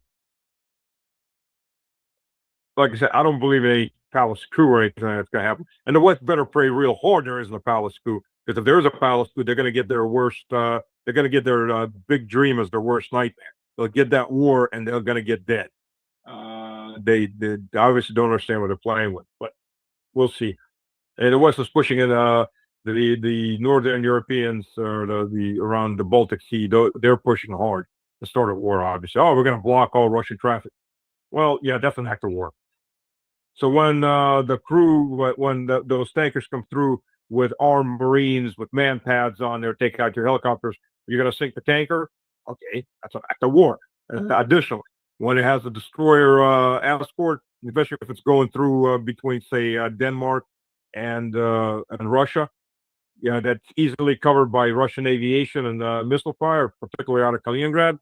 like I said, I don't believe in a palace coup or anything that's going to happen. And the West better pray real hard there isn't a palace coup, because if there is a palace coup, they're going to get their worst. They're going to get their big dream as their worst nightmare. They'll get that war, and they're going to get dead. They obviously don't understand what they're playing with, but we'll see. And the West is pushing in the Northern Europeans or the around the Baltic Sea. They're pushing hard to start a war. Obviously, we're going to block all Russian traffic. Well, yeah, that's an act of war. So when those tankers come through with armed Marines with man pads on there, take out your helicopters, you're going to sink the tanker. Okay, that's an act of war. Additionally, when it has a destroyer escort, especially if it's going through between, say, Denmark and Russia, that's easily covered by Russian aviation and missile fire, particularly out of Kaliningrad.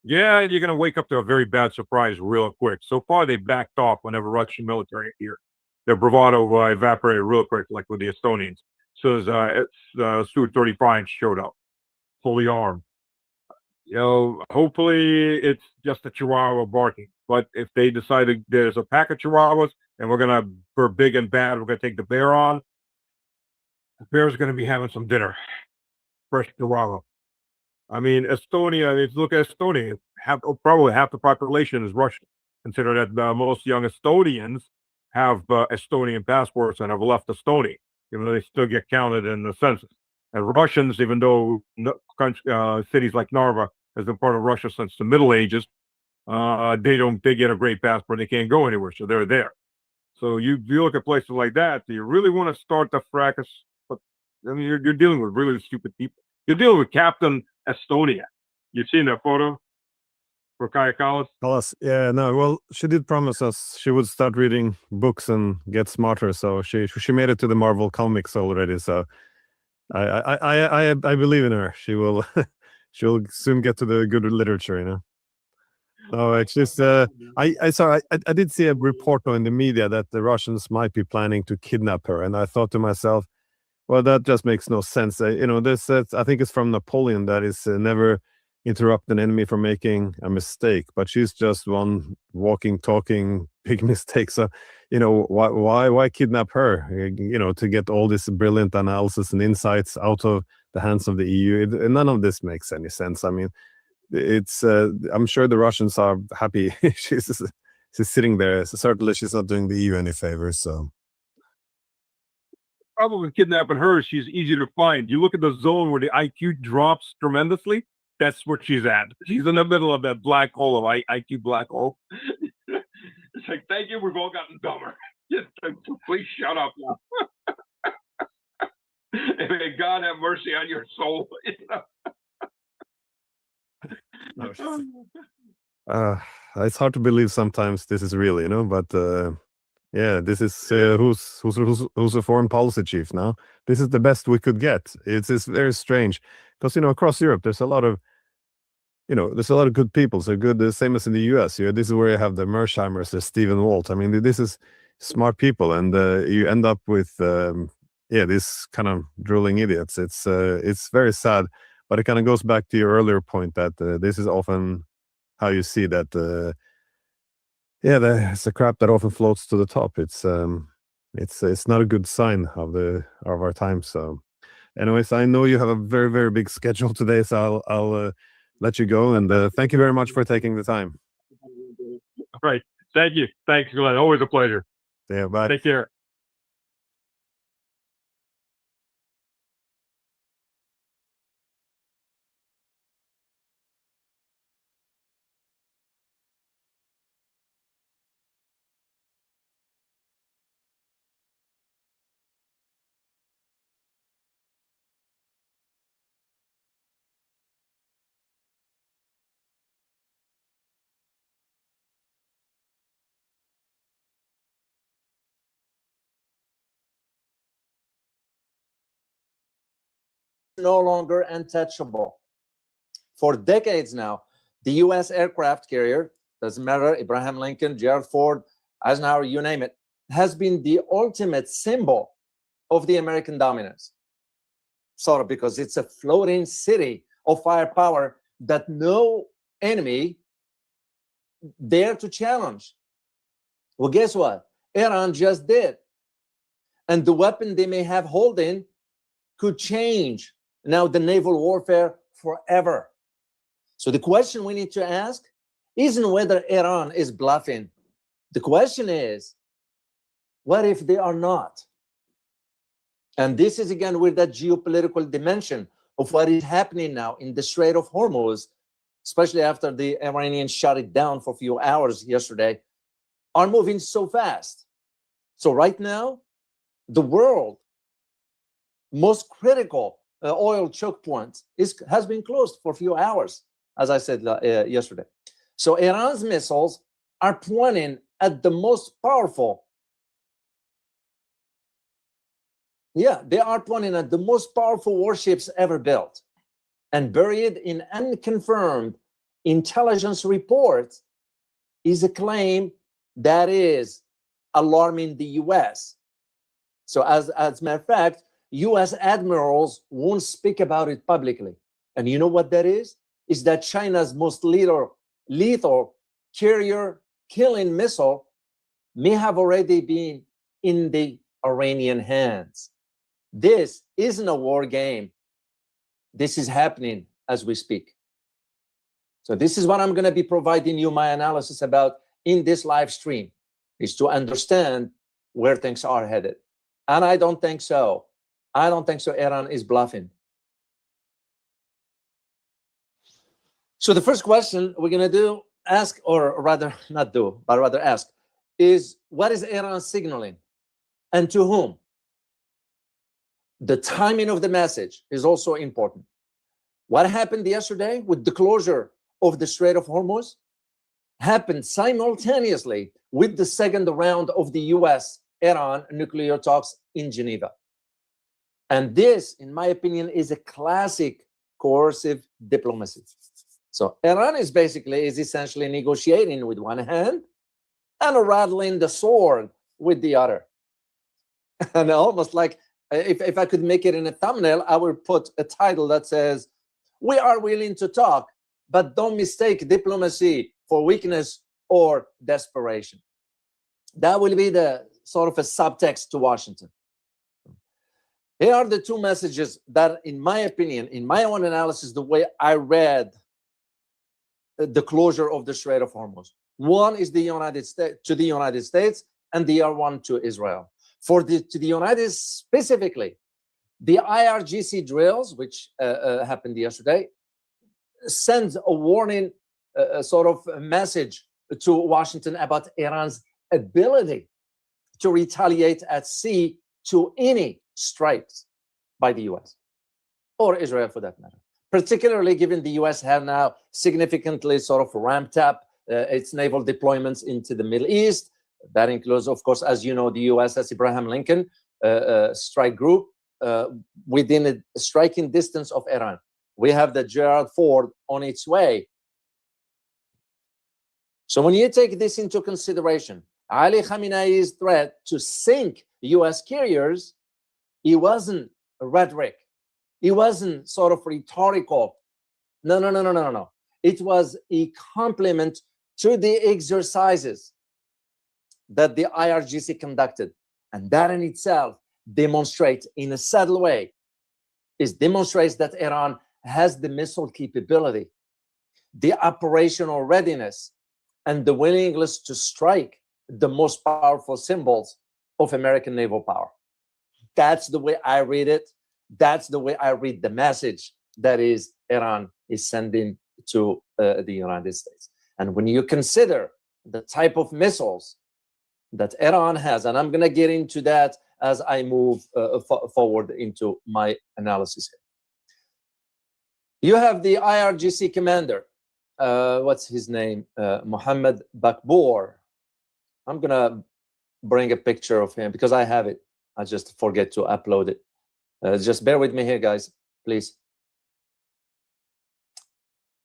Yeah, you're going to wake up to a very bad surprise real quick. So far, they backed off whenever Russian military here. Their bravado evaporated real quick, like with the Estonians. So as Su-35 showed up, fully armed. Hopefully it's just a Chihuahua barking. But if they decided there's a pack of Chihuahuas and we're big and bad, we're going to take the bear on, the bear's going to be having some dinner. Fresh Chihuahua. I mean, Estonia, if you look at Estonia, probably half the population is Russian. Consider that most young Estonians have Estonian passports and have left Estonia, even though they still get counted in the census. And Russians, even though cities like Narva has been part of Russia since the Middle Ages, they get a great passport. They can't go anywhere, so they're there. So you look at places like that. Do you really want to start the fracas? But I mean, you're dealing with really stupid people. You're dealing with Captain Estonia. You've seen that photo for Kaya Kallas? Yeah, no. Well, she did promise us she would start reading books and get smarter. So she made it to the Marvel comics already. So I believe in her. She will she'll soon get to the good literature. You know. No, it's just I did see a report in the media that the Russians might be planning to kidnap her, and I thought to myself, well, that just makes no sense. You know, this I think it's from Napoleon that is never interrupt an enemy from making a mistake, but she's just one walking, talking big mistake. So, you know, why kidnap her? You know, to get all this brilliant analysis and insights out of the hands of the EU. None of this makes any sense. I mean, it's I'm sure the Russians are happy she's sitting there. Certainly, she's not doing the EU any favors. So. Problem with kidnapping her is she's easy to find. You look at the zone where the IQ drops tremendously. That's where she's at. She's in the middle of that black hole of IQ black hole. It's like, thank you. We've all gotten dumber. Just please shut up now. And may God have mercy on your soul. It's hard to believe sometimes this is real, you know. But yeah, this is who's a foreign policy chief now. This is the best we could get. It's very strange because, you know, across Europe there's a lot of good people. So good, the same as in the US. This is where you have the Mersheimers, the Stephen Walt. I mean, this is smart people, and you end up with this kind of drooling idiots. It's very sad, but it kind of goes back to your earlier point that this is often how you see that. It's the crap that often floats to the top. It's not a good sign of our time. So, anyways, I know you have a very, very big schedule today, so I'll let you go, and thank you very much for taking the time. All right, thank you. Thanks, Glenn. Always a pleasure. Yeah, bye. Take care. No longer untouchable. For decades now, the U.S. aircraft carrier, doesn't matter, Abraham Lincoln, Gerald Ford, Eisenhower, you name it, has been the ultimate symbol of the American dominance. Sort of because it's a floating city of firepower that no enemy dare to challenge. Well, guess what? Iran just did. And the weapon they may have holding could change now the naval warfare forever. So the question we need to ask isn't whether Iran is bluffing. The question is, what if they are not? And this is again with that geopolitical dimension of what is happening now in the Strait of Hormuz, especially after the Iranians shut it down for a few hours yesterday, are moving so fast. So right now, the world most critical oil choke point has been closed for a few hours, as I said yesterday. So Iran's missiles are pointing at the most powerful. Yeah, they are pointing at the most powerful warships ever built. And buried in unconfirmed intelligence reports is a claim that is alarming the US. So as a matter of fact, US admirals won't speak about it publicly. And you know what that is? Is that China's most lethal carrier killing missile may have already been in the Iranian hands. This isn't a war game. This is happening as we speak. So this is what I'm going to be providing you my analysis about in this live stream, is to understand where things are headed. And I don't think so. I don't think so Iran is bluffing. So the first question we're going to ask, or rather not do, but rather ask, is what is Iran signaling and to whom? The timing of the message is also important. What happened yesterday with the closure of the Strait of Hormuz happened simultaneously with the second round of the US-Iran nuclear talks in Geneva. And this, in my opinion, is a classic coercive diplomacy. So Iran is essentially negotiating with one hand and rattling the sword with the other. And almost like, if I could make it in a thumbnail, I would put a title that says, "We are willing to talk, but don't mistake diplomacy for weakness or desperation." That will be the sort of a subtext to Washington. Here are the two messages that, in my opinion, in my own analysis, the way I read the closure of the Strait of Hormuz. One is the United States to the United States, and the other one to Israel. To the United States specifically, the IRGC drills, which happened yesterday, sends a warning, sort of a message to Washington about Iran's ability to retaliate at sea to any strikes by the US or Israel for that matter, particularly given the US have now significantly sort of ramped up its naval deployments into the Middle East. That includes, of course, as you know, the USS Abraham Lincoln strike group within a striking distance of Iran. We have the Gerald Ford on its way. So when you take this into consideration, Ali Khamenei's threat to sink US carriers, it wasn't rhetoric. It wasn't sort of rhetorical. No. It was a compliment to the exercises that the IRGC conducted. And that in itself demonstrates, in a subtle way, demonstrates that Iran has the missile capability, the operational readiness, and the willingness to strike the most powerful symbols of American naval power. That's the way I read it. That's the way I read the message that is Iran is sending to the United States. And when you consider the type of missiles that Iran has, and I'm going to get into that as I move forward into my analysis here. You have the IRGC commander, what's his name? Mohammed Bakbour. I'm going to bring a picture of him because I have it. I just forget to upload it. Just bear with me here, guys, please.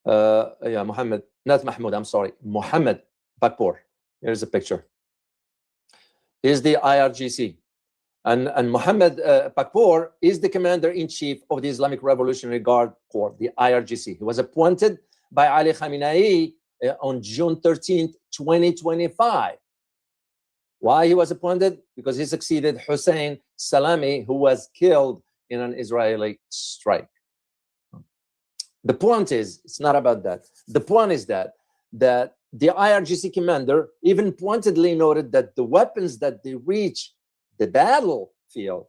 Yeah, Mohammed, not Mahmoud, I'm sorry. Mohammed Bakbour. Here's a picture. Here's the IRGC. And Mohammed Bakbour is the commander-in-chief of the Islamic Revolutionary Guard Corps, the IRGC. He was appointed by Ali Khamenei on June 13th, 2025. Why he was appointed? Because he succeeded Hussein Salami, who was killed in an Israeli strike. The point is, it's not about that. The point is that the IRGC commander even pointedly noted that the weapons that they reach the battlefield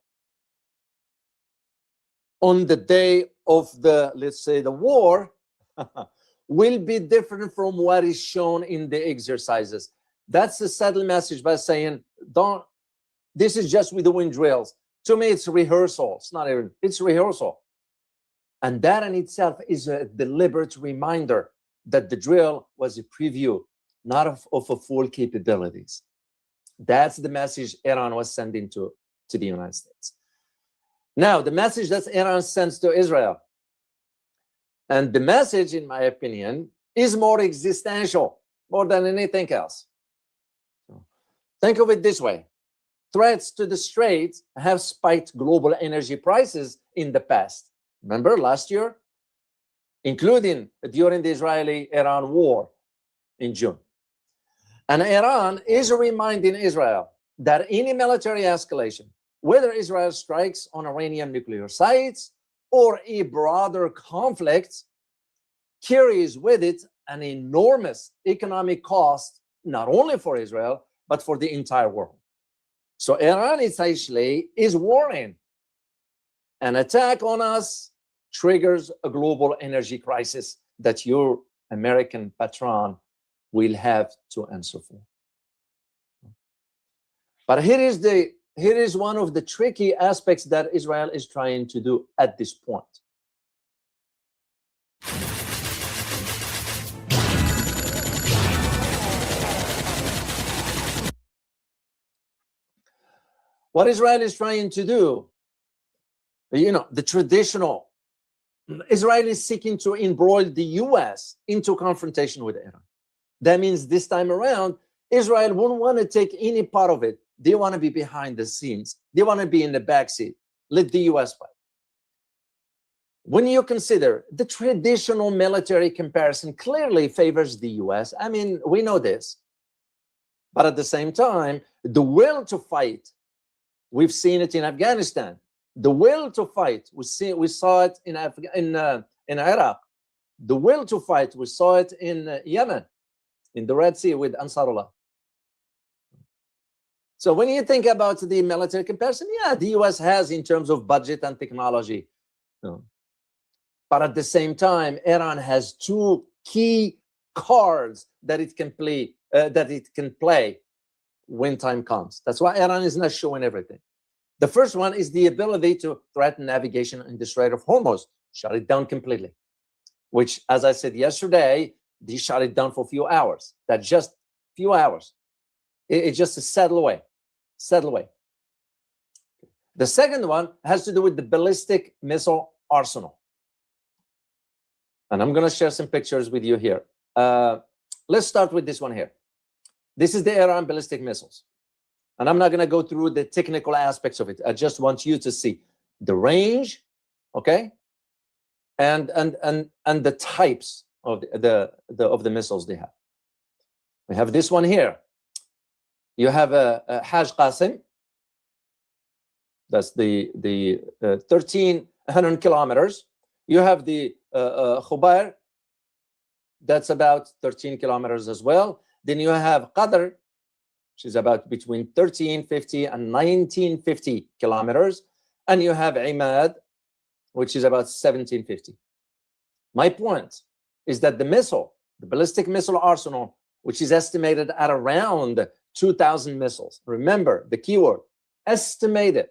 on the day of the, let's say, the war, will be different from what is shown in the exercises. That's a subtle message by saying, this is just with the wind drills. To me, it's rehearsal. It's not even, it's rehearsal. And that in itself is a deliberate reminder that the drill was a preview, not of a full capabilities. That's the message Iran was sending to the United States. Now, the message that Iran sends to Israel, and the message, in my opinion, is more existential, more than anything else. Think of it this way. Threats to the Strait have spiked global energy prices in the past. Remember last year? Including during the Israeli-Iran war in June. And Iran is reminding Israel that any military escalation, whether Israel strikes on Iranian nuclear sites or a broader conflict, carries with it an enormous economic cost, not only for Israel, but for the entire world. So Iran essentially is warning an attack on us triggers a global energy crisis that your American patron will have to answer for. But here is one of the tricky aspects that Israel is trying to do at this point. What Israel is trying to do, the traditional, Israel is seeking to embroil the US into confrontation with Iran. That means this time around, Israel won't want to take any part of it. They want to be behind the scenes. They want to be in the backseat. Let the US fight. When you consider the traditional military comparison clearly favors the US, I mean, we know this. But at the same time, the will to fight, we've seen it in Afghanistan. The will to fight, we saw it in Iraq. The will to fight, we saw it in Yemen, in the Red Sea with Ansarullah. So when you think about the military comparison, yeah, the US has in terms of budget and technology. But at the same time, Iran has two key cards that it can play when time comes. That's why Iran is not showing everything. The first one is the ability to threaten navigation in the Strait of Hormuz, shut it down completely, which, as I said yesterday, they shut it down for a few hours. That's just a few hours. It's just a settle away. The second one has to do with the ballistic missile arsenal. And I'm going to share some pictures with you here. Let's start with this one here. This is the Iran ballistic missiles. And I'm not going to go through the technical aspects of it. I just want you to see the range, okay? And the types of the missiles they have. We have this one here. You have a Hajj Qasim. That's the 1,300 kilometers. You have the Khubair. That's about 13 kilometers as well. Then you have Qadr, which is about between 1,350 and 1,950 kilometers. And you have Imad, which is about 1,750. My point is that the ballistic missile arsenal, which is estimated at around 2,000 missiles. Remember the keyword, estimated.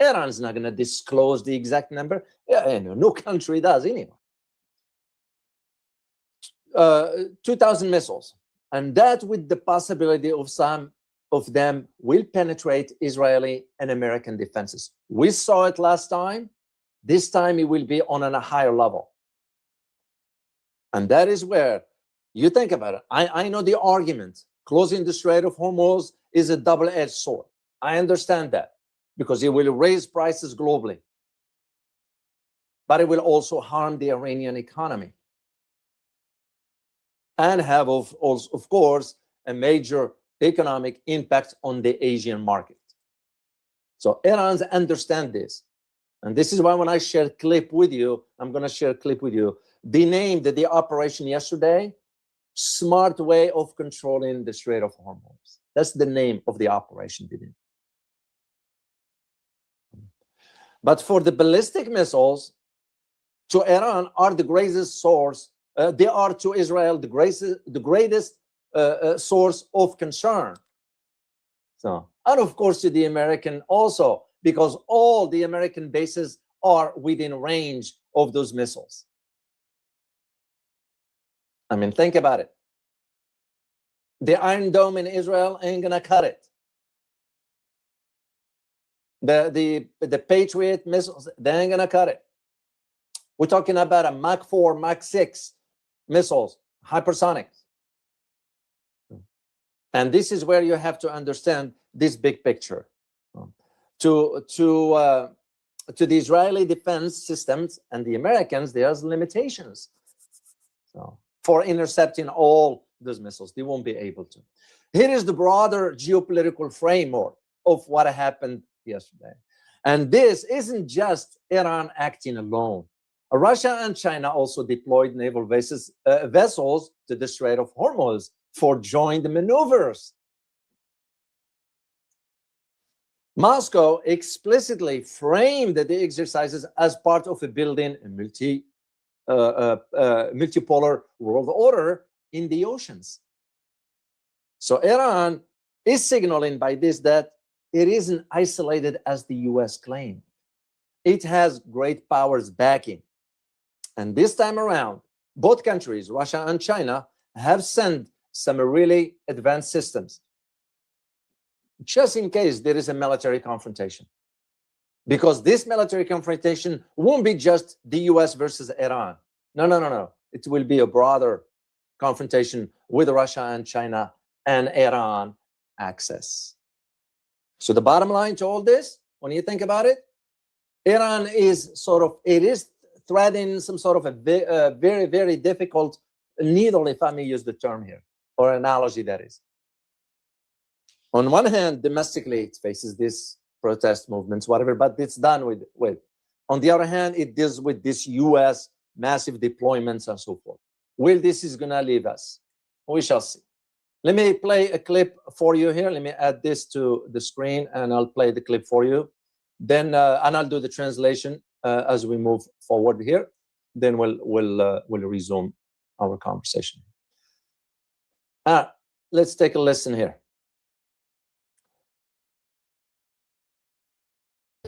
Iran's not going to disclose the exact number. Yeah, no country does anyway. 2,000 missiles. And that with the possibility of some of them will penetrate Israeli and American defenses. We saw it last time. This time it will be on a higher level. And that is where you think about it. I know the argument. Closing the Strait of Hormuz is a double-edged sword. I understand that because it will raise prices globally. But it will also harm the Iranian economy. And have, of course, a major economic impact on the Asian market. So Iranians understand this. And this is why when I share a clip with you, I'm going to share a clip with you. They named the operation yesterday, Smart Way of Controlling the Strait of Hormuz. That's the name of the operation. But for the ballistic missiles, to Iran are the greatest source. They are to Israel the greatest source of concern. So, and of course to the American also, because all the American bases are within range of those missiles. I mean, think about it. The Iron Dome in Israel ain't gonna cut it. The Patriot missiles, they ain't gonna cut it. We're talking about a Mach 4, Mach 6 missiles, hypersonics. And this is where you have to understand this big picture. To the Israeli defense systems and the Americans, there's limitations. So for intercepting all those missiles, they won't be able to. Here is the broader geopolitical framework of what happened yesterday. And this isn't just Iran acting alone. Russia and China also deployed naval vessels to the Strait of Hormuz for joint maneuvers. Moscow explicitly framed the exercises as part of building a multipolar world order in the oceans. So Iran is signaling by this that it isn't isolated as the US claimed. It has great powers backing. And this time around, both countries, Russia and China, have sent some really advanced systems, just in case there is a military confrontation. Because this military confrontation won't be just the US versus Iran. No. It will be a broader confrontation with Russia and China and Iran access. So the bottom line to all this, when you think about it, Iran is threading some sort of a very, very difficult needle, if I may use the term here, or analogy that is. On one hand, domestically, it faces this protest movements, whatever, but it's done with. On the other hand, it deals with this US massive deployments and so forth. Where this is gonna leave us, we shall see. Let me play a clip for you here. Let me add this to the screen and I'll play the clip for you. Then, and I'll do the translation as we move forward here. Then we'll resume our conversation. Let's take a listen here.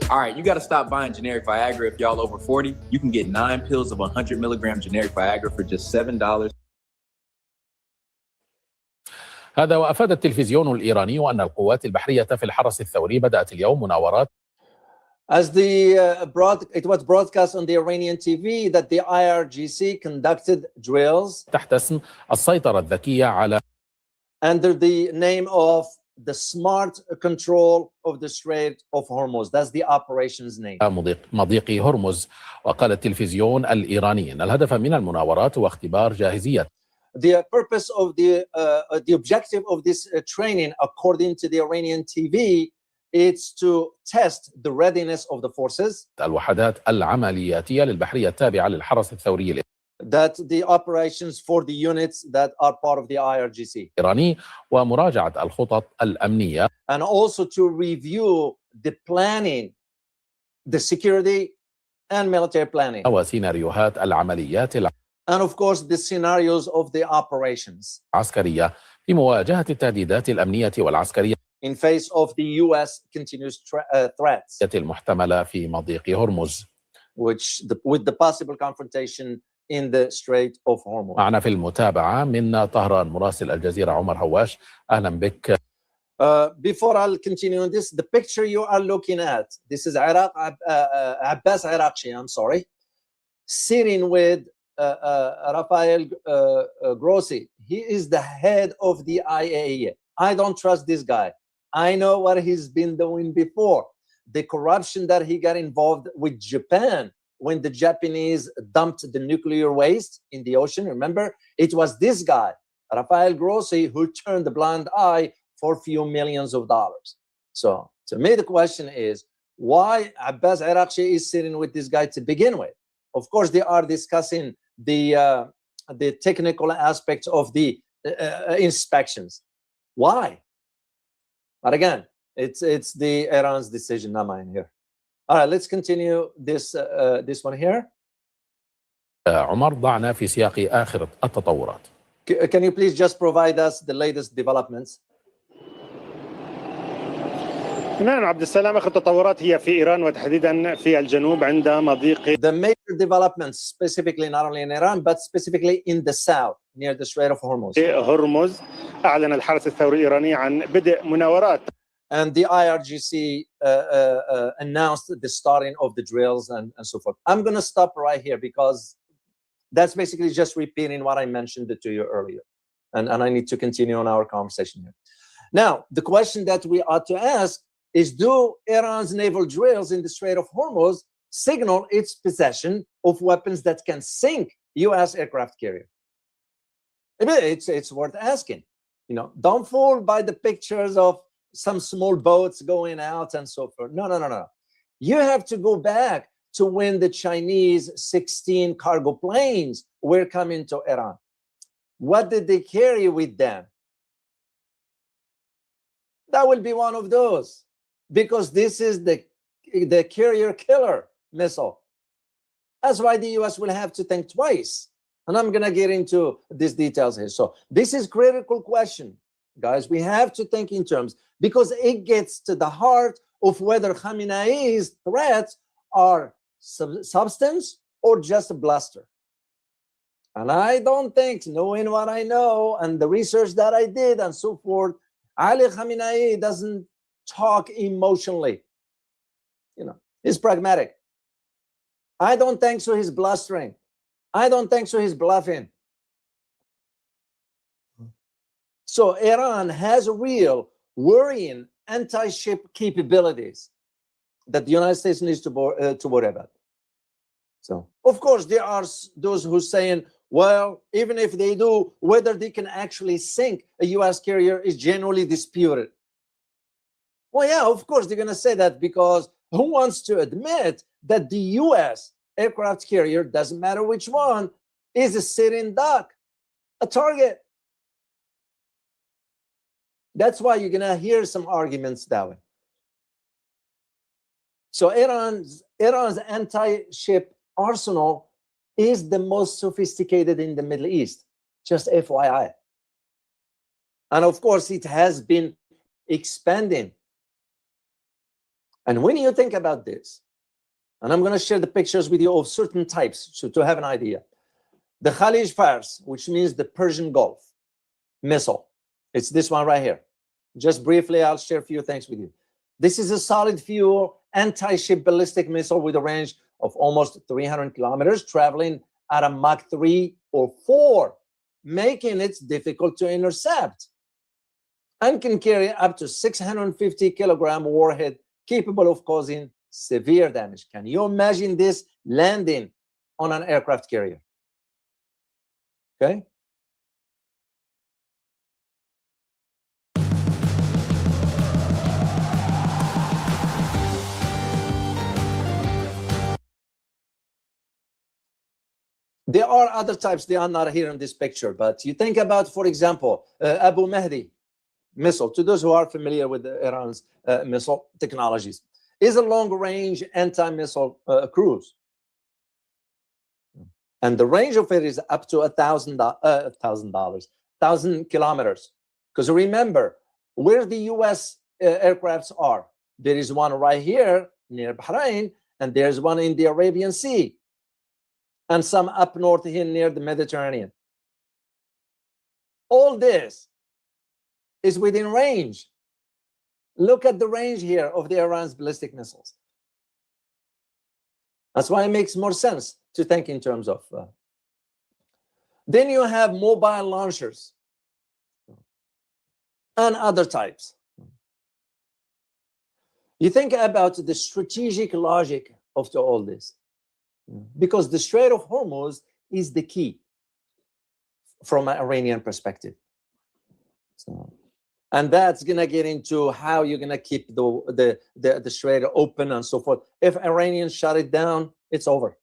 All right, you got to stop buying generic Viagra if y'all over 40. You can get 9 pills of 100 milligram generic Viagra for just $7. هذا وأفاد التلفزيون الإيراني أن القوات البحرية في الحرس الثوري بدأت اليوم مناورات. As it was broadcast on the Iranian TV that the IRGC conducted drills تحت اسم السيطرة الذكية على under the name of the smart control of the Strait of Hormuz. That's the operation's name. مضيق هرمز. وقال التلفزيون الإيراني أن الهدف من المناورات هو اختبار جاهزية. The purpose of the objective of this training, according to the Iranian TV, it's to test the readiness of the forces. الوحدات العملياتية للبحرية التابعة للحرس الثوري that the operations for the units that are part of the IRGC. الإيراني ومراجعة الخطط الأمنية. And also to review the planning, the security and military planning. وسيناريوهات العمليات And of course the scenarios of the operations. العسكرية في مواجهة التهديدات الأمنية والعسكرية. In face of the US continuous threats. المحتملة في مضيق هرمز. With the possible confrontation in the Strait of Hormuz. معنا في المتابعة من طهران مراسل الجزيرة عمر هواش. أهلا بك. Before I'll continue on this, the picture you are looking at, this is Abbas Arakchi, I'm sorry, sitting with Rafael Grossi. He is the head of the IAEA. I don't trust this guy. I know what he's been doing before. The corruption that he got involved with Japan when the Japanese dumped the nuclear waste in the ocean. Remember, it was this guy, Rafael Grossi, who turned the blind eye for a few millions of dollars. So to me, the question is, why Abbas Arakchi is sitting with this guy to begin with? Of course, they are discussing the technical aspects of the inspections. Why? But again, it's the Iran's decision, not mine here. All right, let's continue this one here. عمر ضعنا في سياق آخر التطورات. Can you please just provide us the latest developments? نعم عبد السلام، آخر التطورات هي في إيران وتحديدا في الجنوب عند مضيق. The major developments specifically not only in Iran but specifically in the south near the Strait of Hormuz. هرمز أعلن الحرس الثوري الإيراني عن بدء مناورات. And the IRGC announced the starting of the drills and so forth. I'm going to stop right here because that's basically just repeating what I mentioned to you earlier. And I need to continue on our conversation here. Now, the question that we ought to ask is, do Iran's naval drills in the Strait of Hormuz signal its possession of weapons that can sink U.S. aircraft carrier? It's worth asking. You know, don't fool by the pictures of some small boats going out and so forth. No. You have to go back to when the Chinese 16 cargo planes were coming to Iran. What did they carry with them? That will be one of those, because this is the carrier killer missile. That's why the US will have to think twice. And I'm going to get into these details here. So this is critical question. guys. We have to think in terms, because it gets to the heart of whether Khamenei's threats are substance or just a bluster. And I don't think, knowing what I know and the research that I did and so forth, Ali Khamenei doesn't talk emotionally. You know, he's pragmatic. I don't think so he's blustering. I don't think so he's bluffing. So Iran has real worrying anti-ship capabilities that the United States needs to worry about. So, of course, there are those who are saying, well, even if they do, whether they can actually sink a U.S. carrier is generally disputed. Well, yeah, of course, they're going to say that, because who wants to admit that the U.S. aircraft carrier, doesn't matter which one, is a sitting duck, a target? That's why you're going to hear some arguments that way. So Iran's anti-ship arsenal is the most sophisticated in the Middle East, just FYI. And of course, it has been expanding. And when you think about this, and I'm going to share the pictures with you of certain types so to have an idea. The Khalij Fars, which means the Persian Gulf missile. It's this one right here. Just briefly, I'll share a few things with you. This is a solid fuel anti-ship ballistic missile with a range of almost 300 kilometers, traveling at a Mach 3 or 4, making it difficult to intercept, and can carry up to 650 kilogram warhead capable of causing severe damage. Can you imagine this landing on an aircraft carrier? Okay. There are other types, they are not here in this picture, but you think about, for example, Abu Mahdi missile. To those who are familiar with Iran's missile technologies, is a long-range anti-missile cruise. And the range of it is up to 1,000 kilometers. Because remember, where the US aircrafts are, there is one right here near Bahrain, and there's one in the Arabian Sea, and some up north here near the Mediterranean. All this is within range. Look at the range here of the Iran's ballistic missiles. That's why it makes more sense to think in terms of. Then you have mobile launchers and other types. You think about the strategic logic of all this, because the Strait of Hormuz is the key from an Iranian perspective. So, and that's going to get into how you're going to keep the Strait open and so forth. If Iranians shut it down, it's over.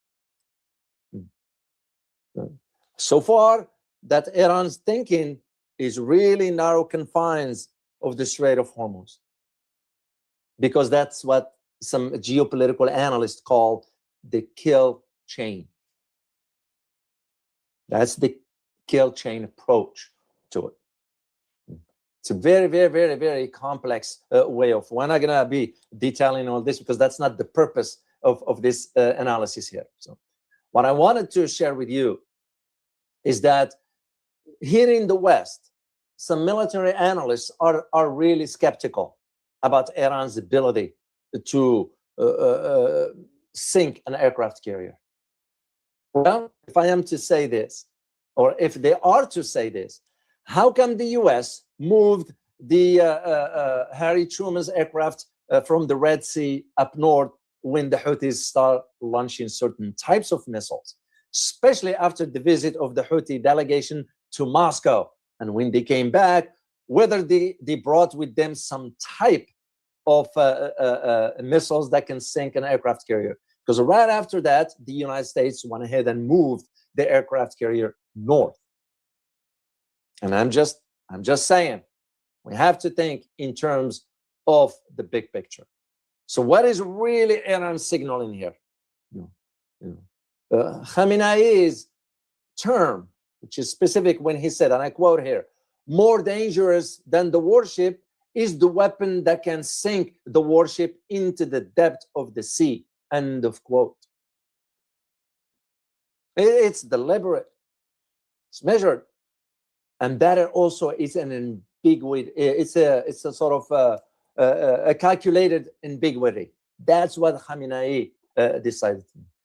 So far, that Iran's thinking is really narrow confines of the Strait of Hormuz, because that's what some geopolitical analysts call the kill chain. That's the kill chain approach to it. It's a very, very, very, very complex way of. We're not going to be detailing all this because that's not the purpose of this analysis here. So, what I wanted to share with you is that here in the West, some military analysts are really skeptical about Iran's ability to sink an aircraft carrier. Well, if I am to say this, or if they are to say this, how come the US moved the Harry Truman's aircraft from the Red Sea up north when the Houthis start launching certain types of missiles, especially after the visit of the Houthi delegation to Moscow? And when they came back, whether they brought with them some type of missiles that can sink an aircraft carrier. Because right after that, the United States went ahead and moved the aircraft carrier north. And I'm just saying, we have to think in terms of the big picture. So what is really Iran signaling here? Khamenei's term, which is specific when he said, and I quote here, more dangerous than the warship is the weapon that can sink the warship into the depth of the sea. End of quote. It's deliberate. It's measured. And that also is an ambiguity. It's a sort of a calculated ambiguity. That's what Khamenei decided.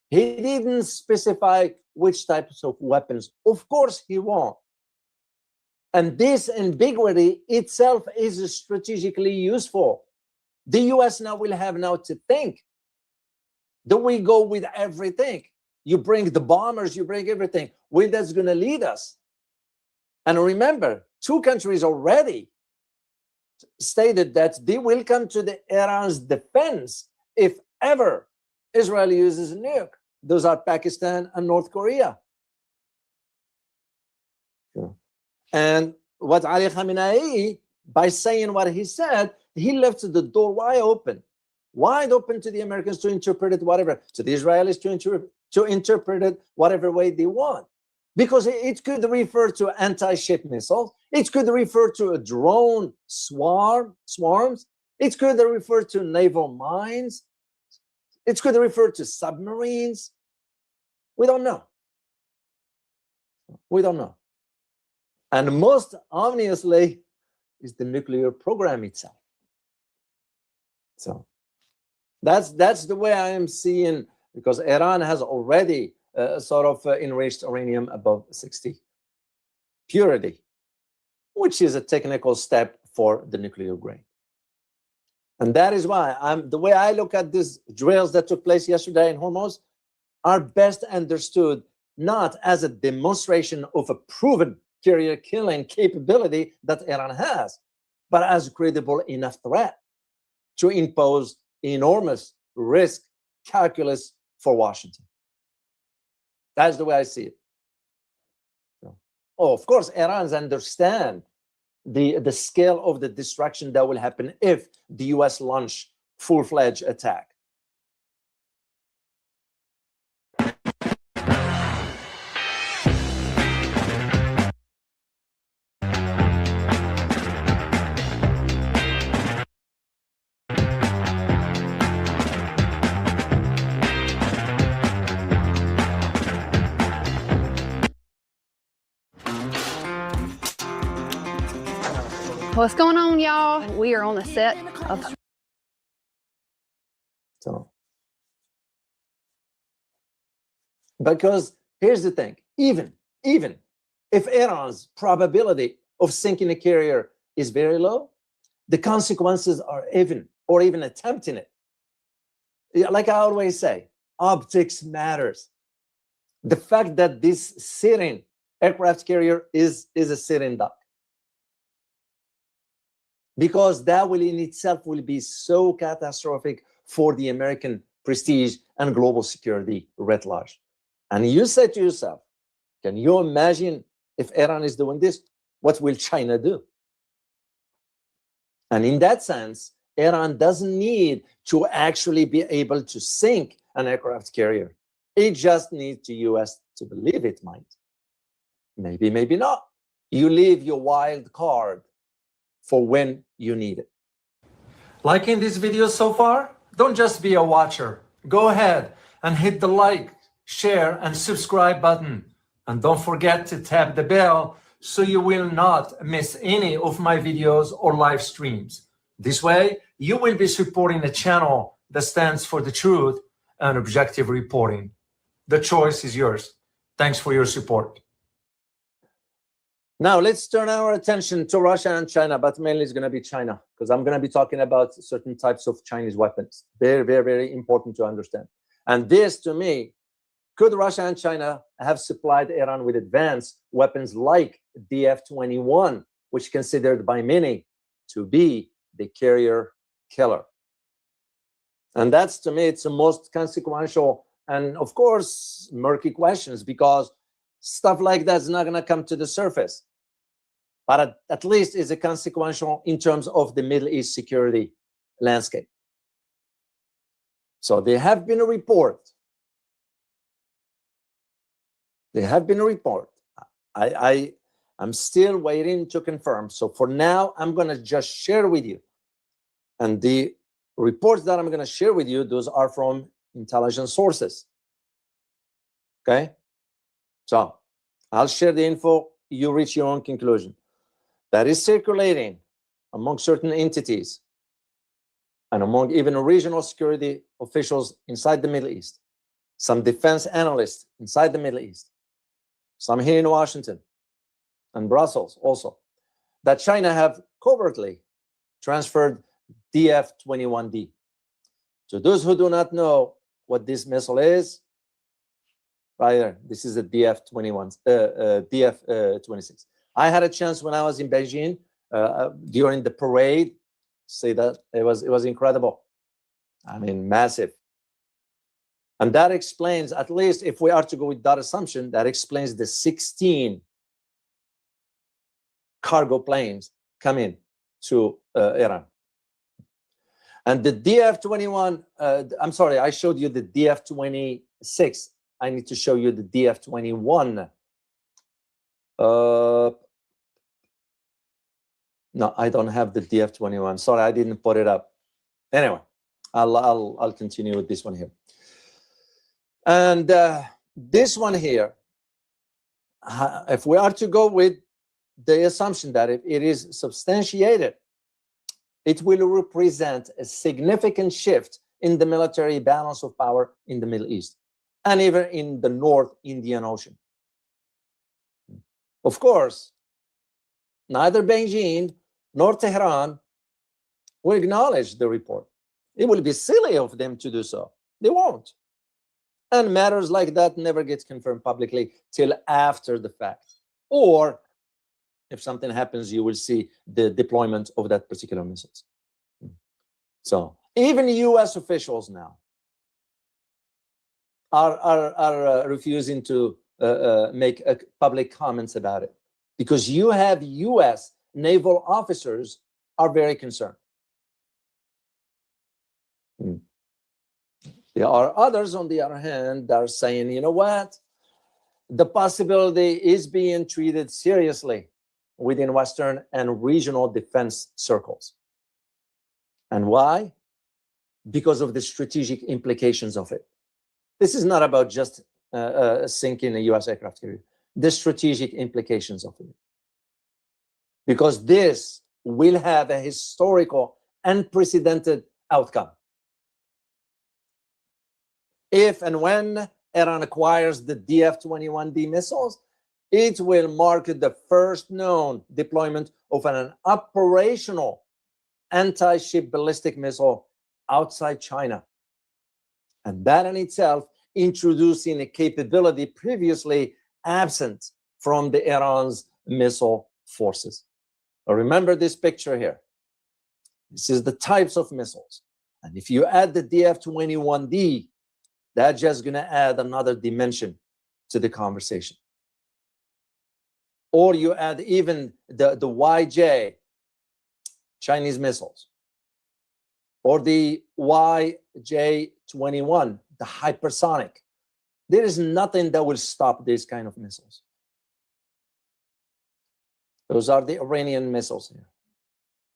He didn't specify which types of weapons. Of course he won't. And this ambiguity itself is strategically useful. The US now will have to think. Do we go with everything? You bring the bombers, you bring everything. Where that's going to lead us? And remember, 2 countries already stated that they will come to the Iran's defense if ever Israel uses a nuke. Those are Pakistan and North Korea. And what Ali Khamenei, by saying what he said, he left the door wide open to the Americans to interpret it whatever, to the Israelis to interpret it whatever way they want. Because it could refer to anti-ship missiles, it could refer to a drone swarms, it could refer to naval mines, it could refer to submarines. We don't know. We don't know. And most obviously is the nuclear program itself. So that's the way I am seeing, because Iran has already sort of enriched uranium above 60 purity, which is a technical step for the nuclear grade. And that is why the way I look at these drills that took place yesterday in Hormuz are best understood not as a demonstration of a proven carrier killing capability that Iran has, but as a credible enough threat to impose enormous risk calculus for Washington. That's the way I see it. Oh, of course, Iranians understand the scale of the destruction that will happen if the US launch full-fledged attack. What's going on, y'all? We are on the set of... So, because here's the thing, even if Iran's probability of sinking a carrier is very low, the consequences are even attempting it. Like I always say, optics matters. The fact that this sitting aircraft carrier is a sitting duck, because that will in itself will be so catastrophic for the American prestige and global security writ large. And you say to yourself, can you imagine if Iran is doing this? What will China do? And in that sense, Iran doesn't need to actually be able to sink an aircraft carrier. It just needs the US to believe it might. Maybe, maybe not. You leave your wild card for when you need it. Liking this video so far? Don't just be a watcher. Go ahead and hit the like, share, and subscribe button. And don't forget to tap the bell so you will not miss any of my videos or live streams. This way, you will be supporting a channel that stands for the truth and objective reporting. The choice is yours. Thanks for your support. Now, let's turn our attention to Russia and China, but mainly it's going to be China, because I'm going to be talking about certain types of Chinese weapons. Very, very, very important to understand. And this, to me, could Russia and China have supplied Iran with advanced weapons like the F-21, which is considered by many to be the carrier killer? And that's, to me, it's the most consequential and, of course, murky questions, because stuff like that is not going to come to the surface. But at least is a consequential in terms of the Middle East security landscape. So there have been a report. There have been a report. I I'm still waiting to confirm. So for now, I'm going to just share with you. And the reports that I'm going to share with you, those are from intelligence sources. Okay? So I'll share the info. You reach your own conclusion. That is circulating among certain entities and among even regional security officials inside the Middle East, some defense analysts inside the Middle East, some here in Washington and Brussels also, that China have covertly transferred DF-21D. To those who do not know what this missile is, right there, this is a DF-26. I had a chance when I was in Beijing during the parade, say that it was incredible. I mean, massive. And that explains, at least if we are to go with that assumption, that explains the 16 cargo planes coming to Iran. And the DF-21, I'm sorry, I showed you the DF-26. I need to show you the DF-21. No, I don't have the DF-21. Sorry, I didn't put it up. Anyway, I'll continue with this one here. And this one here, if we are to go with the assumption that if it is substantiated, it will represent a significant shift in the military balance of power in the Middle East and even in the North Indian Ocean. Of course, neither Beijing nor Tehran will acknowledge the report. It will be silly of them to do so. They won't. And matters like that never gets confirmed publicly till after the fact. Or if something happens, you will see the deployment of that particular missiles. So even US officials now are refusing to make public comments about it, because you have US naval officers are very concerned. There are others, on the other hand, that are saying, you know what? The possibility is being treated seriously within Western and regional defense circles. And why? Because of the strategic implications of it. This is not about just sinking a US aircraft carrier. The strategic implications of it. Because this will have a historical, unprecedented outcome. If and when Iran acquires the DF-21D missiles, it will mark the first known deployment of an operational anti-ship ballistic missile outside China. And that in itself introducing a capability previously absent from the Iran's missile forces. Now remember this picture here. This is the types of missiles. And if you add the DF-21D, that's just going to add another dimension to the conversation. Or you add even the YJ, Chinese missiles, or the YJ-21, the hypersonic. There is nothing that will stop these kind of missiles. Those are the Iranian missiles here.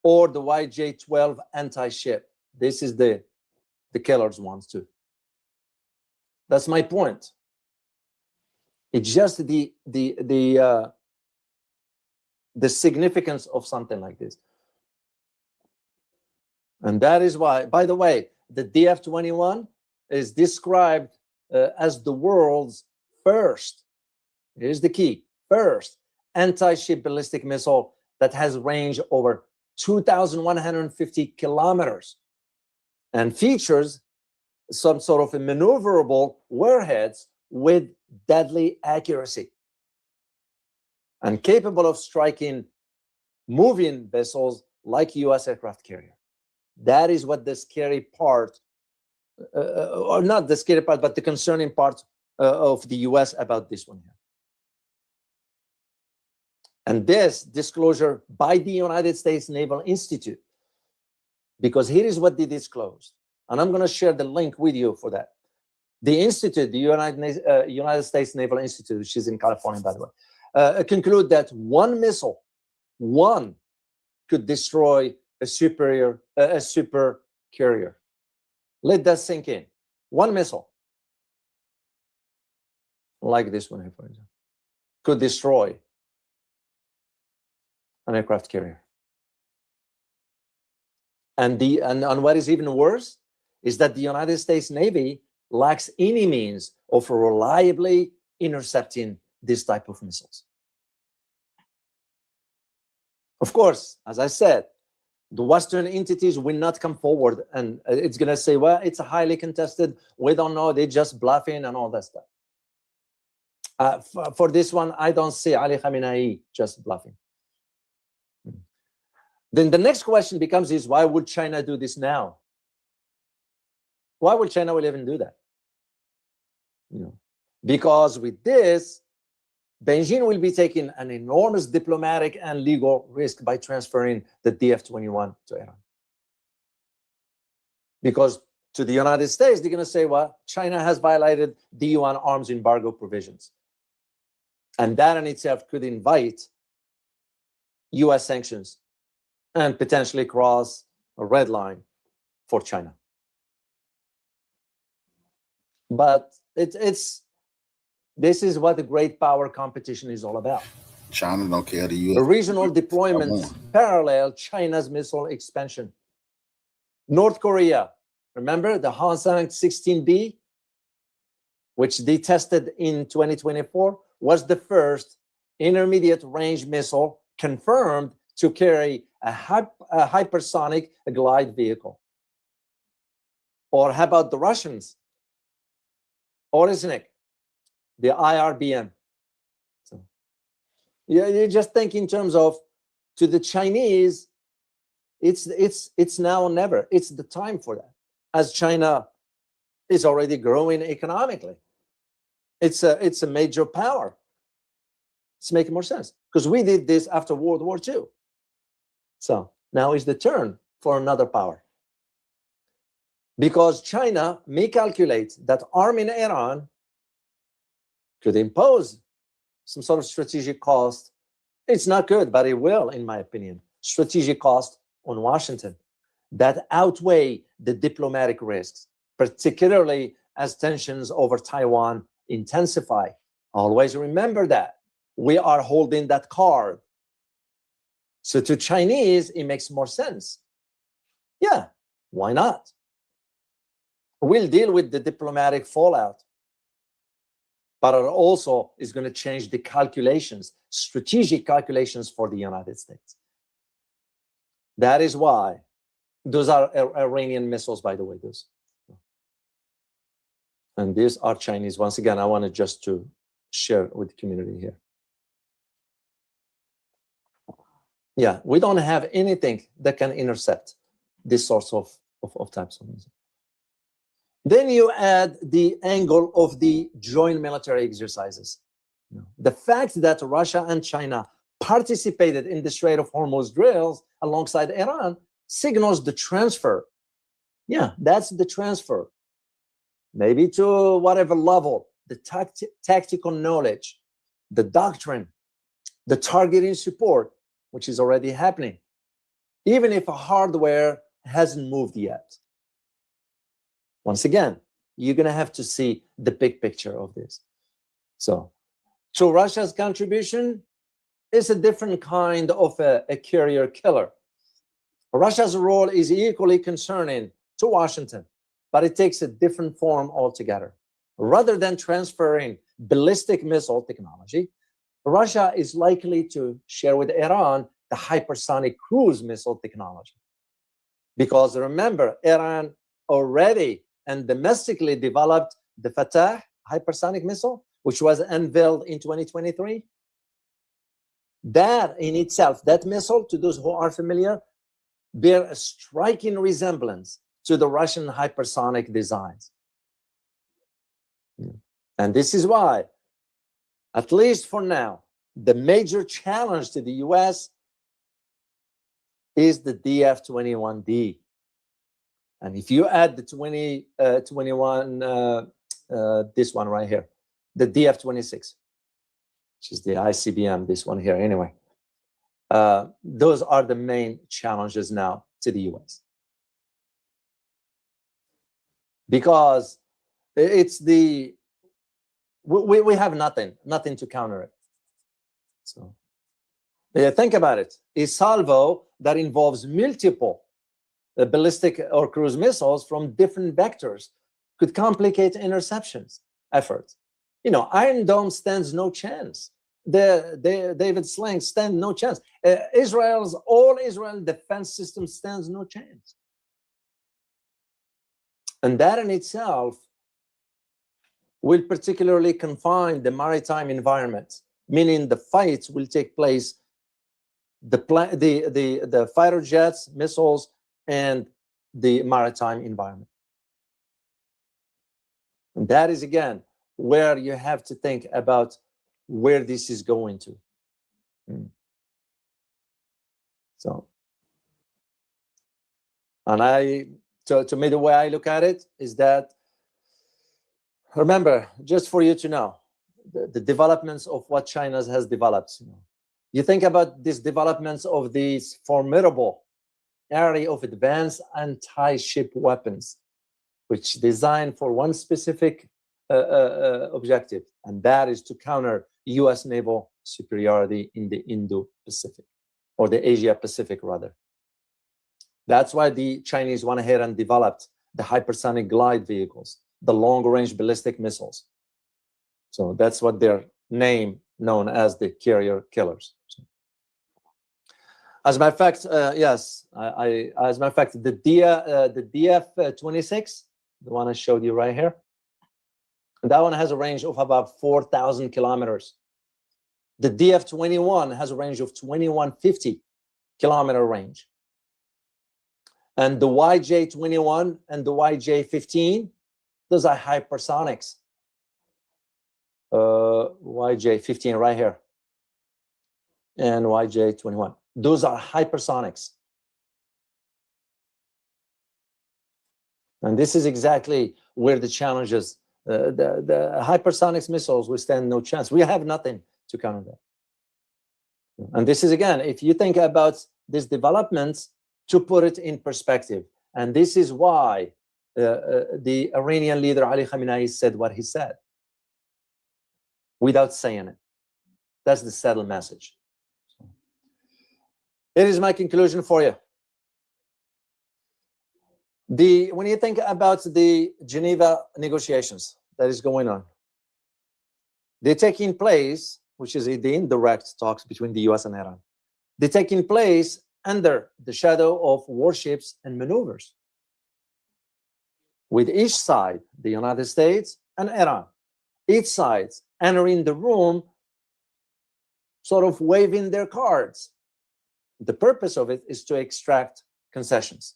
Or the YJ-12 anti-ship. This is the killers ones too. That's my point. It's just the significance of something like this. And that is why, by the way, the DF-21 is described as the world's first, here's the key, first anti-ship ballistic missile that has range over 2,150 kilometers and features some sort of a maneuverable warheads with deadly accuracy and capable of striking moving vessels like US aircraft carrier. That is what the scary part, or not the scary part, but the concerning part of the US about this one here. And this disclosure by the United States Naval Institute, because here is what they disclosed. And I'm going to share the link with you for that. The Institute, the United States Naval Institute, which is in California, by the way, conclude that one missile, one, could destroy a super carrier. Let that sink in. One missile, like this one here, for example, could destroy an aircraft carrier. And what is even worse is that the United States Navy lacks any means of reliably intercepting this type of missiles. Of course, as I said, the Western entities will not come forward and it's going to say, well, it's a highly contested, we don't know, they're just bluffing and all that stuff. For this one, I don't see Ali Khamenei just bluffing. Then the next question becomes is, why would China do this now? Why would China even do that? Because with this, Beijing will be taking an enormous diplomatic and legal risk by transferring the DF-21 to Iran. Because to the United States, they're going to say, well, China has violated the UN arms embargo provisions. And that in itself could invite US sanctions and potentially cross a red line for China. But this is what the great power competition is all about. China don't care to you. Regional deployments parallel China's missile expansion. North Korea, remember the Hwasong 16B, which they tested in 2024, was the first intermediate range missile confirmed to carry a hypersonic glide vehicle. Or how about the Russians? Oresnik, the IRBM. So, yeah, you just think in terms of, to the Chinese, it's now or never. It's the time for that, as China is already growing economically. It's a major power. It's making more sense because we did this after World War II. So now is the turn for another power. Because China may calculate that arming Iran could impose some sort of strategic cost. It's not good, but it will, in my opinion, strategic cost on Washington that outweigh the diplomatic risks, particularly as tensions over Taiwan intensify. Always remember that. We are holding that card. So to Chinese, it makes more sense. Yeah, why not? We'll deal with the diplomatic fallout. But it also is going to change the calculations, strategic calculations for the United States. That is why those are Iranian missiles, by the way, those. And these are Chinese. Once again, I wanted just to share with the community here. Yeah, we don't have anything that can intercept this sorts of types of missiles. Then you add the angle of the joint military exercises. The fact that Russia and China participated in the Strait of Hormuz drills alongside Iran signals the transfer. Yeah, that's the transfer. Maybe to whatever level, the tactical knowledge, the doctrine, the targeting support, which is already happening, even if hardware hasn't moved yet. Once again, you're going to have to see the big picture of this. So Russia's contribution is a different kind of a carrier killer. Russia's role is equally concerning to Washington, but it takes a different form altogether. Rather than transferring ballistic missile technology, Russia is likely to share with Iran the hypersonic cruise missile technology. Because remember, Iran already and domestically developed the Fatah hypersonic missile, which was unveiled in 2023. That in itself, that missile, to those who are familiar, bear a striking resemblance to the Russian hypersonic designs. And this is why, at least for now, the major challenge to the US is the DF-21D. And if you add the 21, this one right here, the DF-26, which is the ICBM, this one here anyway. Those are the main challenges now to the US. Because it's we have nothing to counter it. So think about it. A salvo that involves multiple ballistic or cruise missiles from different vectors could complicate interceptions efforts. You know, Iron Dome stands no chance. The David Sling stands no chance. All Israel defense system stands no chance. And that in itself will particularly confine the maritime environment, meaning the fights will take place, the fighter jets, missiles, and the maritime environment. And that is, again, where you have to think about where this is going to. So, and to me, the way I look at it is that, remember, just for you to know, the developments of what China has developed. You think about these developments of these formidable array of advanced anti-ship weapons, which designed for one specific objective, and that is to counter US naval superiority in the Indo-Pacific, or the Asia-Pacific rather. That's why the Chinese went ahead and developed the hypersonic glide vehicles, the long-range ballistic missiles. So that's what their name known as the carrier killers. So, as a matter of fact, yes, as a matter of fact, the DF-26, the one I showed you right here, that one has a range of about 4,000 kilometers. The DF-21 has a range of 2,150 kilometer range. And the YJ-21 and the YJ-15, those are hypersonics. YJ-15 right here. And YJ-21. Those are hypersonics. And this is exactly where the challenge is. The hypersonics missiles will stand no chance. We have nothing to counter that. And this is, again, if you think about these developments, to put it in perspective. And this is why the Iranian leader Ali Khamenei said what he said without saying it. That's the subtle message. It is my conclusion for you. When you think about the Geneva negotiations that is going on, they're taking place, which is the indirect talks between the US and Iran. They're taking place under the shadow of warships and maneuvers, with each side, the United States and Iran, each side entering the room, sort of waving their cards. The purpose of it is to extract concessions.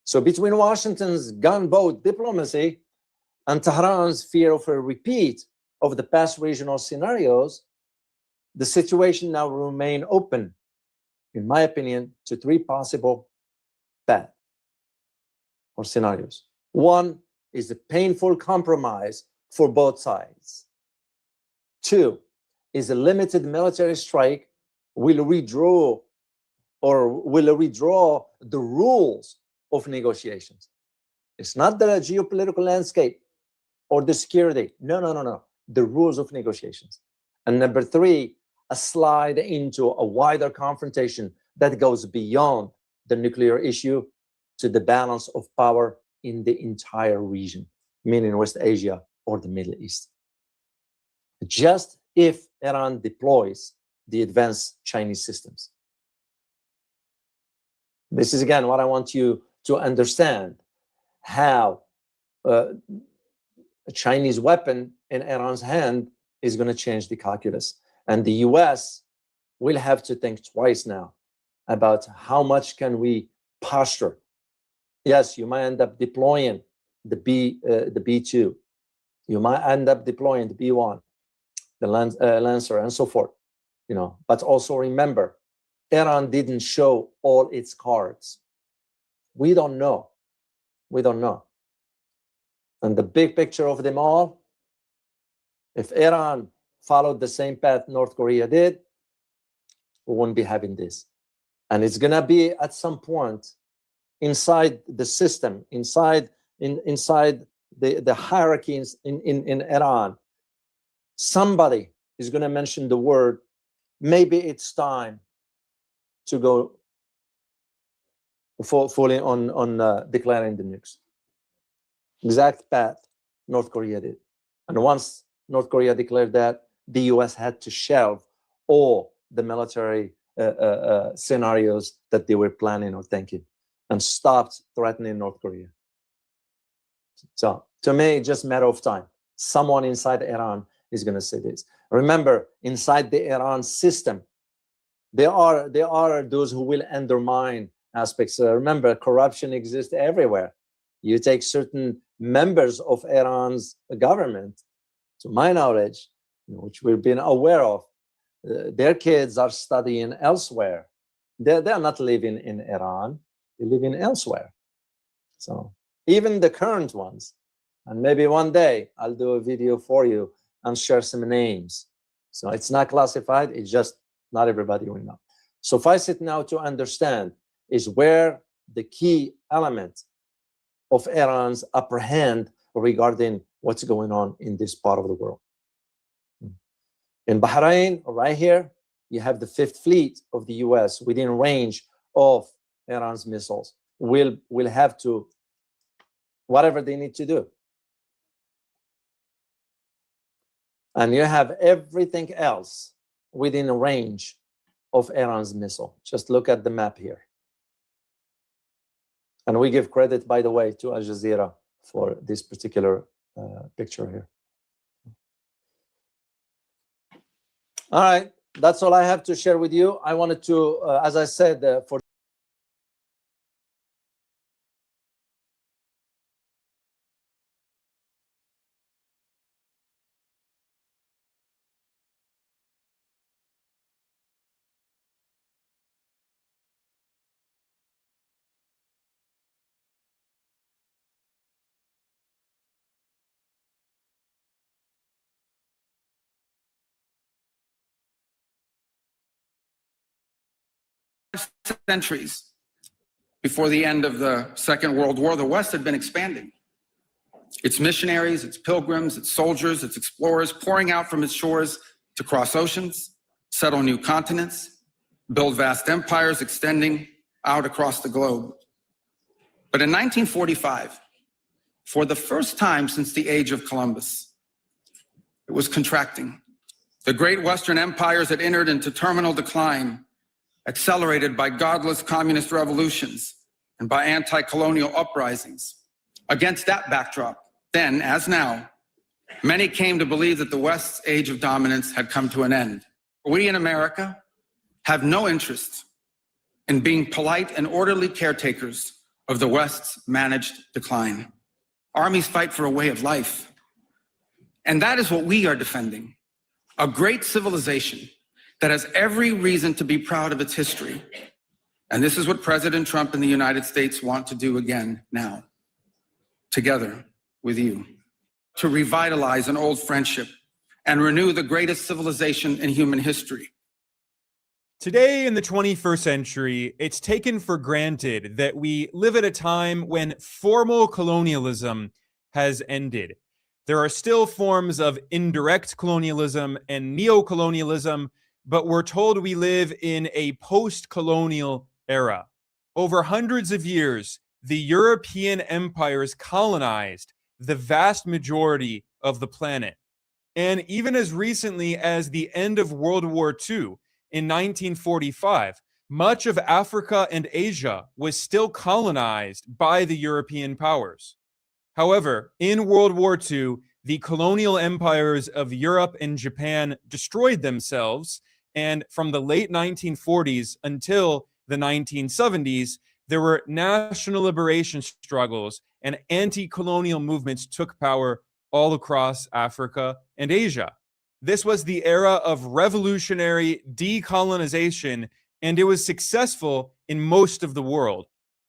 So between Washington's gunboat diplomacy and Tehran's fear of a repeat of the past regional scenarios, the situation now remains open, in my opinion, to three possible paths or scenarios. One is a painful compromise for both sides. Two is a limited military strike will withdraw the rules of negotiations. It's not the geopolitical landscape or the security. No. The rules of negotiations. And number three, a slide into a wider confrontation that goes beyond the nuclear issue to the balance of power in the entire region, meaning West Asia or the Middle East. Just if Iran deploys the advanced Chinese systems. This is, again, what I want you to understand, how a Chinese weapon in Iran's hand is going to change the calculus. And the US will have to think twice now about how much can we posture. Yes, you might end up deploying the B2. You might end up deploying the B1, the Lancer, and so forth. But also remember, Iran didn't show all its cards. We don't know. And the big picture of them all, if Iran followed the same path North Korea did, we wouldn't be having this. And it's going to be at some point inside the system, inside the hierarchies in Iran, somebody is going to mention the word, maybe it's time to go fully on declaring the nukes. Exact path North Korea did. And once North Korea declared that, the US had to shelve all the military scenarios that they were planning or thinking and stopped threatening North Korea. So to me, it's just a matter of time. Someone inside Iran is going to say this. Remember, inside the Iran system, there are those who will undermine aspects. Remember, corruption exists everywhere. You take certain members of Iran's government, to my knowledge, which we've been aware of, their kids are studying elsewhere. They're not living in Iran. They're living elsewhere. So even the current ones, and maybe one day I'll do a video for you and share some names. So it's not classified. It's just not everybody will know. Suffice it now to understand is where the key element of Iran's upper hand regarding what's going on in this part of the world. In Bahrain, right here, you have the Fifth Fleet of the US within range of Iran's missiles. Will have to, whatever they need to do. And you have everything else within range of Iran's missile. Just look at the map here. And we give credit, by the way, to Al Jazeera for this particular picture here. All right, that's all I have to share with you. I wanted to, as I said, for centuries before the end of the Second World War, the West had been expanding. Its missionaries, its pilgrims, its soldiers, its explorers pouring out from its shores to cross oceans, settle new continents, build vast empires extending out across the globe. But in 1945, for the first time since the age of Columbus, it was contracting. The great Western empires had entered into terminal decline, accelerated by godless communist revolutions and by anti-colonial uprisings. Against that backdrop, then as now, many came to believe that the West's age of dominance had come to an end. We in America have no interest in being polite and orderly caretakers of the West's managed decline. Armies fight for a way of life. And that is what we are defending. A great civilization that has every reason to be proud of its history. And this is what President Trump and the United States want to do again now, together with you, to revitalize an old friendship and renew the greatest civilization in human history. Today in the 21st century, it's taken for granted that we live at a time when formal colonialism has ended. There are still forms of indirect colonialism and neo-colonialism, but we're told we live in a post-colonial era. Over hundreds of years, the European empires colonized the vast majority of the planet. And even as recently as the end of World War II in 1945, much of Africa and Asia was still colonized by the European powers. However, in World War II, the colonial empires of Europe and Japan destroyed themselves, and from the late 1940s until the 1970s, there were national liberation struggles and anti-colonial movements took power all across Africa and Asia. This was the era of revolutionary decolonization, and it was successful in most of the world.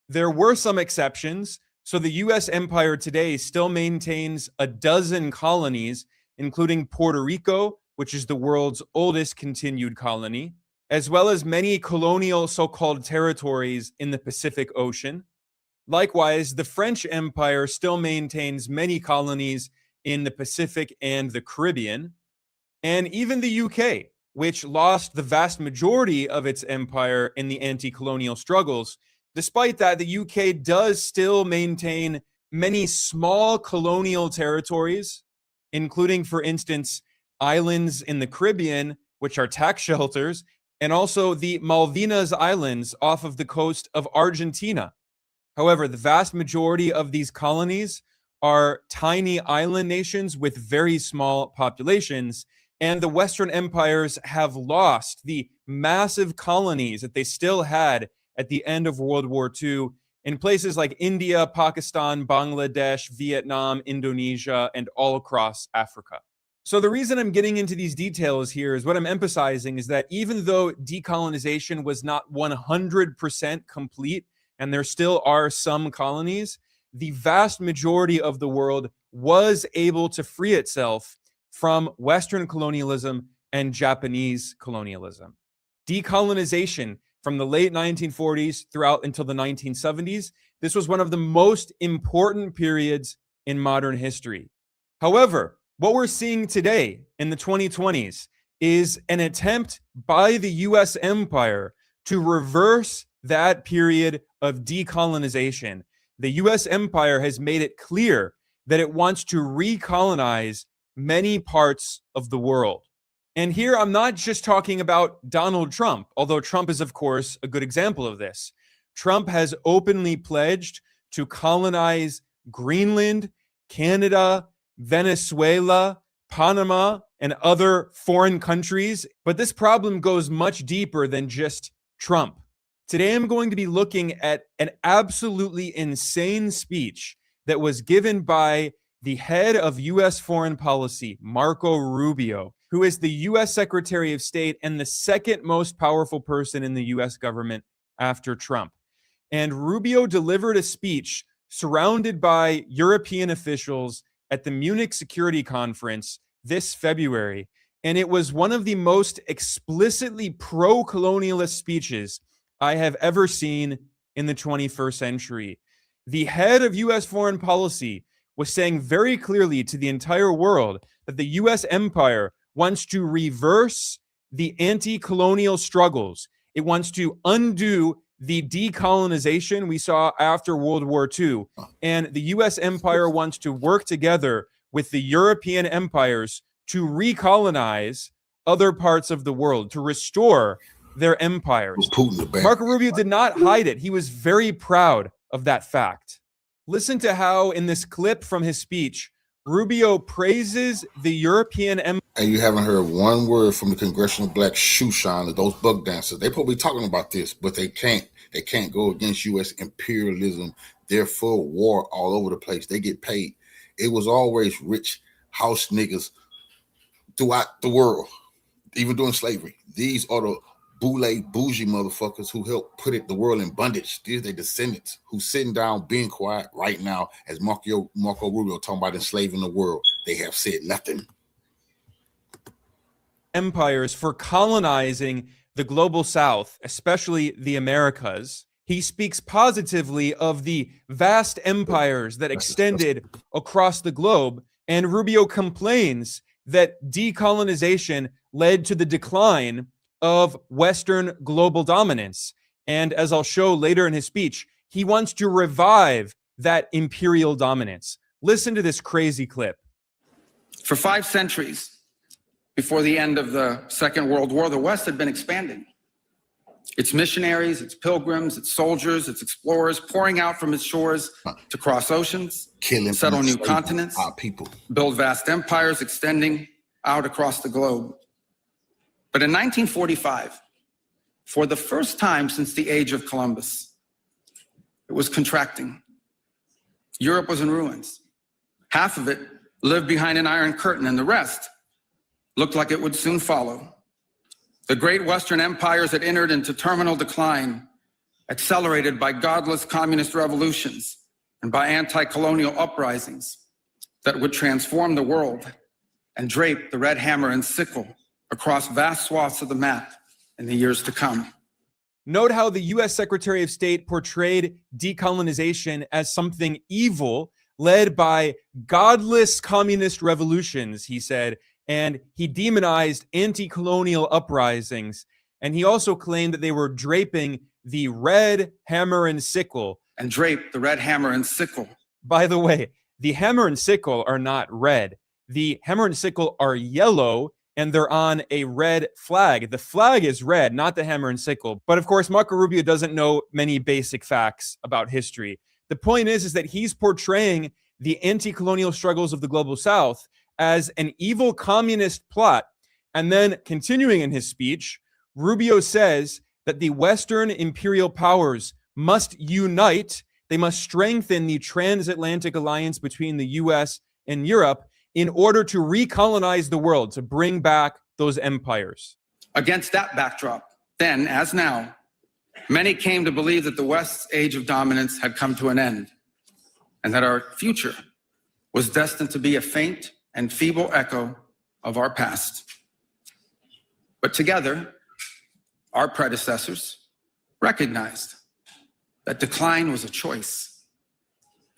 There were some exceptions, so the US empire today still maintains a dozen colonies, including Puerto Rico, which is the world's oldest continued colony, as well as many colonial so-called territories in the Pacific Ocean. Likewise, the French Empire still maintains many colonies in the Pacific and the Caribbean, and even the UK, which lost the vast majority of its empire in the anti-colonial struggles. Despite that, the UK does still maintain many small colonial territories, including, for instance, islands in the Caribbean, which are tax shelters, and also the Malvinas Islands off of the coast of Argentina. However, the vast majority of these colonies are tiny island nations with very small populations, and the Western empires have lost the massive colonies that they still had at the end of World War II in places like India, Pakistan, Bangladesh, Vietnam, Indonesia, and all across Africa. So the reason I'm getting into these details here is what I'm emphasizing is that even though decolonization was not 100% complete, and there still are some colonies, the vast majority of the world was able to free itself from Western colonialism and Japanese colonialism. Decolonization from the late 1940s throughout until the 1970s, this was one of the most important periods in modern history. However, what we're seeing today in the 2020s is an attempt by the US empire to reverse that period of decolonization. The US empire has made it clear that it wants to recolonize many parts of the world. And here I'm not just talking about Donald Trump, although Trump is, of course, a good example of this. Trump has openly pledged to colonize Greenland, Canada, Venezuela, Panama, and other foreign countries. But this problem goes much deeper than just Trump. Today, I'm going to be looking at an absolutely insane speech that was given by the head of U.S. foreign policy, Marco Rubio, who is the U.S. Secretary of State and the second most powerful person in the U.S. government after Trump. And Rubio delivered a speech surrounded by European officials at the Munich Security Conference this February. And it was one of the most explicitly pro-colonialist speeches I have ever seen in the 21st century. The head of U.S. foreign policy was saying very clearly to the entire world that the U.S. empire wants to reverse the anti-colonial struggles. It wants to undo the decolonization we saw after World War II. And the U.S. empire wants to work together with the European empires to recolonize other parts of the world, to restore their empires. Marco Rubio did not hide it. He was very proud of that fact. Listen to how, in this clip from his speech, Rubio praises the European empire. And you haven't heard one word from the congressional black shoe shiners, those bug dancers. They probably talking about this, but they can't. They can't go against U.S. imperialism. They're full war all over the place. They get paid. It was always rich house niggas throughout the world, even during slavery. These are the bougie motherfuckers who helped put the world in bondage. These are their descendants who sitting down being quiet right now as Marco Rubio talking about enslaving the world. They have said nothing. Empires for colonizing the global south, especially the Americas. He speaks positively of the vast empires that extended across the globe, and Rubio complains that decolonization led to the decline of Western global dominance. And as I'll show later in his speech, he wants to revive that imperial dominance. Listen to this crazy clip. For 5 centuries before the end of the Second World War, the West had been expanding. Its missionaries, its pilgrims, its soldiers, its explorers pouring out from its shores to cross oceans, settle new continents, build vast empires extending out across the globe. But in 1945, for the first time since the age of Columbus, it was contracting. Europe was in ruins. Half of it lived behind an iron curtain, and the rest looked like it would soon follow. The great Western empires had entered into terminal decline, accelerated by godless communist revolutions and by anti-colonial uprisings that would transform the world and drape the red hammer and sickle across vast swaths of the map in the years to come. Note how the US Secretary of State portrayed decolonization as something evil, led by godless communist revolutions, he said, and he demonized anti-colonial uprisings. And he also claimed that they were draping the red hammer and sickle. And drape the red hammer and sickle. By the way, the hammer and sickle are not red. The hammer and sickle are yellow, and they're on a red flag. The flag is red, not the hammer and sickle. But of course, Marco Rubio doesn't know many basic facts about history. The point is that he's portraying the anti-colonial struggles of the Global South as an evil communist plot. And then continuing in his speech, Rubio says that the Western imperial powers must unite. They must strengthen the transatlantic alliance between the US and Europe in order to recolonize the world, to bring back those empires. Against that backdrop, then as now, many came to believe that the West's age of dominance had come to an end, and that our future was destined to be a faint and feeble echo of our past. But together, our predecessors recognized that decline was a choice,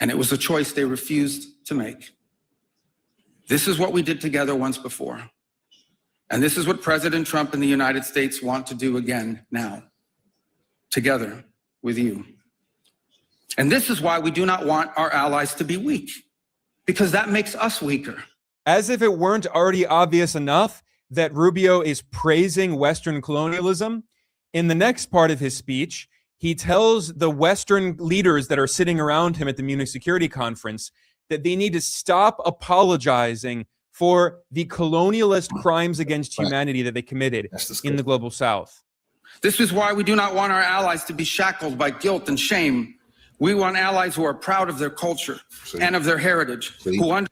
and it was a choice they refused to make. This is what we did together once before, and this is what President Trump and the United States want to do again now, together with you. And this is why we do not want our allies to be weak, because that makes us weaker. As if it weren't already obvious enough that Rubio is praising Western colonialism, in the next part of his speech, he tells the Western leaders that are sitting around him at the Munich Security Conference that they need to stop apologizing for the colonialist crimes against humanity that they committed in the Global South. This is why we do not want our allies to be shackled by guilt and shame. We want allies who are proud of their culture and of their heritage.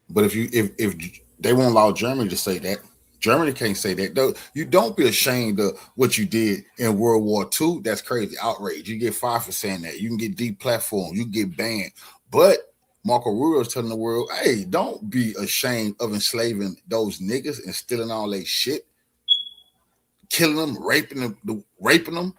But if they won't allow Germany to say that, Germany can't say that. You don't be ashamed of what you did in World War II. That's crazy. Outrage. You get fired for saying that. You can get deplatformed. You get banned. But Marco Rubio is telling the world, hey, don't be ashamed of enslaving those niggas and stealing all their shit, killing them, raping them.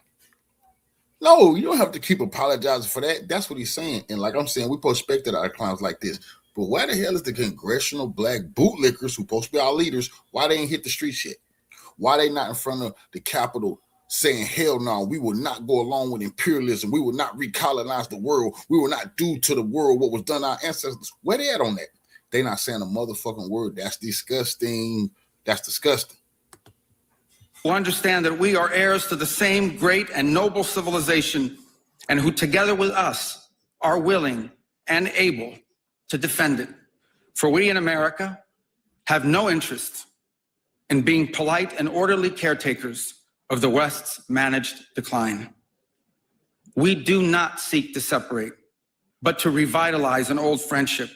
No, you don't have to keep apologizing for that. That's what he's saying. And like I'm saying, we prospected our clowns like this. But why the hell is the congressional black bootlickers who supposed to be our leaders, why they ain't hit the streets yet? Why they not in front of the Capitol saying, hell no, we will not go along with imperialism. We will not recolonize the world. We will not do to the world what was done to our ancestors. Where they at on that? They not saying a motherfucking word. That's disgusting. That's disgusting. Who understand that we are heirs to the same great and noble civilization, and who together with us are willing and able to defend it. For we in America have no interest in being polite and orderly caretakers of the West's managed decline. We do not seek to separate, but to revitalize an old friendship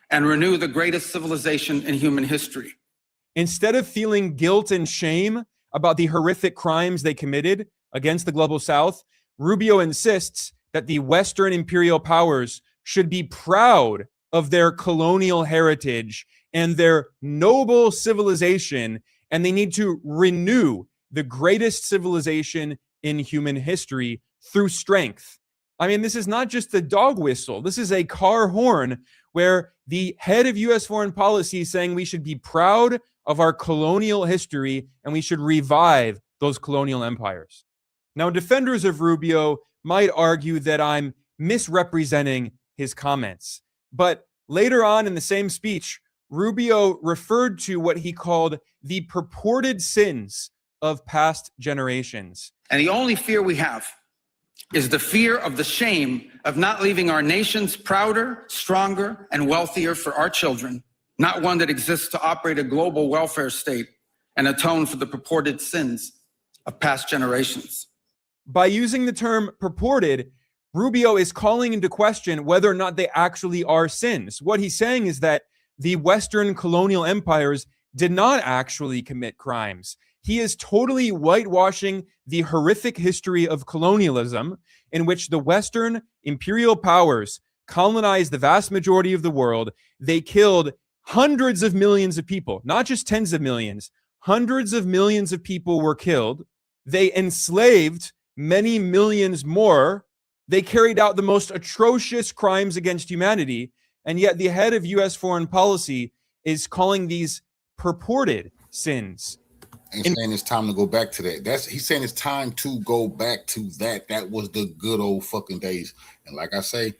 and renew the greatest civilization in human history. Instead of feeling guilt and shame about the horrific crimes they committed against the Global South, Rubio insists that the Western imperial powers should be proud of their colonial heritage and their noble civilization, and they need to renew the greatest civilization in human history through strength. I mean, this is not just a dog whistle. This is a car horn where the head of U.S. foreign policy is saying we should be proud of our colonial history and we should revive those colonial empires. Now, defenders of Rubio might argue that I'm misrepresenting his comments. But later on in the same speech, Rubio referred to what he called the purported sins of past generations. And the only fear we have is the fear of the shame of not leaving our nations prouder, stronger, and wealthier for our children, not one that exists to operate a global welfare state and atone for the purported sins of past generations. By using the term purported, Rubio is calling into question whether or not they actually are sins. What he's saying is that the Western colonial empires did not actually commit crimes. He is totally whitewashing the horrific history of colonialism in which the Western imperial powers colonized the vast majority of the world. They killed hundreds of millions of people, not just tens of millions, hundreds of millions of people were killed. They enslaved many millions more. They carried out the most atrocious crimes against humanity. And yet the head of US foreign policy is calling these purported sins. And saying it's time to go back to that. He's saying it's time to go back to that. That was the good old fucking days. And like I say,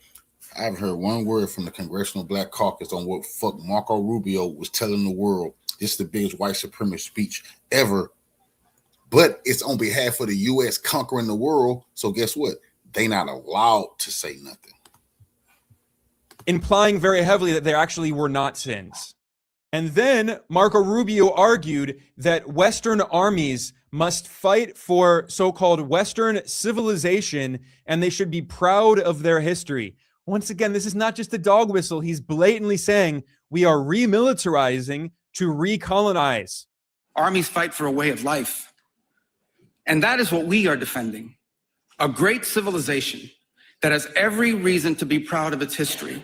I haven't heard one word from the Congressional Black Caucus on what fuck Marco Rubio was telling the world. This is the biggest white supremacist speech ever. But it's on behalf of the U.S. conquering the world. So guess what? They not allowed to say nothing. Implying very heavily that there actually were not sins. And then Marco Rubio argued that Western armies must fight for so-called Western civilization, and they should be proud of their history. Once again, this is not just a dog whistle. He's blatantly saying we are remilitarizing to recolonize. Armies fight for a way of life. And that is what we are defending. A great civilization that has every reason to be proud of its history.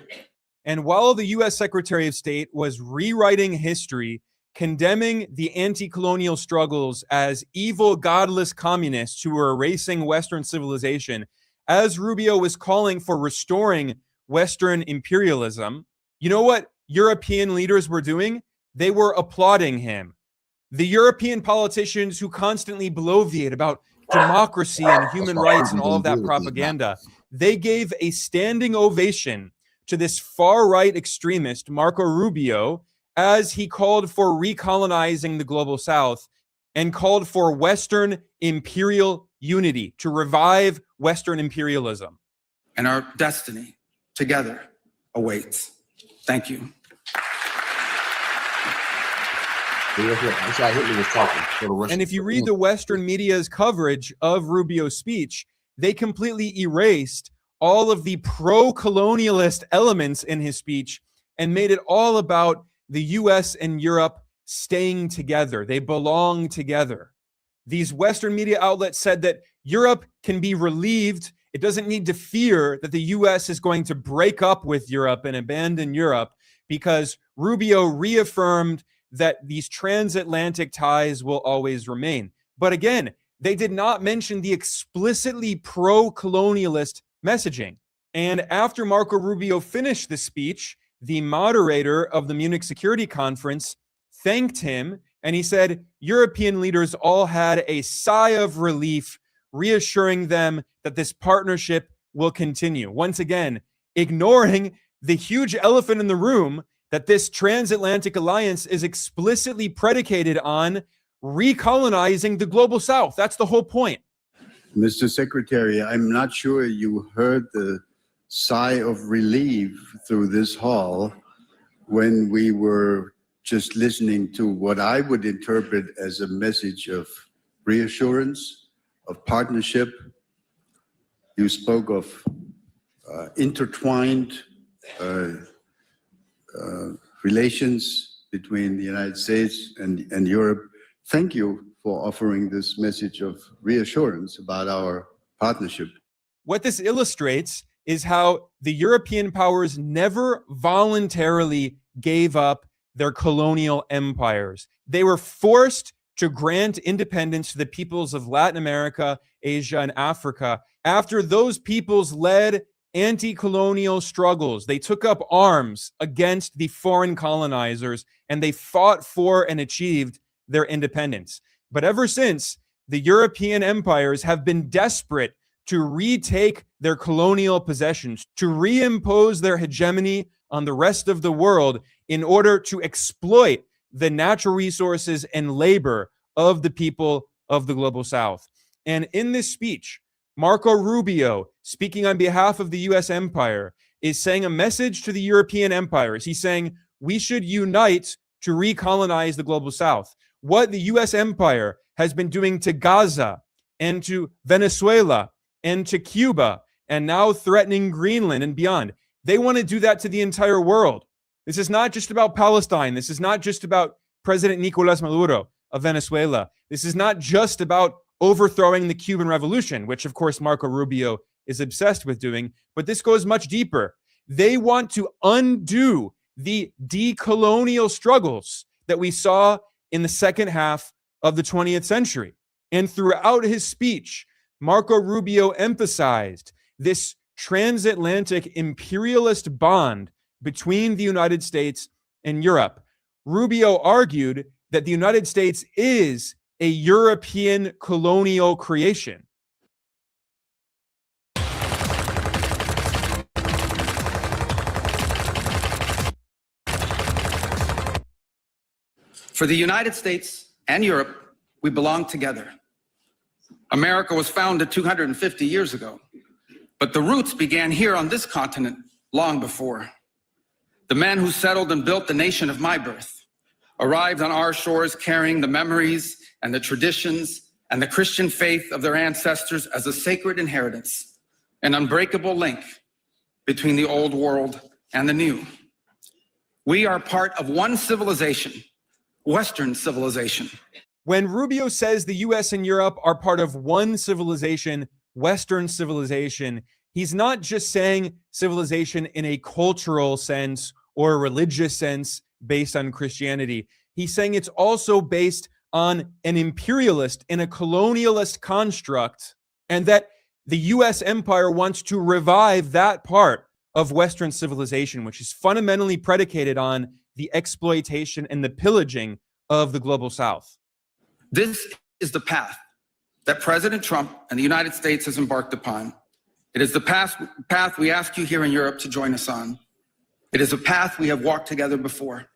And while the U.S. Secretary of State was rewriting history, condemning the anti-colonial struggles as evil, godless communists who were erasing Western civilization, as Rubio was calling for restoring Western imperialism, you know what European leaders were doing? They were applauding him. The European politicians who constantly bloviate about democracy and human rights and all of that propaganda, they gave a standing ovation to this far-right extremist, Marco Rubio, as he called for recolonizing the global South and called for Western imperial unity, to revive Western imperialism. And our destiny together awaits. Thank you. And if you read the Western media's coverage of Rubio's speech, they completely erased all of the pro-colonialist elements in his speech and made it all about the US and Europe staying together. They belong together. These Western media outlets said that Europe can be relieved. It doesn't need to fear that the US is going to break up with Europe and abandon Europe, because Rubio reaffirmed that these transatlantic ties will always remain. But again, they did not mention the explicitly pro-colonialist messaging. And after Marco Rubio finished the speech, the moderator of the Munich Security Conference thanked him, and he said European leaders all had a sigh of relief, reassuring them that this partnership will continue. Once again, ignoring the huge elephant in the room, that this transatlantic alliance is explicitly predicated on recolonizing the global South. That's the whole point. Mr. Secretary, I'm not sure you heard the sigh of relief through this hall when we were just listening to what I would interpret as a message of reassurance, of partnership. You spoke of intertwined relations between the United States and Europe. Thank you for offering this message of reassurance about our partnership. What this illustrates is how the European powers never voluntarily gave up their colonial empires. They were forced to grant independence to the peoples of Latin America, Asia, and Africa after those peoples led anti-colonial struggles. They took up arms against the foreign colonizers, and they fought for and achieved their independence. But ever since, the European empires have been desperate to retake their colonial possessions, to reimpose their hegemony on the rest of the world in order to exploit the natural resources and labor of the people of the global South. And in this speech, Marco Rubio, speaking on behalf of the US empire, is saying a message to the European empires. He's saying we should unite to recolonize the global South. What the US empire has been doing to Gaza and to Venezuela and to Cuba, and now threatening Greenland and beyond, they want to do that to the entire world. This is not just about Palestine. This is not just about President Nicolas Maduro of Venezuela. This is not just about overthrowing the Cuban Revolution, which of course Marco Rubio is obsessed with doing, but this goes much deeper. They want to undo the decolonial struggles that we saw in the second half of the 20th century. And throughout his speech, Marco Rubio emphasized this transatlantic imperialist bond between the United States and Europe. Rubio argued that the United States is a European colonial creation. For the United States and Europe, we belong together. America was founded 250 years ago, but the roots began here on this continent long before. The men who settled and built the nation of my birth arrived on our shores carrying the memories and the traditions and the Christian faith of their ancestors as a sacred inheritance, an unbreakable link between the old world and the new. We are part of one civilization, Western civilization. When Rubio says the US and Europe are part of one civilization, Western civilization, he's not just saying civilization in a cultural sense or a religious sense based on Christianity. He's saying it's also based on an imperialist and a colonialist construct, and that the US empire wants to revive that part of Western civilization, which is fundamentally predicated on the exploitation and the pillaging of the global South. This is the path that President Trump and the United States has embarked upon. It is the path we ask you here in Europe to join us on. It is a path we have walked together before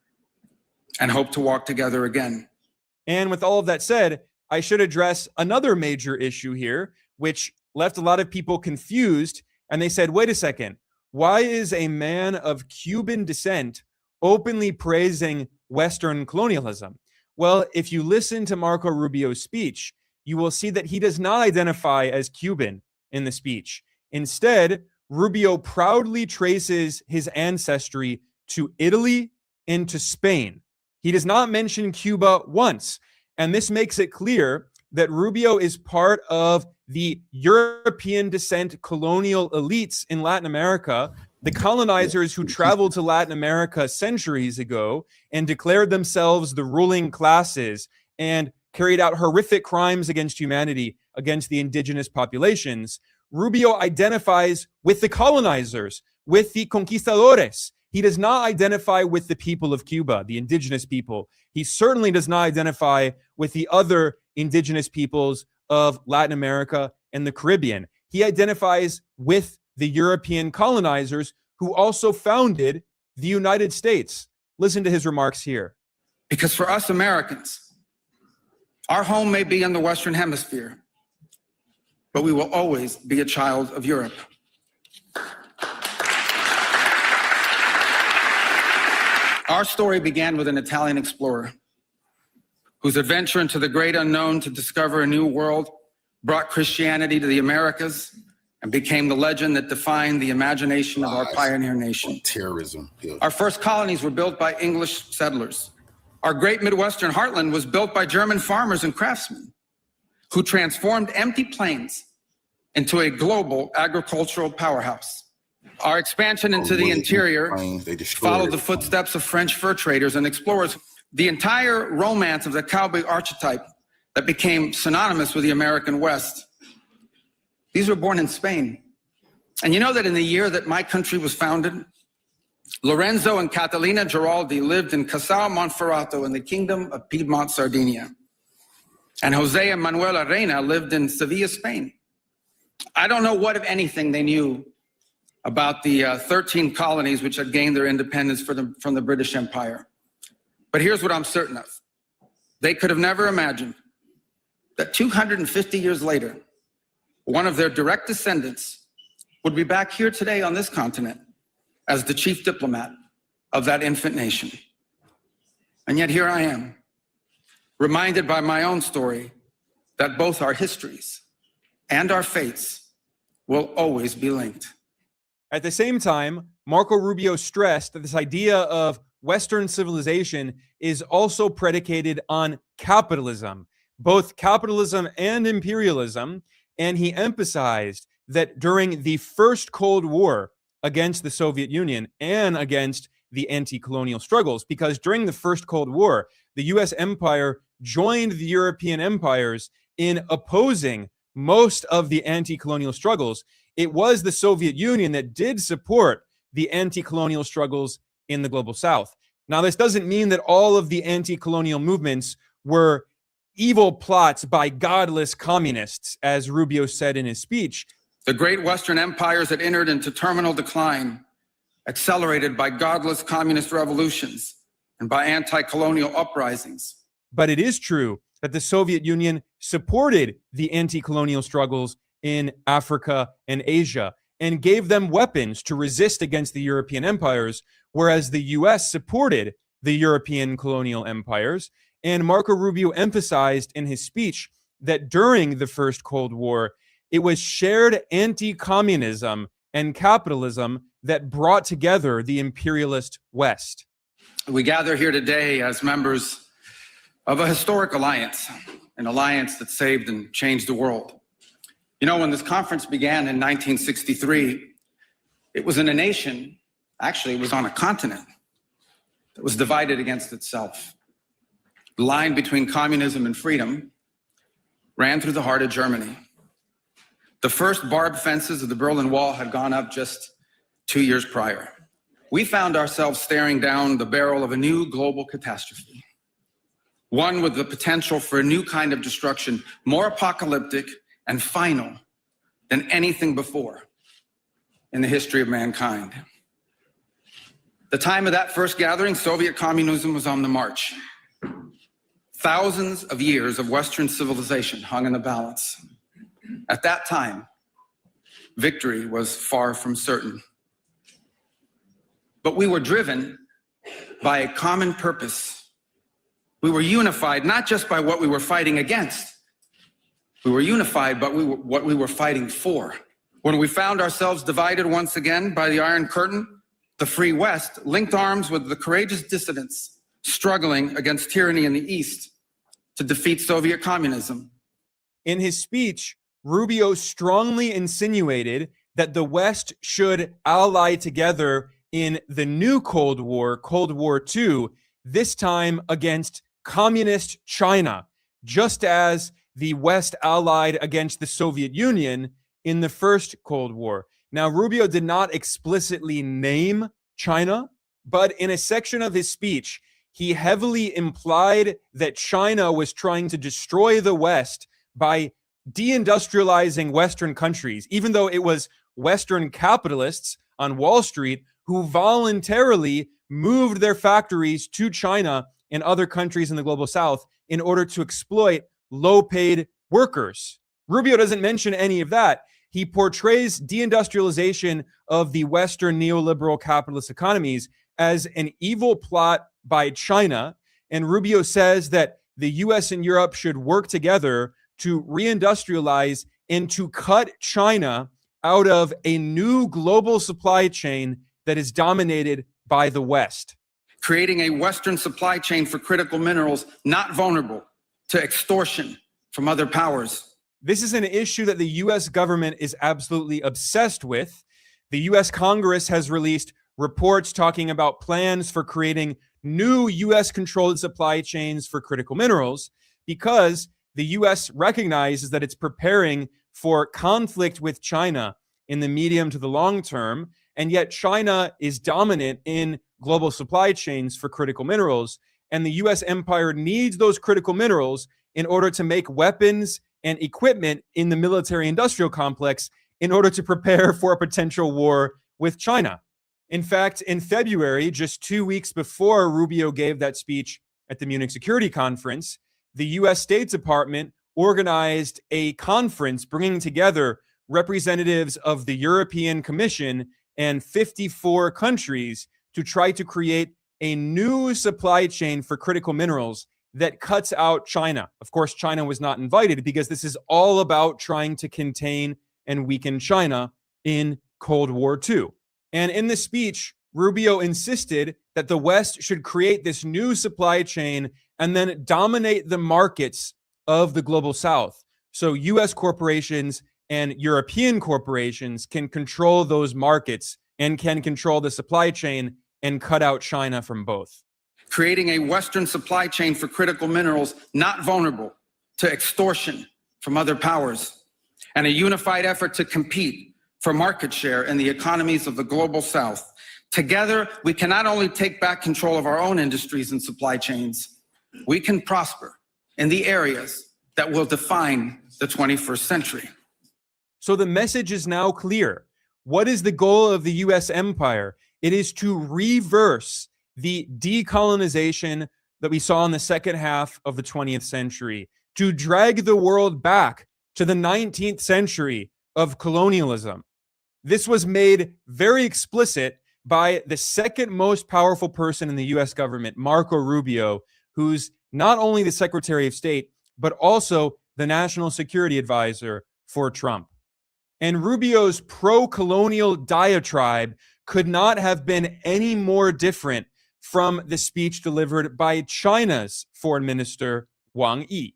and hope to walk together again. And with all of that said, I should address another major issue here, which left a lot of people confused. And they said, wait a second, why is a man of Cuban descent openly praising Western colonialism? Well, if you listen to Marco Rubio's speech, you will see that he does not identify as Cuban in the speech. Instead, Rubio proudly traces his ancestry to Italy and to Spain. He does not mention Cuba once. And this makes it clear that Rubio is part of the European descent colonial elites in Latin America, the colonizers who traveled to Latin America centuries ago and declared themselves the ruling classes and carried out horrific crimes against humanity, against the indigenous populations. Rubio identifies with the colonizers, with the conquistadores. He does not identify with the people of Cuba, the indigenous people. He certainly does not identify with the other indigenous peoples of Latin America and the Caribbean. He identifies with the European colonizers who also founded the United States. Listen to his remarks here. Because for us Americans, our home may be in the Western Hemisphere, but we will always be a child of Europe. Our story began with an Italian explorer whose adventure into the great unknown to discover a new world brought Christianity to the Americas and became the legend that defined the imagination of our pioneer nation. Terrorism. Yeah. Our first colonies were built by English settlers. Our great Midwestern heartland was built by German farmers and craftsmen who transformed empty plains into a global agricultural powerhouse. Our expansion into the interior followed the footsteps of French fur traders and explorers. The entire romance of the cowboy archetype that became synonymous with the American West. These were born in Spain. And you know that in the year that my country was founded, Lorenzo and Catalina Giraldi lived in Casal Monferrato in the Kingdom of Piedmont, Sardinia. And Jose and Manuela Reina lived in Sevilla, Spain. I don't know what, if anything, they knew about the 13 colonies which had gained their independence from the British Empire. But here's what I'm certain of. They could have never imagined that 250 years later, one of their direct descendants would be back here today on this continent as the chief diplomat of that infant nation. And yet here I am, reminded by my own story that both our histories and our fates will always be linked. At the same time, Marco Rubio stressed that this idea of Western civilization is also predicated on capitalism, both capitalism and imperialism. And he emphasized that during the first Cold War against the Soviet Union and against the anti-colonial struggles, because during the First Cold War, the US empire joined the European empires in opposing most of the anti-colonial struggles. It was the Soviet Union that did support the anti-colonial struggles in the global South. Now, this doesn't mean that all of the anti-colonial movements were evil plots by godless communists, as Rubio said in his speech. The great Western empires that entered into terminal decline, accelerated by godless communist revolutions and by anti-colonial uprisings. But it is true that the Soviet Union supported the anti-colonial struggles in Africa and Asia and gave them weapons to resist against the European empires, whereas the US supported the European colonial empires. And Marco Rubio emphasized in his speech that during the First Cold War, it was shared anti-communism and capitalism that brought together the imperialist West. We gather here today as members of a historic alliance, an alliance that saved and changed the world. You know, when this conference began in 1963, it was in a nation, actually it was on a continent, that was divided against itself. The line between communism and freedom ran through the heart of Germany. The first barbed fences of the Berlin Wall had gone up just 2 years prior. We found ourselves staring down the barrel of a new global catastrophe, one with the potential for a new kind of destruction, more apocalyptic and final than anything before in the history of mankind. The time of that first gathering, Soviet communism was on the march. Thousands of years of Western civilization hung in the balance. At that time, victory was far from certain. But we were driven by a common purpose. We were unified not just by what we were fighting against. We were unified by what we were fighting for. When we found ourselves divided once again by the Iron Curtain, the Free West linked arms with the courageous dissidents struggling against tyranny in the East to defeat Soviet communism. In his speech, Rubio strongly insinuated that the West should ally together in the new Cold War, Cold War II, this time against communist China, just as the West allied against the Soviet Union in the first Cold War. Now, Rubio did not explicitly name China, but in a section of his speech, he heavily implied that China was trying to destroy the West by deindustrializing Western countries, even though it was Western capitalists on Wall Street who voluntarily moved their factories to China and other countries in the global South in order to exploit low-paid workers. Rubio doesn't mention any of that. He portrays deindustrialization of the Western neoliberal capitalist economies as an evil plot by China, and Rubio says that the US and Europe should work together to reindustrialize and to cut China out of a new global supply chain that is dominated by the West. Creating a Western supply chain for critical minerals not vulnerable to extortion from other powers. This is an issue that the US government is absolutely obsessed with. The US Congress has released reports talking about plans for creating new US-controlled supply chains for critical minerals because the US recognizes that it's preparing for conflict with China in the medium to the long term, and yet China is dominant in global supply chains for critical minerals, and the US empire needs those critical minerals in order to make weapons and equipment in the military-industrial complex in order to prepare for a potential war with China. In fact, in February, just 2 weeks before Rubio gave that speech at the Munich Security Conference, the US State Department organized a conference bringing together representatives of the European Commission and 54 countries to try to create a new supply chain for critical minerals that cuts out China. Of course, China was not invited because this is all about trying to contain and weaken China in Cold War II. And in the speech, Rubio insisted that the West should create this new supply chain and then dominate the markets of the global South. So US corporations and European corporations can control those markets and can control the supply chain and cut out China from both. Creating a Western supply chain for critical minerals not vulnerable to extortion from other powers, and a unified effort to compete for market share in the economies of the global South. Together, we can not only take back control of our own industries and supply chains, we can prosper in the areas that will define the 21st century. So the message is now clear. What is the goal of the US empire? It is to reverse the decolonization that we saw in the second half of the 20th century, to drag the world back to the 19th century of colonialism. This was made very explicit by the second most powerful person in the US government, Marco Rubio, who's not only the Secretary of State, but also the National Security Advisor for Trump. And Rubio's pro-colonial diatribe could not have been any more different from the speech delivered by China's Foreign Minister, Wang Yi.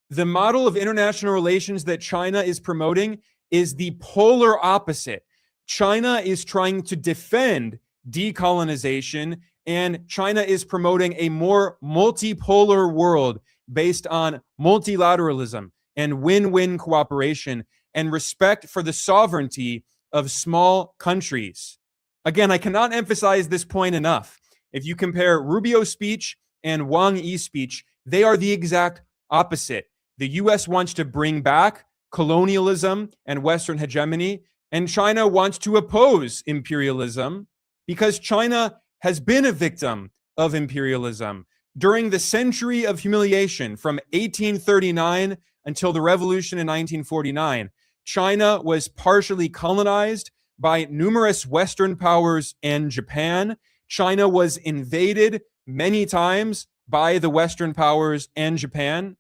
The model of international relations that China is promoting is the polar opposite. China is trying to defend decolonization, and China is promoting a more multipolar world based on multilateralism and win-win cooperation and respect for the sovereignty of small countries. Again, I cannot emphasize this point enough. If you compare Rubio's speech and Wang Yi's speech, they are the exact opposite. The US wants to bring back colonialism and Western hegemony, and China wants to oppose imperialism because China has been a victim of imperialism. During the century of humiliation from 1839 until the revolution in 1949, China was partially colonized by numerous Western powers and Japan. China was invaded many times by the Western powers and Japan.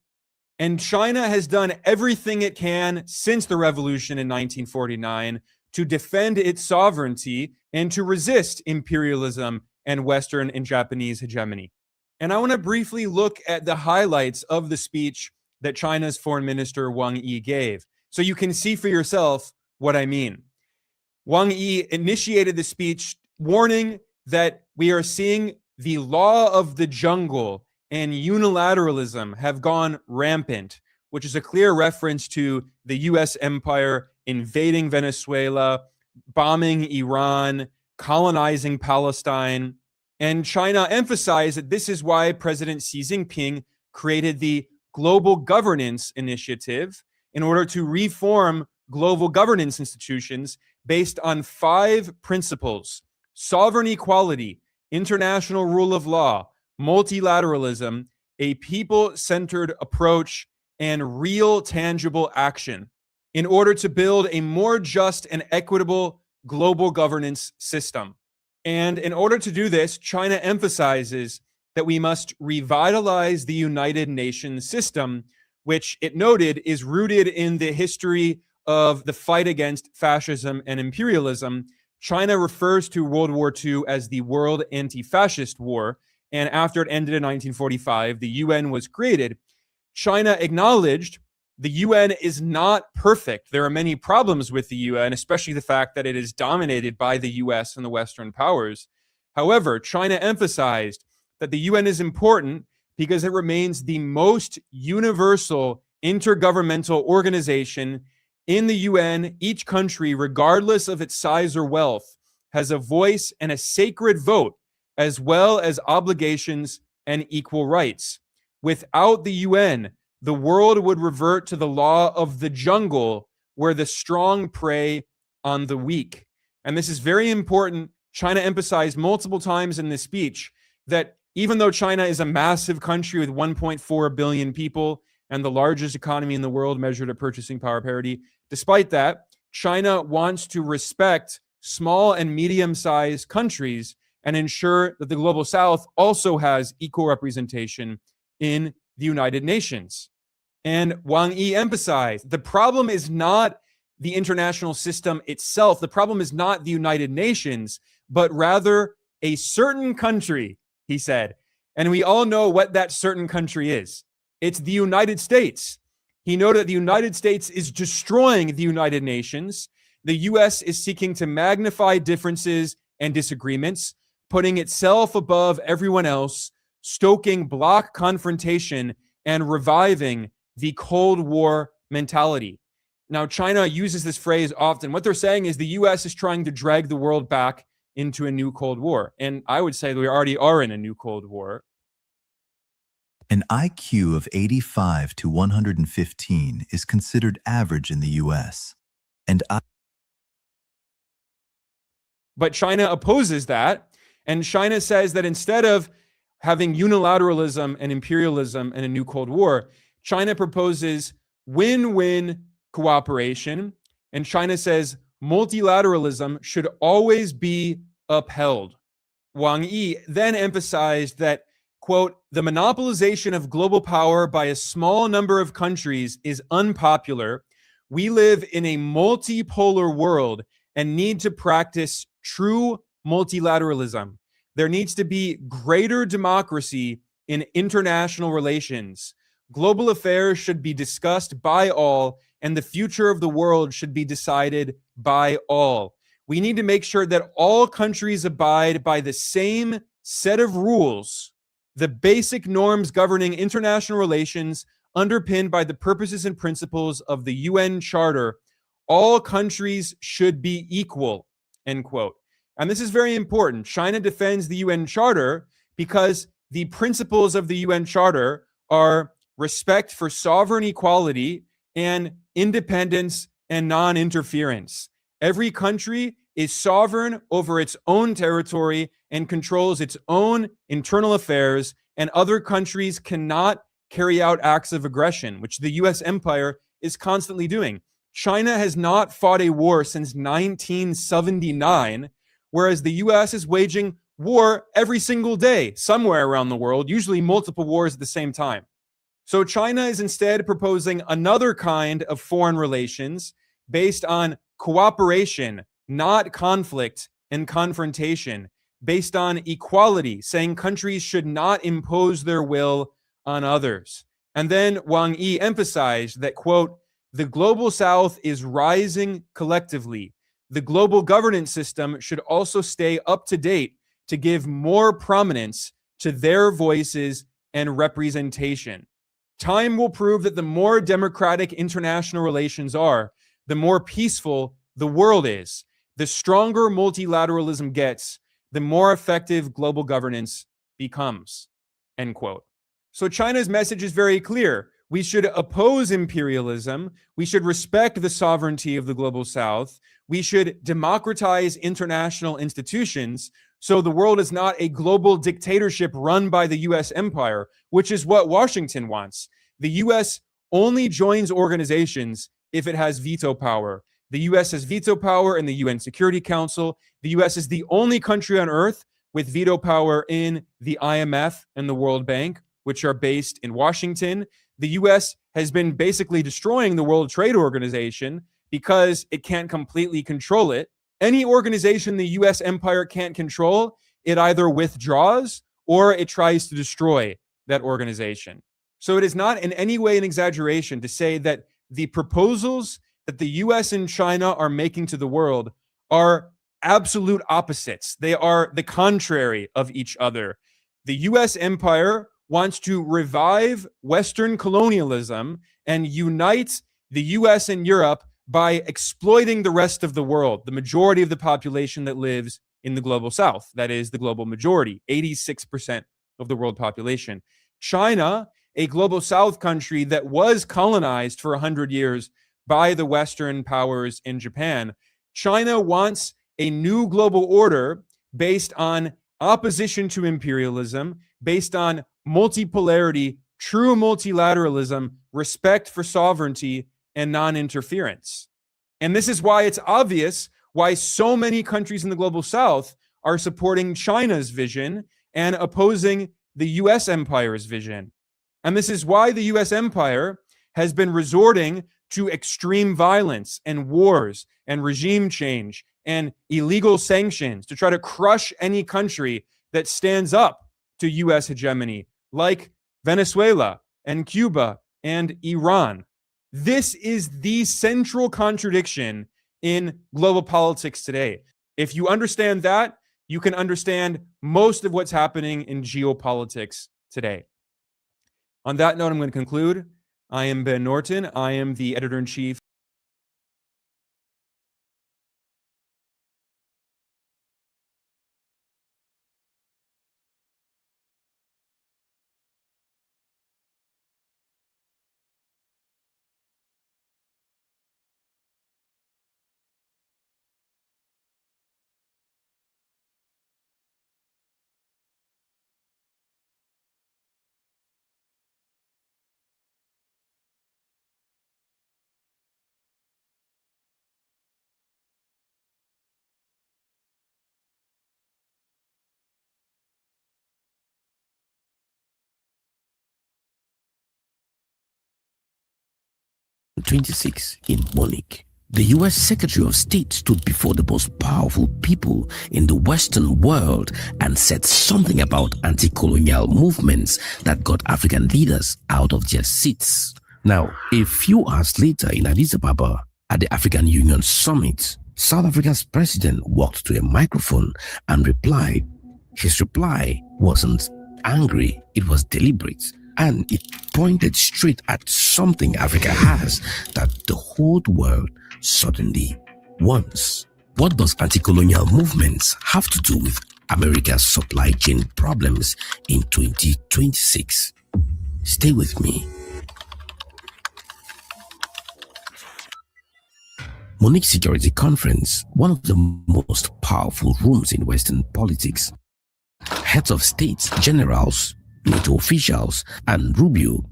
And China has done everything it can since the revolution in 1949 to defend its sovereignty and to resist imperialism and Western and Japanese hegemony. And I want to briefly look at the highlights of the speech that China's Foreign Minister Wang Yi gave, so you can see for yourself what I mean. Wang Yi initiated the speech warning that we are seeing the law of the jungle and unilateralism have gone rampant, which is a clear reference to the US empire invading Venezuela, bombing Iran, colonizing Palestine. And China emphasized that this is why President Xi Jinping created the Global Governance Initiative in order to reform global governance institutions based on 5 principles: sovereign equality, international rule of law, multilateralism, a people-centered approach, and real tangible action in order to build a more just and equitable global governance system. And in order to do this, China emphasizes that we must revitalize the United Nations system, which it noted is rooted in the history of the fight against fascism and imperialism. China refers to World War II as the World Anti-Fascist War, and after it ended in 1945, the UN was created. China acknowledged the UN is not perfect. There are many problems with the UN, especially the fact that it is dominated by the US and the Western powers. However, China emphasized that the UN is important because it remains the most universal intergovernmental organization. In the UN, each country, regardless of its size or wealth, has a voice and a sacred vote, as well as obligations and equal rights. Without the UN, the world would revert to the law of the jungle, where the strong prey on the weak. And this is very important. China emphasized multiple times in this speech that even though China is a massive country with 1.4 billion people and the largest economy in the world measured at purchasing power parity, despite that, China wants to respect small and medium-sized countries and ensure that the global South also has equal representation in the United Nations. And Wang Yi emphasized the problem is not the international system itself. The problem is not the United Nations, but rather a certain country, he said. And we all know what that certain country is. It's the United States. He noted that the United States is destroying the United Nations. The US is seeking to magnify differences and disagreements, putting itself above everyone else, stoking bloc confrontation, and reviving the Cold War mentality. Now, China uses this phrase often. What they're saying is the US is trying to drag the world back into a new Cold War. And I would say that we already are in a new Cold War. An IQ of 85 to 115 is considered average in the US. But China opposes that. And China says that instead of having unilateralism and imperialism and a new Cold War, China proposes win-win cooperation. And China says multilateralism should always be upheld. Wang Yi then emphasized that, quote, the monopolization of global power by a small number of countries is unpopular. We live in a multipolar world and need to practice true multilateralism. There needs to be greater democracy in international relations. Global affairs should be discussed by all, and the future of the world should be decided by all. We need to make sure that all countries abide by the same set of rules, the basic norms governing international relations underpinned by the purposes and principles of the UN Charter. All countries should be equal, end quote. And this is very important. China defends the UN Charter because the principles of the UN Charter are respect for sovereign equality and independence and non-interference. Every country is sovereign over its own territory and controls its own internal affairs, and other countries cannot carry out acts of aggression, which the US empire is constantly doing. China has not fought a war since 1979, whereas the US is waging war every single day somewhere around the world, usually multiple wars at the same time. So China is instead proposing another kind of foreign relations based on cooperation, not conflict and confrontation, based on equality, saying countries should not impose their will on others. And then Wang Yi emphasized that, quote, the global south is rising collectively. The global governance system should also stay up to date to give more prominence to their voices and representation. Time will prove that the more democratic international relations are, the more peaceful the world is. The stronger multilateralism gets, the more effective global governance becomes, end quote. So China's message is very clear. We should oppose imperialism. We should respect the sovereignty of the global south. We should democratize international institutions so the world is not a global dictatorship run by the US empire, which is what Washington wants. The US only joins organizations if it has veto power. The US has veto power in the UN Security Council. The US is the only country on earth with veto power in the IMF and the World Bank, which are based in Washington. The US has been basically destroying the World Trade Organization because it can't completely control it. Any organization the US empire can't control, it either withdraws or it tries to destroy that organization. So it is not in any way an exaggeration to say that the proposals that the US and China are making to the world are absolute opposites. They are the contrary of each other. The US empire wants to revive Western colonialism and unite the US and Europe by exploiting the rest of the world, the majority of the population that lives in the global south. That is the global majority, 86% of the world population. China, a global south country that was colonized for 100 years by the Western powers in Japan, China wants a new global order based on opposition to imperialism, based on multipolarity, true multilateralism, respect for sovereignty, and non-interference. And this is why it's obvious why so many countries in the global south are supporting China's vision and opposing the US empire's vision. And this is why the US empire has been resorting to extreme violence and wars and regime change and illegal sanctions to try to crush any country that stands up to US hegemony, like Venezuela and Cuba and Iran. This is the central contradiction in global politics today. If you understand that, you can understand most of what's happening in geopolitics today. On that note, I'm going to conclude. I am Ben Norton. I am the editor-in-chief. In Munich, the US Secretary of State stood before the most powerful people in the Western world and said something about anti-colonial movements that got African leaders out of their seats. Now, a few hours later in Addis Ababa, at the African Union Summit, South Africa's president walked to a microphone and replied. His reply wasn't angry, it was deliberate. And it pointed straight at something Africa has that the whole world suddenly wants. What does anti-colonial movements have to do with America's supply chain problems in 2026? Stay with me. Munich Security Conference, one of the most powerful rooms in Western politics. Heads of states, generals, NATO officials, and Rubio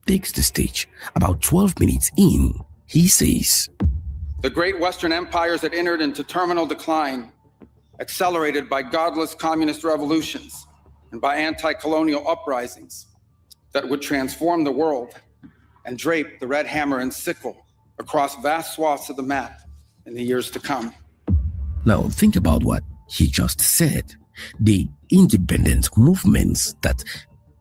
takes the stage. About 12 minutes in, he says, The great Western empires that entered into terminal decline, accelerated by godless communist revolutions and by anti-colonial uprisings that would transform the world and drape the red hammer and sickle across vast swaths of the map in the years to come. Now think about what he just said. The independent movements that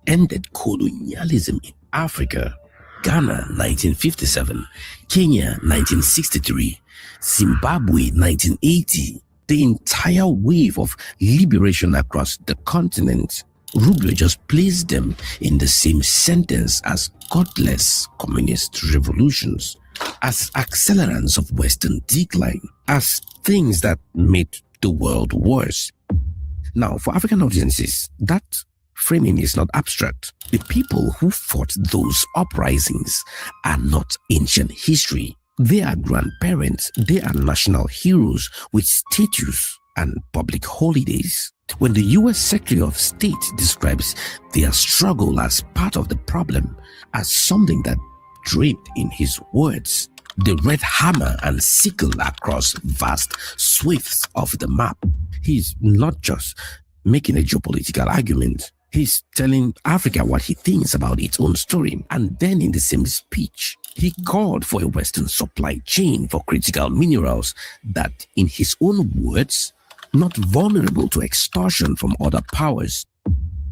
ended colonialism in Africa, Ghana 1957, Kenya 1963, Zimbabwe 1980, the entire wave of liberation across the continent. Rubio just placed them in the same sentence as godless communist revolutions, as accelerants of Western decline, as things that made the world worse. Now, for African audiences, that framing is not abstract. The people who fought those uprisings are not ancient history. They are grandparents. They are national heroes with statues and public holidays. When the US Secretary of State describes their struggle as part of the problem, as something that draped in his words, the red hammer and sickle across vast swaths of the map, he's not just making a geopolitical argument. He's telling Africa what he thinks about its own story. And then in the same speech, he called for a Western supply chain for critical minerals that, in his own words, not vulnerable to extortion from other powers.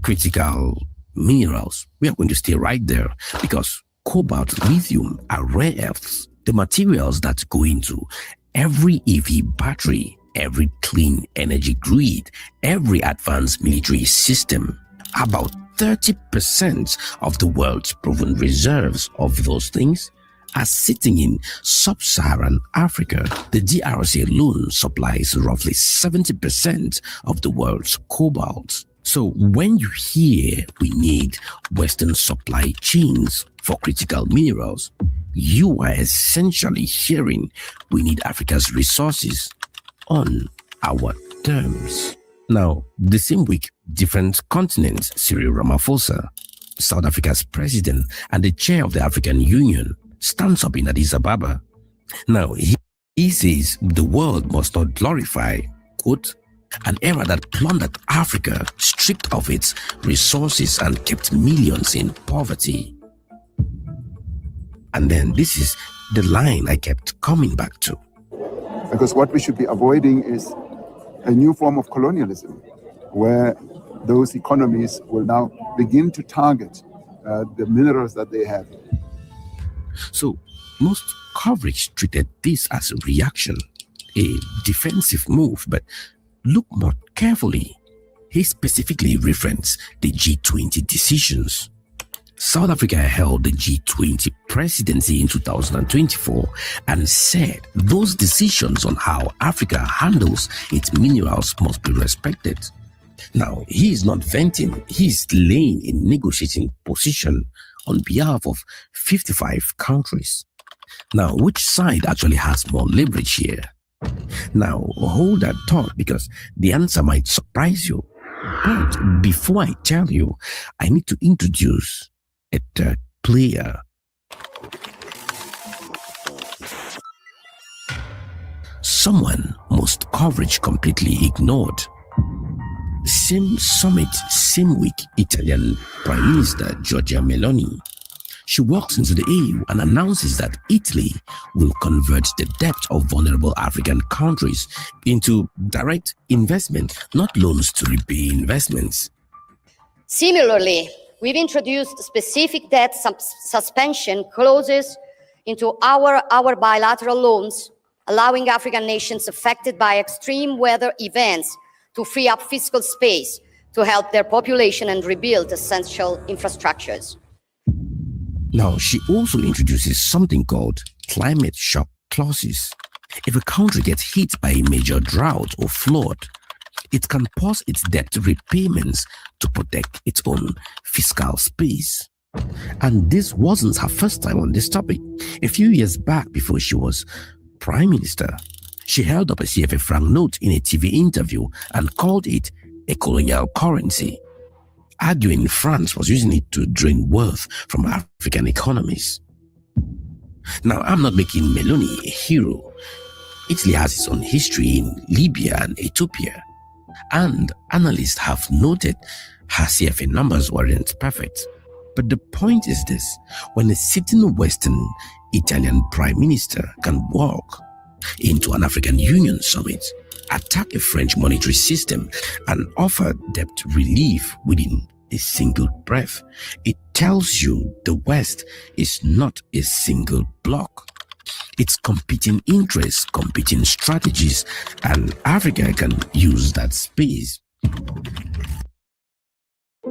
Critical minerals. We are going to stay right there because cobalt, lithium are rare earths, the materials that go into every EV battery, every clean energy grid, every advanced military system. About 30% of the world's proven reserves of those things are sitting in sub-Saharan Africa. The DRC alone supplies roughly 70% of the world's cobalt. So when you hear we need Western supply chains for critical minerals, you are essentially hearing we need Africa's resources on our terms. Now, the same week, different continents, Cyril Ramaphosa, South Africa's president and the chair of the African Union, stands up in Addis Ababa. Now, he says the world must not glorify, quote, an era that plundered Africa, stripped of its resources and kept millions in poverty. And then this is the line I kept coming back to. Because what we should be avoiding is a new form of colonialism, where those economies will now begin to target the minerals that they have. So most coverage treated this as a reaction, a defensive move, but look more carefully. He specifically referenced the G20 decisions. South Africa held the G20 presidency in 2024 and said those decisions on how Africa handles its minerals must be respected. Now, he is not venting, he is laying a negotiating position on behalf of 55 countries. Now, which side actually has more leverage here? Now, hold that thought because the answer might surprise you. But before I tell you, I need to introduce a third player. Someone most coverage completely ignored. Same summit, same week, Italian Prime Minister Giorgia Meloni. She walks into the EU and announces that Italy will convert the debt of vulnerable African countries into direct investment, not loans to repay investments. Similarly, we've introduced specific debt suspension clauses into our bilateral loans, allowing African nations affected by extreme weather events to free up fiscal space to help their population and rebuild essential infrastructures. Now, she also introduces something called climate shock clauses. If a country gets hit by a major drought or flood, it can pause its debt repayments to protect its own fiscal space. And this wasn't her first time on this topic. A few years back, before she was Prime Minister, she held up a CFA franc note in a TV interview and called it a colonial currency, arguing France was using it to drain wealth from African economies. Now, I'm not making Meloni a hero. Italy has its own history in Libya and Ethiopia, and analysts have noted her CFA numbers weren't perfect. But the point is this: when a sitting Western Italian Prime Minister can walk into an African Union summit, attack a French monetary system, and offer debt relief within a single breath, it tells you the West is not a single bloc. It's competing interests, competing strategies, and Africa can use that space.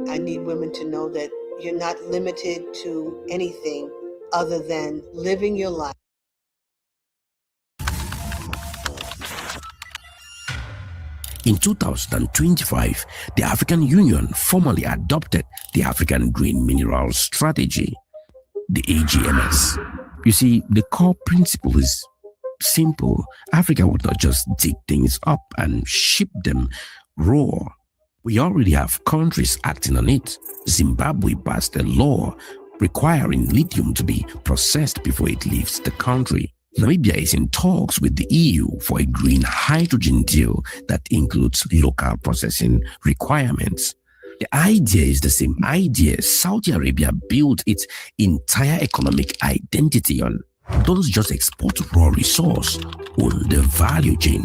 I need women to know that you're not limited to anything other than living your life. In 2025, the African Union formally adopted the African Green Minerals Strategy, the AGMS. You see, the core principle is simple. Africa would not just dig things up and ship them raw. We already have countries acting on it. Zimbabwe passed a law requiring lithium to be processed before it leaves the country. Namibia is in talks with the EU for a green hydrogen deal that includes local processing requirements. The idea is the same idea Saudi Arabia built its entire economic identity on. Don't just export raw resource, own the value chain.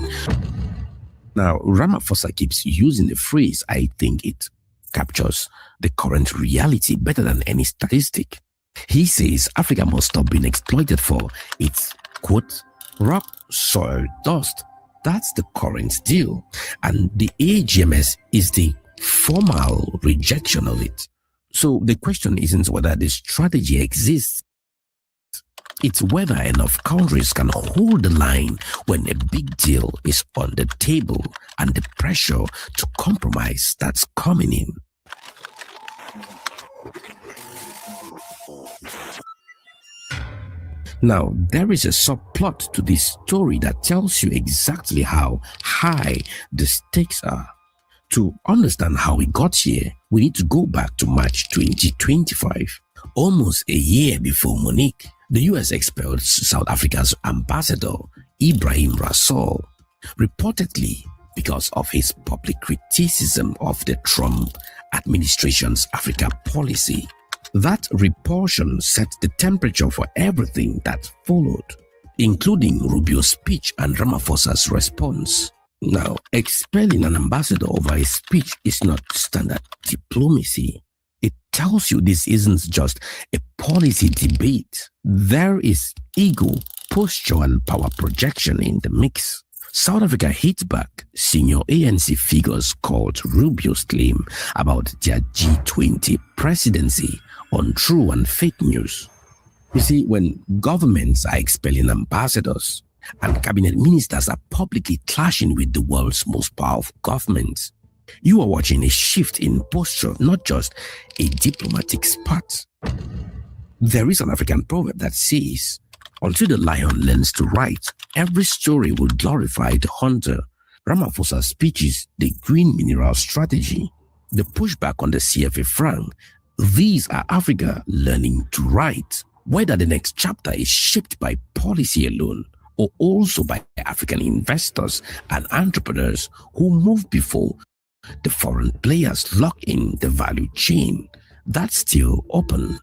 Now, Ramaphosa keeps using the phrase, I think it captures the current reality better than any statistic. He says Africa must stop being exploited for its, quote, rock, soil, dust. That's the current deal. And the AGMS is the formal rejection of it. So the question isn't whether the strategy exists. It's whether enough countries can hold the line when a big deal is on the table and the pressure to compromise starts coming in. Now, there is a subplot to this story that tells you exactly how high the stakes are. To understand how we got here, we need to go back to March 2025. Almost a year before Monique, the US expelled South Africa's ambassador, Ibrahim Rasool, reportedly because of his public criticism of the Trump administration's Africa policy. That repulsion set the temperature for everything that followed, including Rubio's speech and Ramaphosa's response. Now, expelling an ambassador over a speech is not standard diplomacy. It tells you this isn't just a policy debate. There is ego, posture, and power projection in the mix. South Africa hit back. Senior ANC figures called Rubio's claim about their G20 presidency untrue and fake news. You see, when governments are expelling ambassadors and cabinet ministers are publicly clashing with the world's most powerful governments, you are watching a shift in posture, not just a diplomatic spot. There is an African proverb that says, until the lion learns to write, every story will glorify the hunter. Ramaphosa's speeches, the green mineral strategy, the pushback on the CFA franc, these are Africa learning to write. Whether the next chapter is shaped by policy alone or also by African investors and entrepreneurs who move before the foreign players lock in the value chain, that's still open.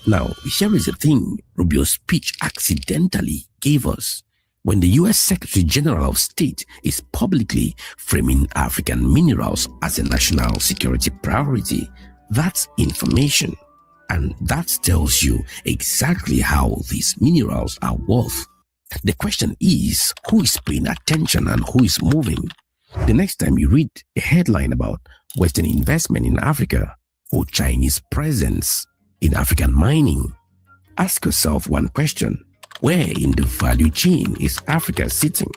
Now, here is the thing Rubio's speech accidentally gave us. When the US Secretary General of State is publicly framing African minerals as a national security priority, that's information. And that tells you exactly how these minerals are worth. The question is, who is paying attention and who is moving? The next time you read a headline about Western investment in Africa or Chinese presence in African mining, ask yourself one question. Where in the value chain is Africa sitting?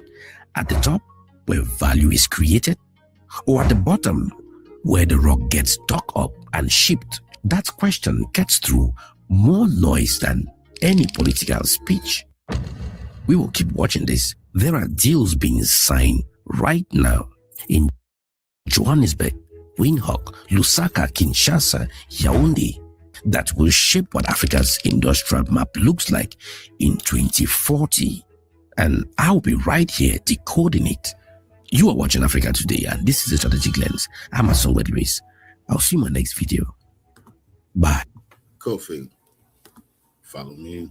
At the top, where value is created? Or at the bottom, where the rock gets dug up and shipped? That question gets through more noise than any political speech. We will keep watching this. There are deals being signed right now in Johannesburg, Windhoek, Lusaka, Kinshasa, Yaoundé that will shape what Africa's industrial map looks like in 2040. And I'll be right here decoding it. You are watching Africa Today, and this is the Strategic Lens. I'm Ason Wedris. I'll see you in my next video. Bye. Kofi, follow me.